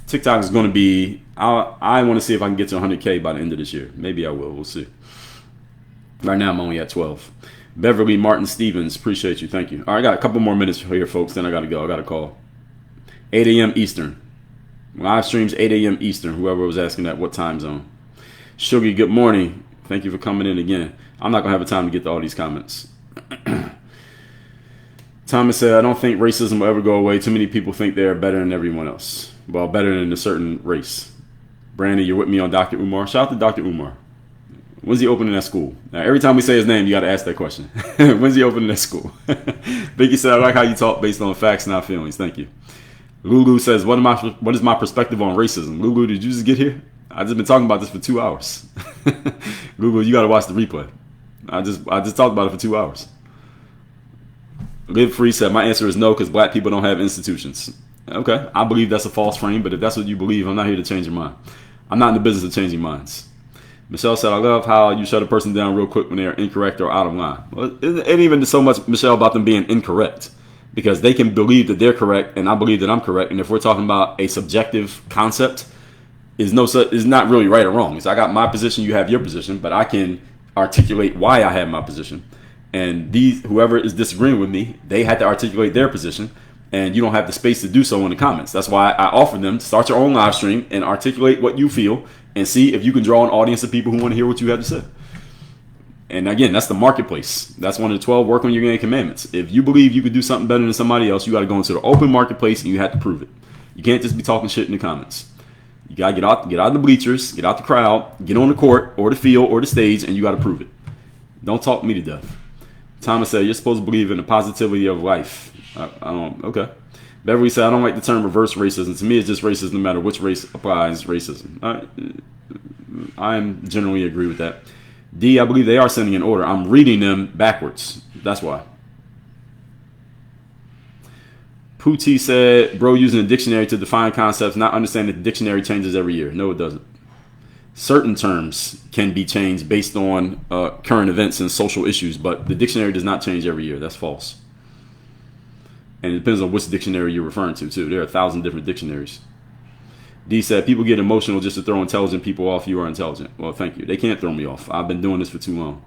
TikTok is going to be, I want to see if I can get to 100K by the end of this year. Maybe I will. We'll see. Right now, I'm only at 12. Beverly Martin Stevens, appreciate you. Thank you. All right, I got a couple more minutes here, folks. Then I got to go. I got a call. 8 a.m. Eastern. Live streams 8 a.m. Eastern. Whoever was asking that, what time zone? Sugar, good morning. Thank you for coming in again. I'm not going to have a time to get to all these comments. Thomas said, "I don't think racism will ever go away. Too many people think they're better than everyone else. Well, better than a certain race." Brandon, you're with me on Dr. Umar. Shout out to Dr. Umar. When's he opening that school? Now, every time we say his name, you got to ask that question. When's he opening that school? Vicky said, "I like how you talk based on facts, not feelings." Thank you. Lulu says, what is my perspective on racism? Lulu, did you just get here? I've just been talking about this for 2 hours. Lulu, you got to watch the replay. I just talked about it for 2 hours. Live Free said, "My answer is no, because black people don't have institutions." Okay, I believe that's a false frame, but if that's what you believe, I'm not here to change your mind. I'm not in the business of changing minds. Michelle said, "I love how you shut a person down real quick when they are incorrect or out of line." Well, it ain't even so much, Michelle, about them being incorrect, because they can believe that they're correct, and I believe that I'm correct. And if we're talking about a subjective concept, is not really right or wrong. So I got my position, you have your position, but I can articulate why I had my position. And whoever is disagreeing with me, they had to articulate their position. And you don't have the space to do so in the comments. That's why I offered them to start your own live stream and articulate what you feel and see if you can draw an audience of people who want to hear what you have to say. And again, that's the marketplace. That's one of the 12 work on your game commandments. If you believe you could do something better than somebody else, you got to go into the open marketplace and you have to prove it. You can't just be talking shit in the comments. You got to get out of the bleachers, get out the crowd, get on the court or the field or the stage, and you got to prove it. Don't talk me to death. Thomas said, you're supposed to believe in the positivity of life. I don't. Okay. Beverly said, I don't like the term reverse racism. To me, it's just racism no matter which race applies racism. I generally agree with that. D, I believe they are sending an order. I'm reading them backwards. That's why. Pootie said, bro, using a dictionary to define concepts, not understanding that the dictionary changes every year. No, it doesn't. Certain terms can be changed based on current events and social issues, but the dictionary does not change every year. That's false. And it depends on which dictionary you're referring to, too. There are 1,000 different dictionaries. D said, people get emotional just to throw intelligent people off. You are intelligent. Well, thank you. They can't throw me off. I've been doing this for too long.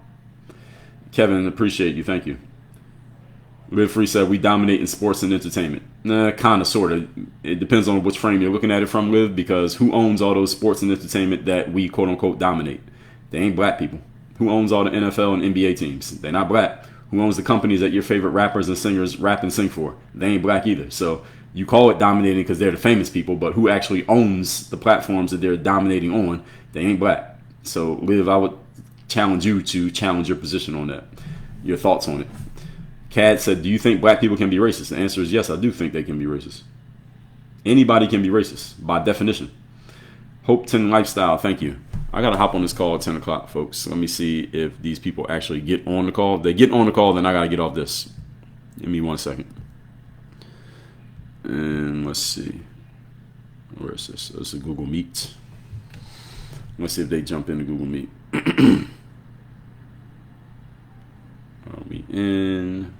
Kevin, appreciate you. Thank you. Live Free said, we dominate in sports and entertainment. Nah, kind of, sort of. It depends on which frame you're looking at it from, Liv, because who owns all those sports and entertainment that we, quote-unquote, dominate? They ain't black people. Who owns all the NFL and NBA teams? They're not black. Who owns the companies that your favorite rappers and singers rap and sing for? They ain't black either. So you call it dominating because they're the famous people, but who actually owns the platforms that they're dominating on? They ain't black. So, Liv, I would challenge you to challenge your position on that, your thoughts on it. Cad said, do you think black people can be racist? The answer is yes, I do think they can be racist. Anybody can be racist, by definition. Hopeton Lifestyle, thank you. I got to hop on this call at 10 o'clock, folks. Let me see if these people actually get on the call. If they get on the call, then I got to get off this. Give me 1 second. And let's see. Where is this? This is Google Meet. Let's see if they jump into Google Meet. Are we in?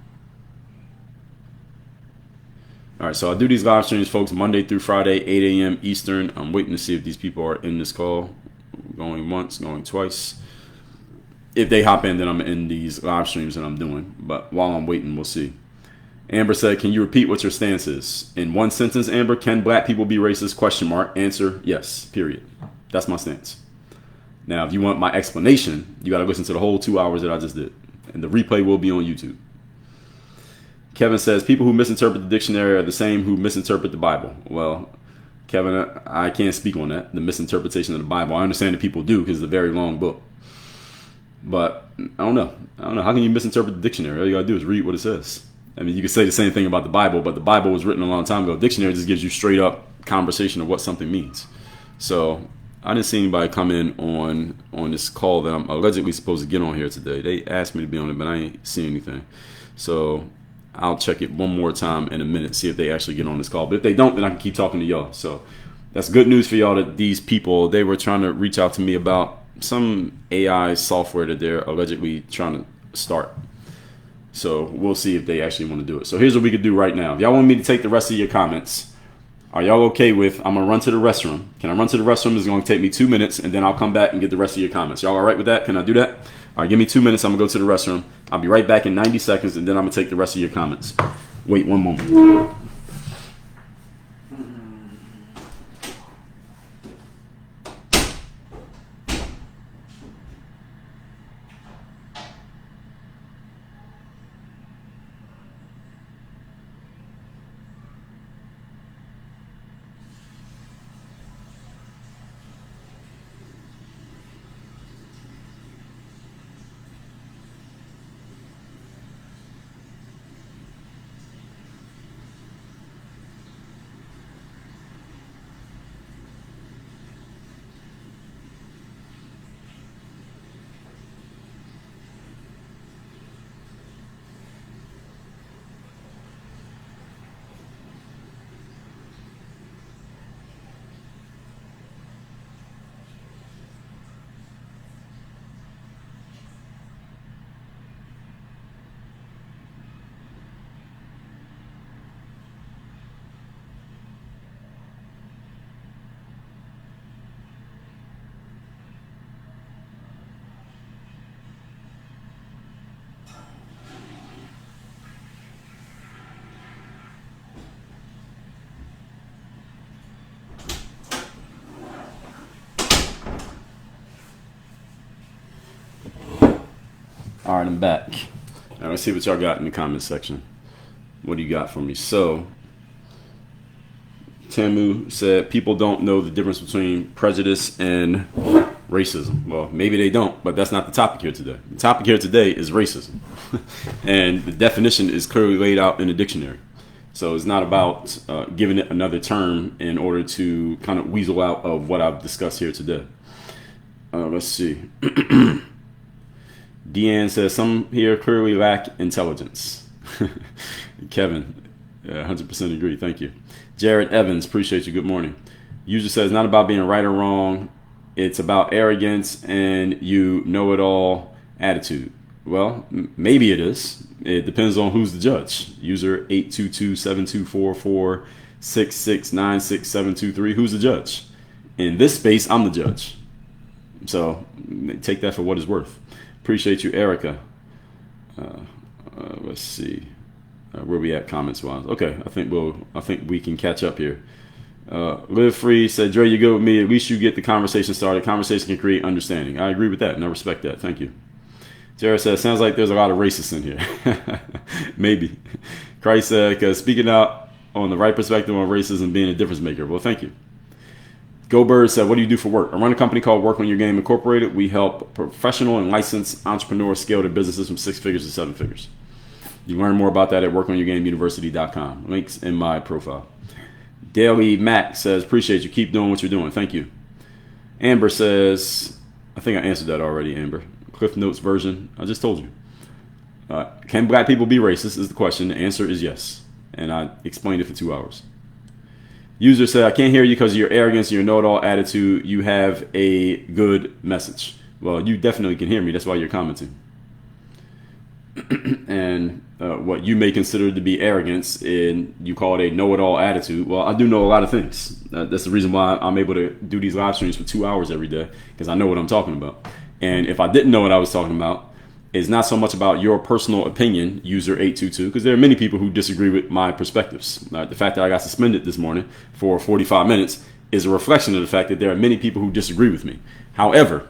All right, so I do these live streams, folks, Monday through Friday, 8 a.m. Eastern. I'm waiting to see if these people are in this call. Going once, going twice. If they hop in, then I'm in these live streams that I'm doing. But while I'm waiting, we'll see. Amber said, can you repeat what your stance is? In one sentence, Amber, can black people be racist? Question mark. Answer, yes, period. That's my stance. Now, if you want my explanation, you got to listen to the whole 2 hours that I just did. And the replay will be on YouTube. Kevin says, people who misinterpret the dictionary are the same who misinterpret the Bible. Well, Kevin, I can't speak on that, the misinterpretation of the Bible. I understand that people do because it's a very long book. But I don't know. How can you misinterpret the dictionary? All you got to do is read what it says. I mean, you could say the same thing about the Bible, but the Bible was written a long time ago. The dictionary just gives you straight up conversation of what something means. So I didn't see anybody come in on this call that I'm allegedly supposed to get on here today. They asked me to be on it, but I ain't seen anything. So I'll check it one more time in a minute, see if they actually get on this call. But if they don't, then I can keep talking to y'all. So that's good news for y'all that these people, they were trying to reach out to me about some AI software that they're allegedly trying to start. So we'll see if they actually want to do it. So here's what we could do right now. If y'all want me to take the rest of your comments, are y'all okay with, I'm going to run to the restroom. Can I run to the restroom? It's going to take me 2 minutes, and then I'll come back and get the rest of your comments. Y'all all right with that? Can I do that? All right, give me 2 minutes. I'm going to go to the restroom. I'll be right back in 90 seconds, and then I'm going to take the rest of your comments. Wait one moment. All right, I'm back. All right, let's see what y'all got in the comment section. What do you got for me? So, Tamu said people don't know the difference between prejudice and racism. Well, maybe they don't, but that's not the topic here today. The topic here today is racism. And the definition is clearly laid out in the dictionary. So it's not about giving it another term in order to kind of weasel out of what I've discussed here today. Let's see. Deanne says some here clearly lack intelligence. Kevin, 100% agree. Thank you. Jared Evans, appreciate you. Good morning. User says not about being right or wrong. It's about arrogance and you know-it-all attitude. Well, maybe it is. It depends on who's the judge. User 822-724-46696723. Who's the judge? In this space, I'm the judge. So take that for what it's worth. Appreciate you, Erica. Let's see. Where we at comments wise? Okay, I think we can catch up here. Live Free said, Dre, you go with me. At least you get the conversation started. Conversation can create understanding. I agree with that, and I respect that. Thank you. Jared says, sounds like there's a lot of racists in here. Maybe. Christ said, because speaking out on the right perspective on racism being a difference maker. Well, thank you. Go Bird said, what do you do for work? I run a company called Work on Your Game Incorporated. We help professional and licensed entrepreneurs scale their businesses from 6 figures to 7 figures. You can learn more about that at workonyourgameuniversity.com. Links in my profile. Daily Mac says, appreciate you. Keep doing what you're doing. Thank you. Amber says, I think I answered that already, Amber. Cliff Notes version. I just told you. Can black people be racist is the question. The answer is yes. And I explained it for 2 hours. User said, I can't hear you because of your arrogance and your know-it-all attitude. You have a good message. Well, you definitely can hear me. That's why you're commenting. And what you may consider to be arrogance and you call it a know-it-all attitude. Well, I do know a lot of things. That's the reason why I'm able to do these live streams for 2 hours every day, because I know what I'm talking about. And if I didn't know what I was talking about, it's not so much about your personal opinion, user 822, because there are many people who disagree with my perspectives. The fact that I got suspended this morning for 45 minutes is a reflection of the fact that there are many people who disagree with me. However,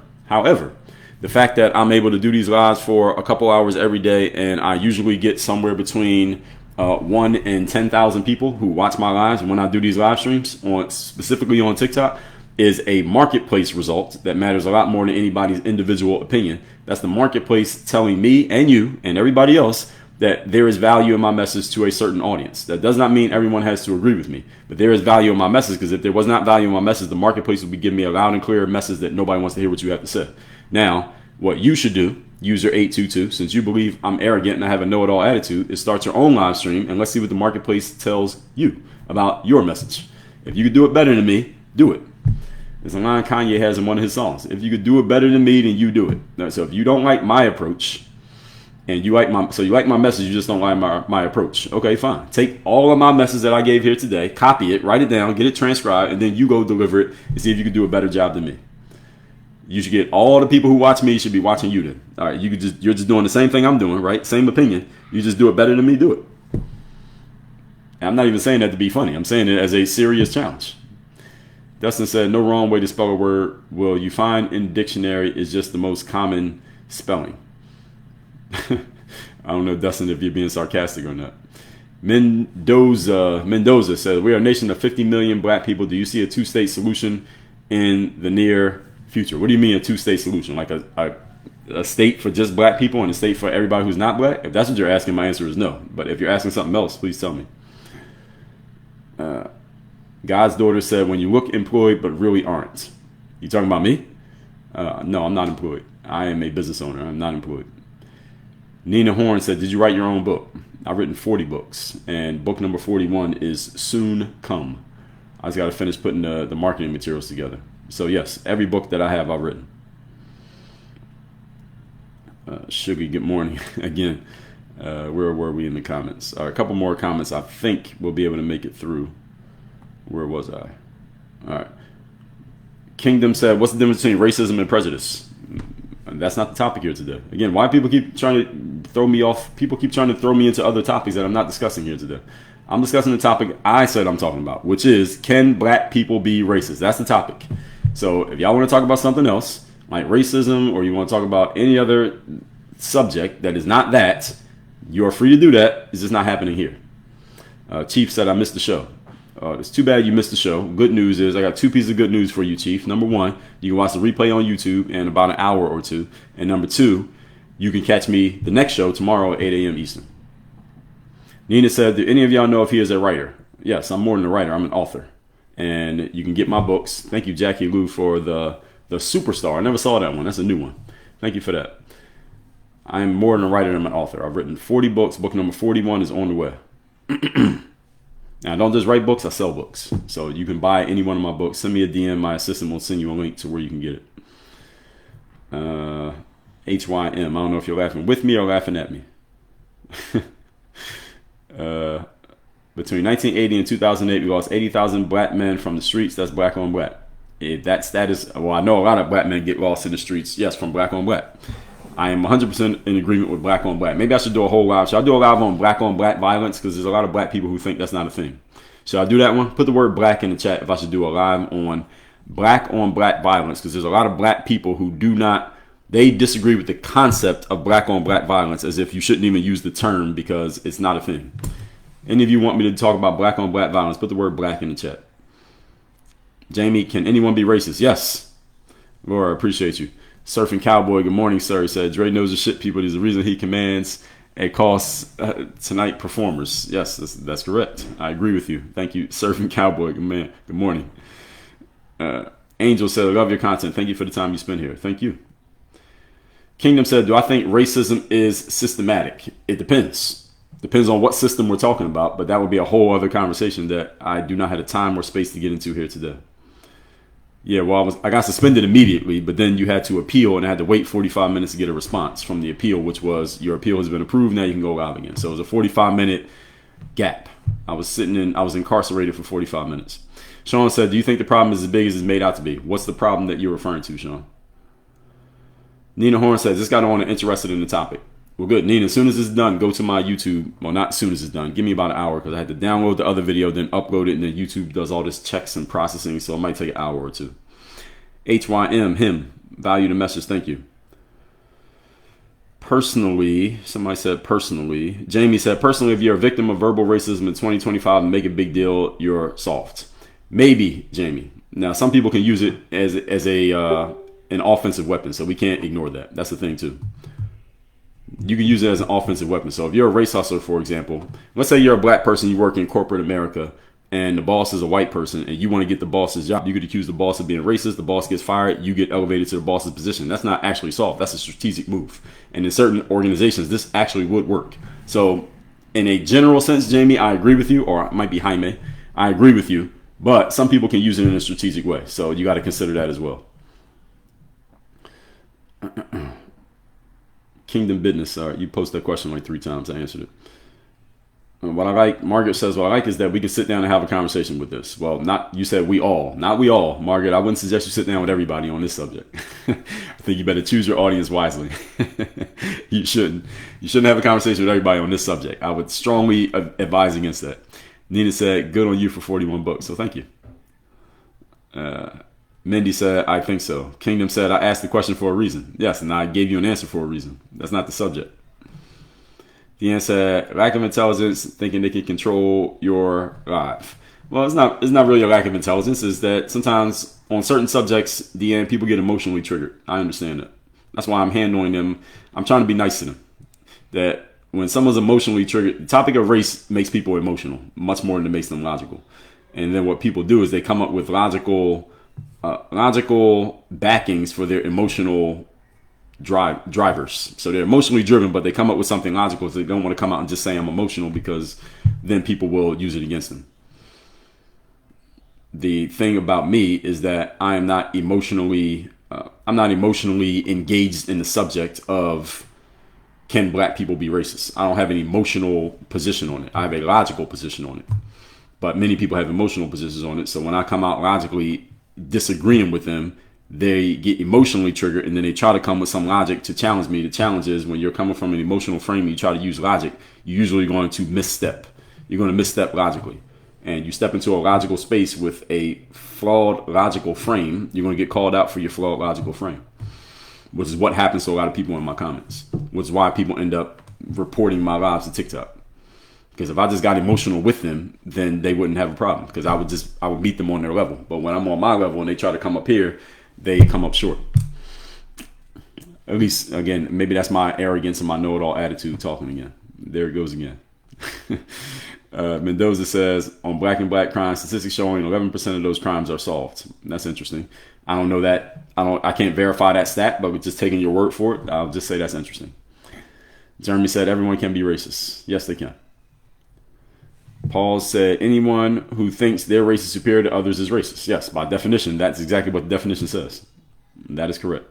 the fact that I'm able to do these lives for a couple hours every day, and I usually get somewhere between 1 and 10,000 people who watch my lives when I do these live streams, specifically on TikTok, is a marketplace result that matters a lot more than anybody's individual opinion. That's the marketplace telling me and you and everybody else that there is value in my message to a certain audience. That does not mean everyone has to agree with me, but there is value in my message, because if there was not value in my message, the marketplace would be giving me a loud and clear message that nobody wants to hear what you have to say. Now, what you should do, user 822, since you believe I'm arrogant and I have a know-it-all attitude, is start your own live stream and let's see what the marketplace tells you about your message. If you could do it better than me, do it. There's a line Kanye has in one of his songs. If you could do it better than me, then you do it. Now, so if you don't like my approach, and you like my message, you just don't like my approach. Okay, fine. Take all of my message that I gave here today, copy it, write it down, get it transcribed, and then you go deliver it and see if you can do a better job than me. You should get all the people who watch me should be watching you then. All right, you're just doing the same thing I'm doing, right? Same opinion. You just do it better than me, do it. And I'm not even saying that to be funny. I'm saying it as a serious challenge. Dustin said, no wrong way to spell a word. Well, you find in the dictionary is just the most common spelling. I don't know, Dustin, if you're being sarcastic or not. Mendoza says, we are a nation of 50 million black people. Do you see a two-state solution in the near future? What do you mean a two-state solution? Like a state for just black people and a state for everybody who's not black? If that's what you're asking, my answer is no. But if you're asking something else, please tell me. God's daughter said, when you look employed but really aren't. You talking about me? No, I'm not employed. I am a business owner. I'm not employed. Nina Horn said, did you write your own book? I've written 40 books, and book number 41 is soon come. I just got to finish putting the marketing materials together. So yes, every book that I have, I've written. Sugar, good morning again. Where were we in the comments? A couple more comments. I think we'll be able to make it through. Where was I? All right. Kingdom said, what's the difference between racism and prejudice? That's not the topic here today. Again, why people keep trying to throw me off? People keep trying to throw me into other topics that I'm not discussing here today. I'm discussing the topic I said I'm talking about, which is, can black people be racist? That's the topic. So if y'all want to talk about something else, like racism, or you want to talk about any other subject that is not that, you are free to do that. It's just not happening here. Chief said, I missed the show. It's too bad you missed the show. Good news is I got 2 pieces of good news for you, Chief. Number 1, you can watch the replay on YouTube in about an hour or 2. And number 2, you can catch me the next show tomorrow at 8 a.m. Eastern. Nina said, do any of y'all know if he is a writer? Yes, I'm more than a writer. I'm an author. And you can get my books. Thank you, Jackie Lou, for the Superstar. I never saw that one. That's a new one. Thank you for that. I'm more than a writer. I'm an author. I've written 40 books. Book number 41 is on the way. Now, I don't just write books. I sell books. So you can buy any one of my books. Send me a DM. My assistant will send you a link to where you can get it. HYM. I don't know if you're laughing with me or laughing at me. Between 1980 and 2008, we lost 80,000 black men from the streets. That's black on black. That status, well, I know a lot of black men get lost in the streets. Yes, from black on black. I am 100% in agreement with black on black. Maybe I should do a whole live. Should I do a live on black violence? Because there's a lot of black people who think that's not a thing. Should I do that one? Put the word black in the chat if I should do a live on black violence. Because there's a lot of black people who they disagree with the concept of black on black violence, as if you shouldn't even use the term because it's not a thing. Any of you want me to talk about black on black violence? Put the word black in the chat. Jamie, can anyone be racist? Yes. Laura, appreciate you. Surfing Cowboy, good morning, sir. He said, Dre knows the shit, people. There's a reason he commands a cost tonight performers. Yes, that's correct. I agree with you. Thank you, Surfing Cowboy. Good morning. Angel said, I love your content. Thank you for the time you spend here. Thank you. Kingdom said, do I think racism is systematic? It depends. Depends on what system we're talking about, but that would be a whole other conversation that I do not have the time or space to get into here today. Yeah, well, I got suspended immediately, but then you had to appeal, and I had to wait 45 minutes to get a response from the appeal, which was, your appeal has been approved, now you can go live again. So it was a 45-minute gap. I was incarcerated for 45 minutes. Sean said, do you think the problem is as big as it's made out to be? What's the problem that you're referring to, Sean? Nina Horn says, this guy don't want to interested in the topic. Well, good. Nina, as soon as it's done, go to my YouTube. Well, not as soon as it's done. Give me about an hour because I had to download the other video, then upload it, and then YouTube does all this checks and processing, so it might take an hour or 2. HYM, him. Value the message. Thank you. Personally, somebody said personally. Jamie said, personally, if you're a victim of verbal racism in 2025 and make a big deal, you're soft. Maybe, Jamie. Now, some people can use it as an offensive weapon, so we can't ignore that. That's the thing, too. You can use it as an offensive weapon. So if you're a race hustler, for example, let's say you're a black person, you work in corporate America, and the boss is a white person, and you want to get the boss's job. You could accuse the boss of being racist. The boss gets fired. You get elevated to the boss's position. That's not actually soft. That's a strategic move. And in certain organizations, this actually would work. So in a general sense, Jamie, I agree with you, or it might be Jaime. I agree with you, but some people can use it in a strategic way. So you got to consider that as well. Kingdom Business. Sorry, you posted that question like 3 times. I answered it. What I like, Margaret says, what I like is that we can sit down and have a conversation with this. Well, you said we all. Not we all, Margaret. I wouldn't suggest you sit down with everybody on this subject. I think you better choose your audience wisely. You shouldn't. You shouldn't have a conversation with everybody on this subject. I would strongly advise against that. Nina said, good on you for 41 books. So thank you. Mindy said, I think so. Kingdom said, I asked the question for a reason. Yes, and I gave you an answer for a reason. That's not the subject. Deanne said, lack of intelligence, thinking they can control your life. Well, it's not really a lack of intelligence. It's that sometimes on certain subjects, Deanne, people get emotionally triggered. I understand that. That's why I'm handling them. I'm trying to be nice to them. That when someone's emotionally triggered, the topic of race makes people emotional, much more than it makes them logical. And then what people do is they come up with logical backings for their emotional drivers. So they're emotionally driven, but they come up with something logical. So they don't want to come out and just say I'm emotional, because then people will use it against them. The thing about me is that I'm not emotionally engaged in the subject of, can black people be racist? I don't have an emotional position on it. I have a logical position on it. But many people have emotional positions on it. So when I come out logically disagreeing with them, they get emotionally triggered, and then they try to come with some logic to challenge me. The challenge is, when you're coming from an emotional frame and you try to use logic, you're usually going to misstep. You're going to misstep logically. And you step into a logical space with a flawed logical frame, you're going to get called out for your flawed logical frame. which is what happens to a lot of people in my comments, which is why people end up reporting my lives to TikTok. Because if I just got emotional with them, then they wouldn't have a problem, because I would meet them on their level. But when I'm on my level and they try to come up here, they come up short. At least, again, maybe that's my arrogance and my know-it-all attitude talking again. There it goes again. Mendoza says, on black and black crimes, statistics showing 11% of those crimes are solved. That's interesting. I don't know that. I can't verify that stat, but just taking your word for it, I'll just say that's interesting. Jeremy said, everyone can be racist. Yes, they can. Paul said, anyone who thinks their race is superior to others is racist. Yes, by definition, that's exactly what the definition says. That is correct.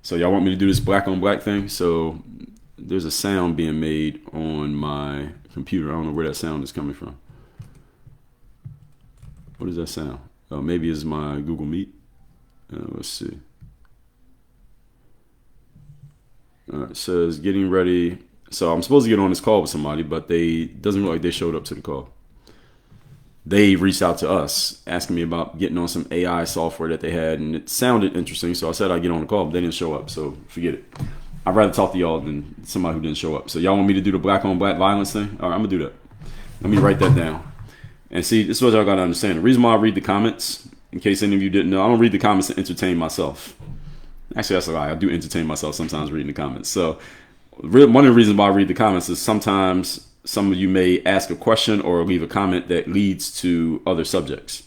So y'all want me to do this black on black thing? So there's a sound being made on my computer. I don't know where that sound is coming from. What is that sound? Oh, maybe it's my Google Meet. Let's see. It says getting ready. So I'm supposed to get on this call with somebody, but doesn't look like they showed up to the call. They reached out to us asking me about getting on some AI software that they had, and it sounded interesting. So I said I'd get on the call, but they didn't show up. So forget it. I'd rather talk to y'all than somebody who didn't show up. So y'all want me to do the black on black violence thing? All right, I'm gonna do that. Let me write that down. And see, this is what y'all gotta understand. The reason why I read the comments, in case any of you didn't know, I don't read the comments to entertain myself. Actually, that's a lie. I do entertain myself sometimes reading the comments. So one of the reasons why I read the comments is sometimes some of you may ask a question or leave a comment that leads to other subjects.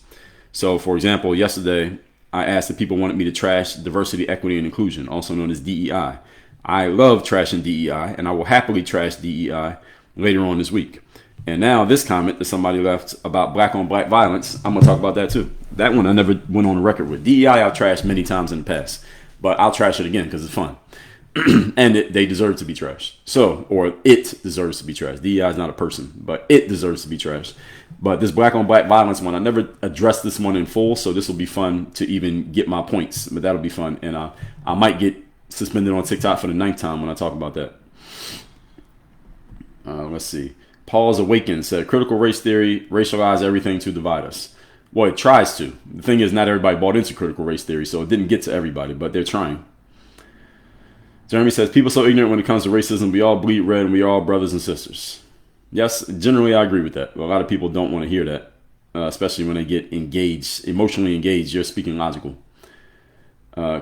So, for example, yesterday I asked if people wanted me to trash diversity, equity, and inclusion, also known as DEI. I love trashing DEI, and I will happily trash DEI later on this week. And now this comment that somebody left about black on black violence, I'm going to talk about that too. That one I never went on the record with. DEI I've trashed many times in the past, but I'll trash it again because it's fun. And they deserve to be trashed. So, or it deserves to be trashed. DEI is not a person, but it deserves to be trashed. But this black on black violence one, I never addressed this one in full, so this will be fun to even get my points. But that'll be fun, and I might get suspended on TikTok for the 9th time when I talk about that. Let's see. Paul's Awakened said, critical race theory racialize everything to divide us. Well, it tries to. The thing is, not everybody bought into critical race theory, so it didn't get to everybody, but they're trying. Jeremy says, people so ignorant when it comes to racism. We all bleed red and we are all brothers and sisters. Yes, generally I agree with that. A lot of people don't want to hear that, especially when they get engaged, emotionally engaged. You're speaking logical.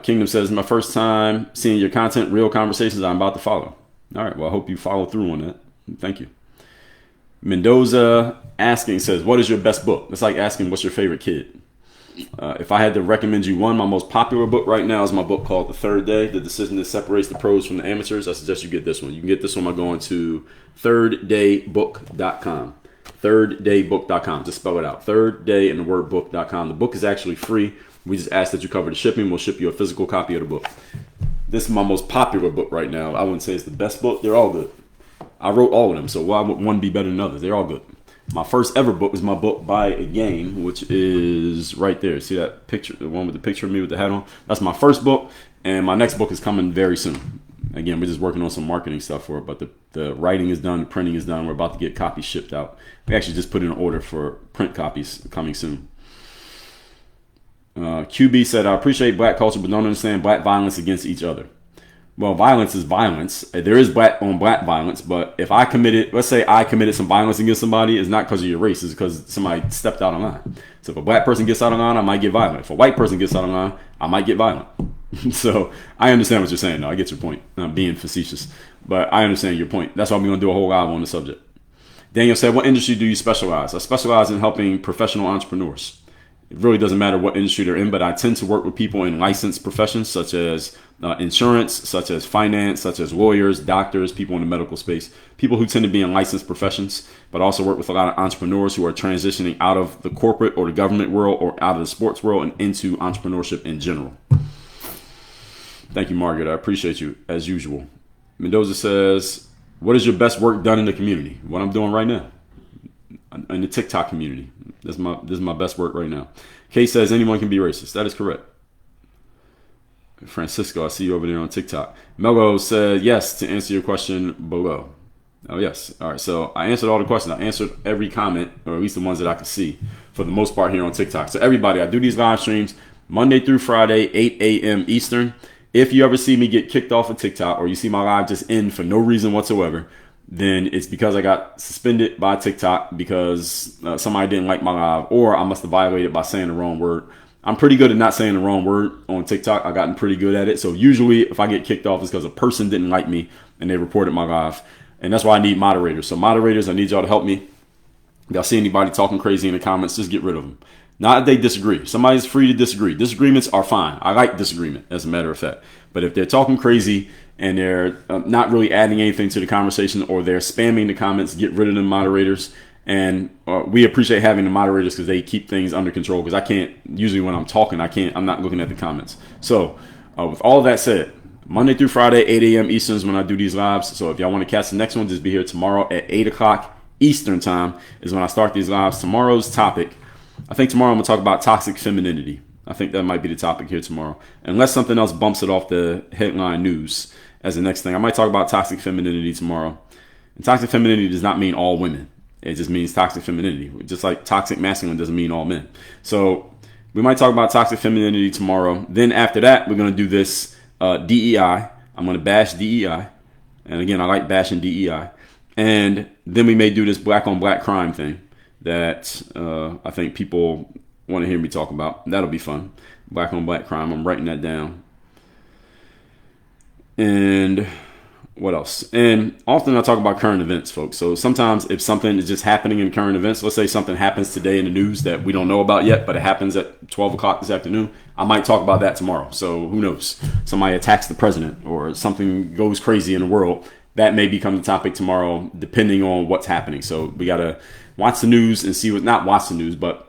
Kingdom says, my first time seeing your content, real conversations I'm about to follow. All right, well, I hope you follow through on that. Thank you. Mendoza asking says, what is your best book? It's like asking, what's your favorite kid? If I had to recommend you one, my most popular book right now is my book called The Third Day, The Decision That Separates the Pros from the Amateurs. I suggest you get this one. You can get this one by going to thirddaybook.com. Thirddaybook.com. Just spell it out. Third day and the word book.com. The book is actually free. We just ask that you cover the shipping. We'll ship you a physical copy of the book. This is my most popular book right now. I wouldn't say it's the best book. They're all good. I wrote all of them, so why would one be better than others? They're all good. My first ever book was my book Buy a Game, which is right there. See that picture, the one with the picture of me with the hat on? That's my first book, and my next book is coming very soon. Again, we're just working on some marketing stuff for it, but the writing is done, the printing is done. We're about to get copies shipped out. We actually just put in an order for print copies coming soon. QB said, I appreciate black culture, but don't understand black violence against each other. Well, violence is violence. There is black on black violence, but if I committed, let's say I committed some violence against somebody, it's not because of your race, it's because somebody stepped out of line. So if a black person gets out of line, I might get violent. If a white person gets out of line, I might get violent. So I understand what you're saying, though. I get your point. I'm being facetious, but I understand your point. That's why we're going to do a whole live on the subject. Daniel said, what industry do you specialize? I specialize in helping professional entrepreneurs. It really doesn't matter what industry they're in, but I tend to work with people in licensed professions such as insurance, such as finance, such as lawyers, doctors, people in the medical space, people who tend to be in licensed professions, but also work with a lot of entrepreneurs who are transitioning out of the corporate or the government world or out of the sports world and into entrepreneurship in general. Thank you, Margaret. I appreciate you as usual. Mendoza says, what is your best work done in the community? What I'm doing right now in the TikTok community. This is my best work right now. Kay says anyone can be racist. That is correct. Francisco, I see you over there on TikTok. Melo said yes to answer your question below. Oh, yes. All right. So I answered all the questions. I answered every comment, or at least the ones that I could see for the most part here on TikTok. So everybody, I do these live streams Monday through Friday, 8 a.m. Eastern. If you ever see me get kicked off of TikTok or you see my live just end for no reason whatsoever, then it's because I got suspended by TikTok because somebody didn't like my live, or I must have violated by saying the wrong word. I'm pretty good at not saying the wrong word on TikTok. I've gotten pretty good at it. So usually if I get kicked off, it's because a person didn't like me and they reported my live. And that's why I need moderators. So moderators, I need y'all to help me. If y'all see anybody talking crazy in the comments, just get rid of them. Not that they disagree. Somebody's free to disagree. Disagreements are fine. I like disagreement, as a matter of fact. But if they're talking crazy and they're not really adding anything to the conversation, or they're spamming the comments, get rid of the moderators. And we appreciate having the moderators because they keep things under control. Because I can't, usually when I'm talking, I'm not looking at the comments. So with all that said, Monday through Friday, 8 a.m. Eastern is when I do these lives. So if y'all want to catch the next one, just be here tomorrow at 8 o'clock Eastern time is when I start these lives. Tomorrow's topic, I think tomorrow I'm going to talk about toxic femininity. I think that might be the topic here tomorrow. Unless something else bumps it off the headline news as the next thing. I might talk about toxic femininity tomorrow. And toxic femininity does not mean all women. It just means toxic femininity. Just like toxic masculine doesn't mean all men. So we might talk about toxic femininity tomorrow. Then after that, we're going to do this DEI. I'm going to bash DEI. And again, I like bashing DEI. And then we may do this black on black crime thing that I think people want to hear me talk about. That'll be fun. Black on black crime. I'm writing that down. And what else? And often I talk about current events, folks. So sometimes if something is just happening in current events, let's say something happens today in the news that we don't know about yet, but it happens at 12 o'clock this afternoon, I might talk about that tomorrow. So who knows? Somebody attacks the president or something goes crazy in the world. That may become the topic tomorrow, depending on what's happening. So we got to watch the news and see not watch the news, but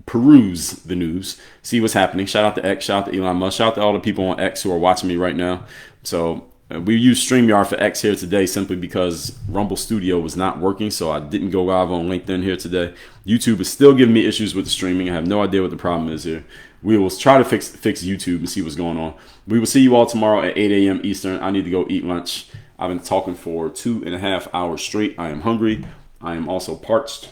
peruse the news, see what's happening. Shout out to X, shout out to Elon Musk, shout out to all the people on X who are watching me right now. So we use StreamYard for X here today simply because Rumble Studio was not working, so I didn't go live on LinkedIn here today. YouTube is still giving me issues with the streaming. I have no idea what the problem is here. We will try to fix YouTube and see what's going on. We will see you all tomorrow at 8 a.m. Eastern. I need to go eat lunch. I've been talking for 2.5 hours straight. I am hungry. I am also parched.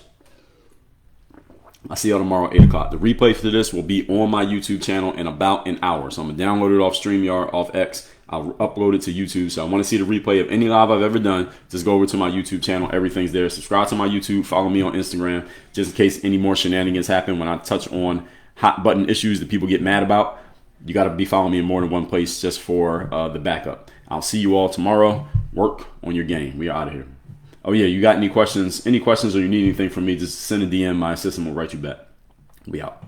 I'll see y'all tomorrow at 8 o'clock. The replay for this will be on my YouTube channel in about an hour. So I'm going to download it off StreamYard, off X. I'll upload it to YouTube. So I want to see the replay of any live I've ever done. Just go over to my YouTube channel. Everything's there. Subscribe to my YouTube. Follow me on Instagram. Just in case any more shenanigans happen when I touch on hot button issues that people get mad about. You got to be following me in more than one place just for the backup. I'll see you all tomorrow. Work on your game. We are out of here. Oh, yeah. You got any questions? Any questions or you need anything from me, just send a DM. My assistant will write you back. We out.